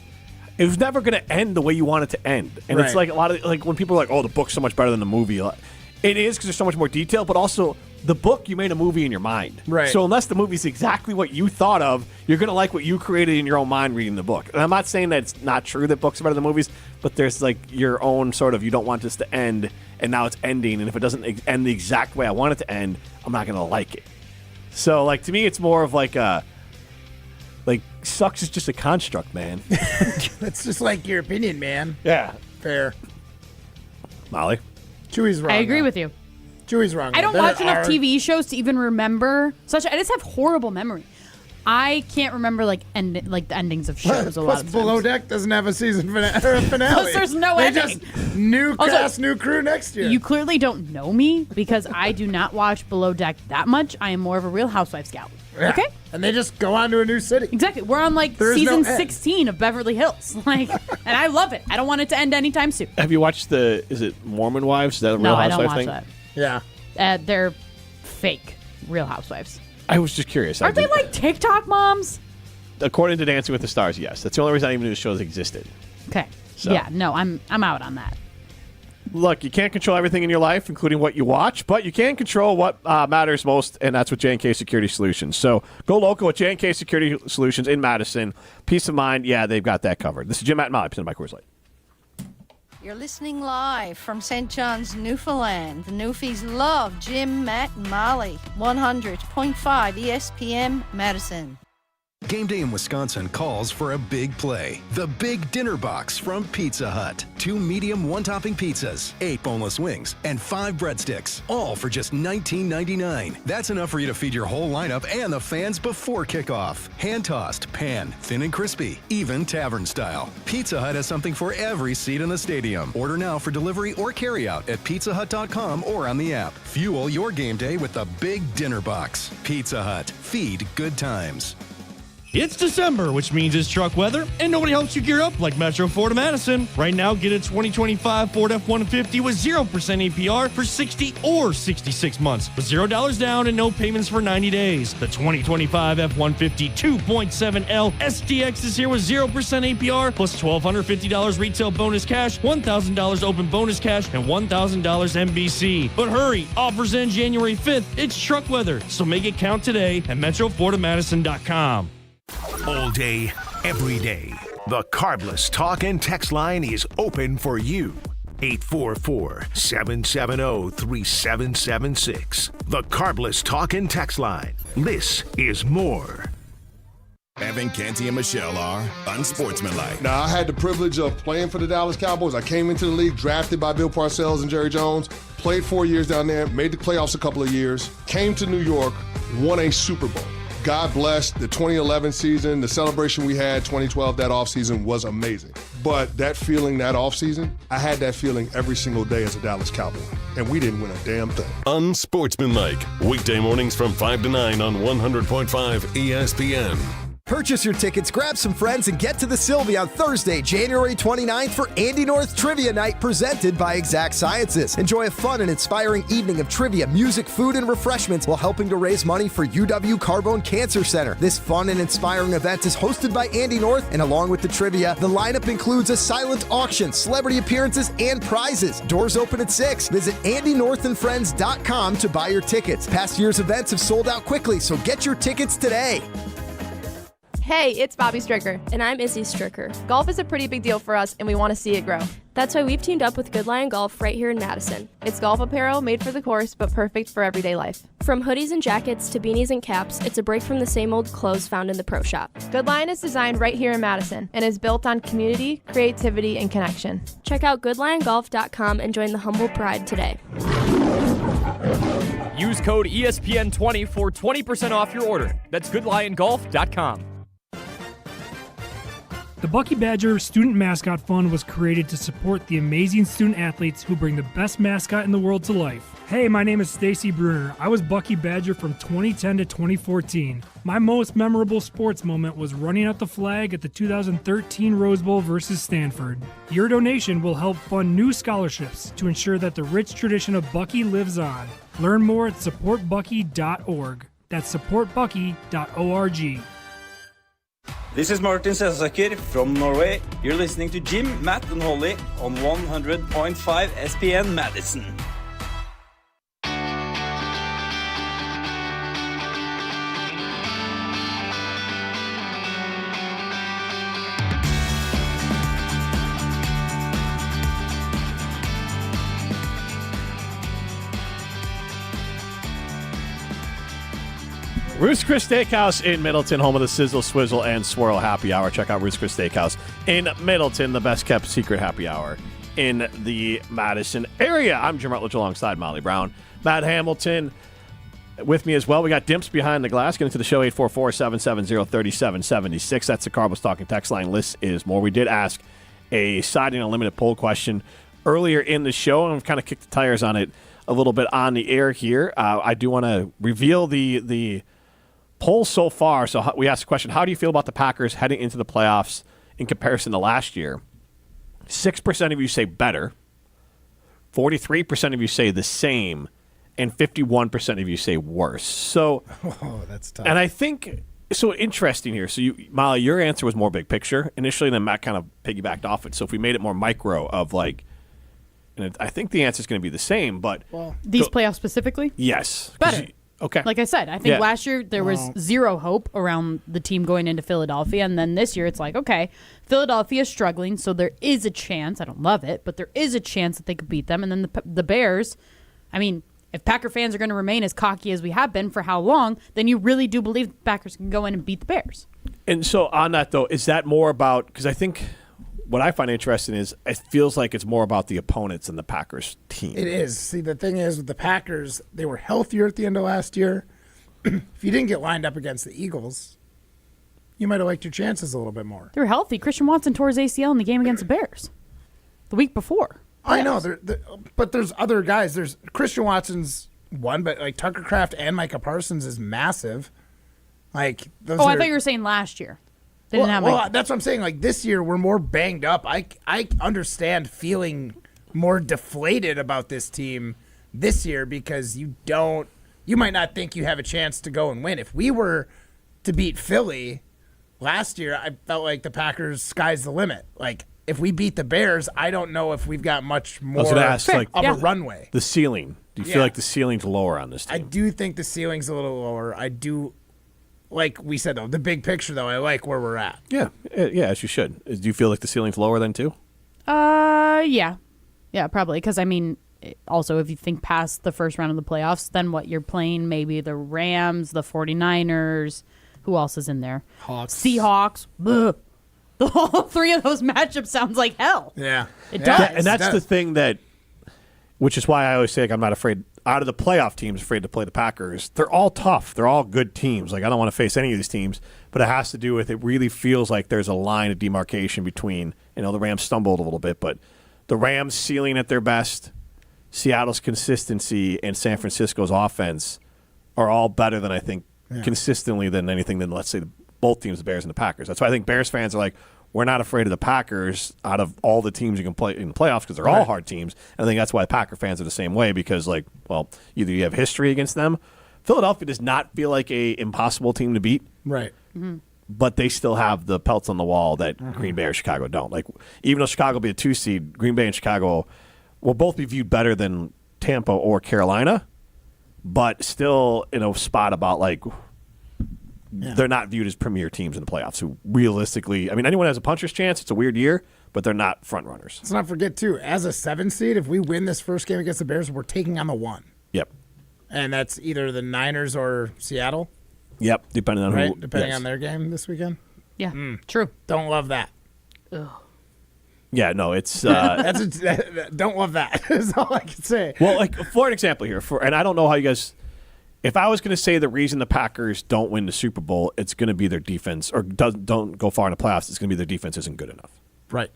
It was never going to end the way you want it to end, and it's Right. like a lot of like when people are like, "Oh, the book's so much better than the movie." It is because there's so much more detail, but also the book you made a movie in your mind. Right. So unless the movie's exactly what you thought of, you're going to like what you created in your own mind reading the book. And I'm not saying that it's not true that books are better than movies, but there's like your own sort of you don't want this to end, and now it's ending, and if it doesn't end the exact way I want it to end, I'm not going to like it. So like to me, it's more of like a. Like, sucks is just a construct, man. That's just like your opinion, man. Yeah. Fair. Molly? Chewy's wrong. I agree though. with you. Chewy's wrong. I don't There watch enough are- TV shows to even remember such. I just have horrible memory. I can't remember the endings of shows a lot Plus, of times. Below Deck doesn't have a season or a finale. Plus, there's no they ending. Just new Also, cast, new crew next year. You clearly don't know me because I do not watch Below Deck that much. I am more of a Real Housewives gal. Yeah. Okay? And they just go on to a new city. Exactly. We're on like There is no season end. 16 of Beverly Hills. Like, and I love it. I don't want it to end anytime soon. Have you watched is it Mormon Wives? Is that a Real No, I Housewife don't watch thing? that. Yeah. They're fake Real Housewives. I was just curious. Aren't they like TikTok moms? According to Dancing with the Stars, yes. That's the only reason I even knew the shows existed. Okay. So. Yeah, no, I'm out on that. Look, you can't control everything in your life, including what you watch, but you can control what matters most, and that's with J&K Security Solutions. So go local with J&K Security Solutions in Madison. Peace of mind, yeah, they've got that covered. This is Jim Matt and Molly, presented by Coors Light. You're listening live from St. John's, Newfoundland. The Newfies love Jim, Matt, and Molly. 100.5 ESPN Madison. Game day in Wisconsin calls for a big play. The Big Dinner Box from Pizza Hut. 2 medium one-topping pizzas, 8 boneless wings, and 5 breadsticks, all for just $19.99. That's enough for you to feed your whole lineup and the fans before kickoff. Hand-tossed, pan, thin and crispy, even tavern style. Pizza Hut has something for every seat in the stadium. Order now for delivery or carryout at pizzahut.com or on the app. Fuel your game day with the Big Dinner Box. Pizza Hut. Feed good times. It's December, which means it's truck weather, and nobody helps you gear up like Metro Ford of Madison. Right now, get a 2025 Ford F-150 with 0% APR for 60 or 66 months, with $0 down and no payments for 90 days. The 2025 F-150 2.7L STX is here with 0% APR plus $1,250 retail bonus cash, $1,000 open bonus cash, and $1,000 MBC. But hurry, offers end January 5th. It's truck weather, so make it count today at MetroFordofMadison.com. All day, every day. The Carbless Talk and Text line is open for you. 844-770-3776. The Carbless Talk and Text line. This is more. Evan, Canty, and Michelle are unsportsmanlike. Now, I had the privilege of playing for the Dallas Cowboys. I came into the league drafted by Bill Parcells and Jerry Jones, played 4 years down there, made the playoffs a couple of years, came to New York, won a Super Bowl. God bless the 2011 season, the celebration we had 2012, that offseason was amazing. But that feeling that offseason, I had that feeling every single day as a Dallas Cowboy, and we didn't win a damn thing. Unsportsmanlike. Weekday mornings from 5 to 9 on 100.5 ESPN. Purchase your tickets, grab some friends, and get to the Sylvie on Thursday, January 29th for Andy North Trivia Night presented by Exact Sciences. Enjoy a fun and inspiring evening of trivia, music, food, and refreshments while helping to raise money for UW Carbone Cancer Center. This fun and inspiring event is hosted by Andy North, and along with the trivia, the lineup includes a silent auction, celebrity appearances, and prizes. Doors open at 6. Visit AndyNorthAndFriends.com to buy your tickets. Past year's events have sold out quickly, so get your tickets today. Hey, it's Bobby Stricker. And I'm Izzy Stricker. Golf is a pretty big deal for us, and we want to see it grow. That's why we've teamed up with Good Lion Golf right here in Madison. It's golf apparel made for the course, but perfect for everyday life. From hoodies and jackets to beanies and caps, it's a break from the same old clothes found in the pro shop. Good Lion is designed right here in Madison and is built on community, creativity, and connection. Check out goodliongolf.com and join the humble pride today. Use code ESPN20 for 20% off your order. That's goodliongolf.com. The Bucky Badger Student Mascot Fund was created to support the amazing student athletes who bring the best mascot in the world to life. Hey, my name is Stacy Bruner. I was Bucky Badger from 2010 to 2014. My most memorable sports moment was running out the flag at the 2013 Rose Bowl versus Stanford. Your donation will help fund new scholarships to ensure that the rich tradition of Bucky lives on. Learn more at supportbucky.org. That's supportbucky.org. This is Martin Sesaker from Norway. You're listening to Jim, Matt, and Holly on 100.5 ESPN Madison. Ruth's Chris Steakhouse in Middleton, home of the Sizzle, Swizzle, and Swirl Happy Hour. Check out Ruth's Chris Steakhouse in Middleton, the best-kept secret happy hour in the Madison area. I'm Jim Rutledge alongside Molly Brown. Matt Hamilton with me as well. We got Dimps behind the glass. Get into the show, 844-770-3776. That's the Cardinals Talking text line. List is more. We did ask a Siding Unlimited poll question earlier in the show, and we've kind of kicked the tires on it a little bit on the air here. I do want to reveal the poll so far. So we asked the question, how do you feel about the Packers heading into the playoffs in comparison to last year? 6% of you say better, 43% of you say the same, and 51% of you say worse. So, that's tough. And I think, so interesting here. So, Molly, your answer was more big picture initially, and then Matt kind of piggybacked off it. So if we made it more micro of like, and I think the answer is going to be the same, but. These playoffs specifically? Yes. Better. Okay. Like I said, I think last year there was zero hope around the team going into Philadelphia. And then this year it's like, okay, Philadelphia is struggling, so there is a chance. I don't love it, but there is a chance that they could beat them. And then the Bears, I mean, if Packer fans are going to remain as cocky as we have been for how long, then you really do believe the Packers can go in and beat the Bears. And so on that, though, is that more about, because I think what I find interesting is it feels like it's more about the opponents than the Packers team. It is. See, the thing is with the Packers, they were healthier at the end of last year. If you didn't get lined up against the Eagles, you might have liked your chances a little bit more. They were healthy. Christian Watson tore his ACL in the game against the Bears the week before. I know, but there's other guys. There's Christian Watson's one, but like Tucker Kraft and Micah Parsons is massive. Like those I thought you were saying last year. They didn't have that's what I'm saying. Like this year, we're more banged up. I understand feeling more deflated about this team this year because you might not think you have a chance to go and win. If we were to beat Philly last year, I felt like the Packers sky's the limit. Like if we beat the Bears, I don't know if we've got much more of a runway. The ceiling. Do you feel like the ceiling's lower on this team? I do think the ceiling's a little lower. I do. Like we said, though, the big picture, though, I like where we're at. Yeah, as you should. Do you feel like the ceiling's lower then, too? Yeah. Yeah, probably. Because, I mean, also, if you think past the first round of the playoffs, then what you're playing, maybe the Rams, the 49ers, who else is in there? Seahawks. Ugh. All three of those matchups sounds like hell. Yeah. It does. And that's the thing that, which is why I always say, like, I'm not afraid. Out of the playoff teams afraid to play the Packers, they're all tough. They're all good teams. Like I don't want to face any of these teams, but it has to do with it really feels like there's a line of demarcation between, the Rams stumbled a little bit, but the Rams ceiling at their best, Seattle's consistency, and San Francisco's offense are all better than I think consistently than anything than, let's say, both teams, the Bears and the Packers. That's why I think Bears fans are like, we're not afraid of the Packers out of all the teams you can play in the playoffs because they're all hard teams. And I think that's why Packer fans are the same way because, like, well, either you have history against them. Philadelphia does not feel like a impossible team to beat. Right. Mm-hmm. But they still have the pelts on the wall that Green Bay or Chicago don't. Like, even though Chicago will be a 2 seed, Green Bay and Chicago will both be viewed better than Tampa or Carolina, but still in a spot about, like, they're not viewed as premier teams in the playoffs. Who realistically, I mean, anyone has a puncher's chance. It's a weird year, but they're not front runners. Let's not forget too, as a 7 seed, if we win this first game against the Bears, we're taking on the 1. Yep. And that's either the Niners or Seattle. Yep, depending on who. Depending on their game this weekend. Yeah, true. Don't love that. Ugh. Yeah, no, it's don't love that. Is all I can say. Well, like for an example here, and I don't know how you guys. If I was going to say the reason the Packers don't win the Super Bowl, it's going to be their defense, or don't go far in the playoffs. It's going to be their defense isn't good enough. Right.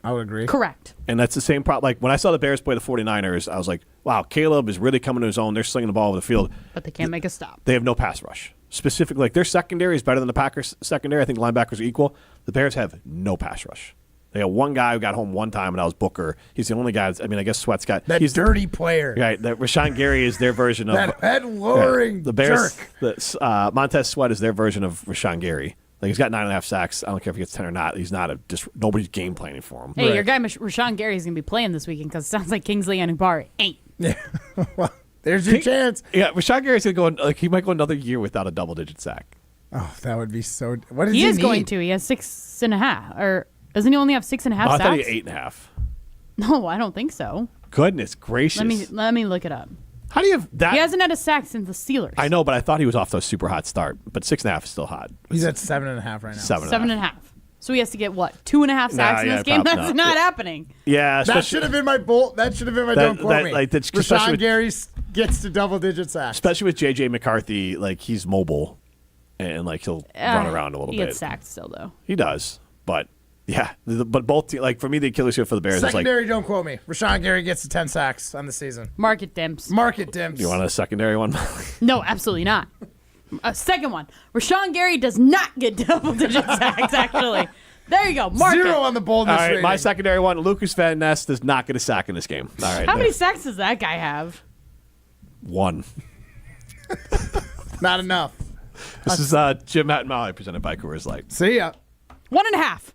I would agree. Correct. And that's the same problem. Like when I saw the Bears play the 49ers, I was like, wow, Caleb is really coming to his own. They're slinging the ball over the field. But they can't make a stop. They have no pass rush. Specifically, like their secondary is better than the Packers' secondary. I think the linebackers are equal. The Bears have no pass rush. They got one guy who got home one time, and that was Booker. He's the only guy. I mean, I guess Sweat's got he's dirty player. Right. That Rashawn Gary is their version of that head-lowering the Bears. jerk. Montez Sweat is their version of Rashawn Gary. Like he's got 9.5 sacks. I don't care if he gets 10 or not. He's not nobody's game planning for him. Hey, your guy Rashawn Gary is going to be playing this weekend because it sounds like Kingsley Enagbare ain't. Yeah. Well, there's your chance. Yeah, Rashawn Gary's going to go. Like he might go another year without a double-digit sack. Oh, that would be so. What does he is need? going to. He has 6.5, or doesn't he only have 6.5 sacks? I thought he had 8.5. No, I don't think so. Goodness gracious! Let me look it up. How do you have that? He hasn't had a sack since the Steelers. I know, but I thought he was off to a super hot start. But 6.5 is still hot. He's at 7.5 right now. 7.5. So he has to get what, 2.5 sacks in this game? That's not happening. Yeah, that should have been my bolt. That should have been my don't quote me. Rashawn Gary gets to double-digit sacks, especially with J.J. McCarthy. Like he's mobile, and like he'll run around a little bit. He gets sacked still, though. He does, but. Yeah, but both like for me, the Achilles heel for the Bears secondary. Is like, don't quote me. Rashawn Gary gets to 10 sacks on the season. Market dimps. You want a secondary one? No, absolutely not. A second one. Rashawn Gary does not get double-digit sacks. Actually, there you go. Mark 0 on the boldness. All right, rating. my secondary one. Lucas Van Ness does not get a sack in this game. All right. How many sacks does that guy have? 1. Not enough. This is Jim, Matt, and Molly presented by Coors Light. See ya. 1.5.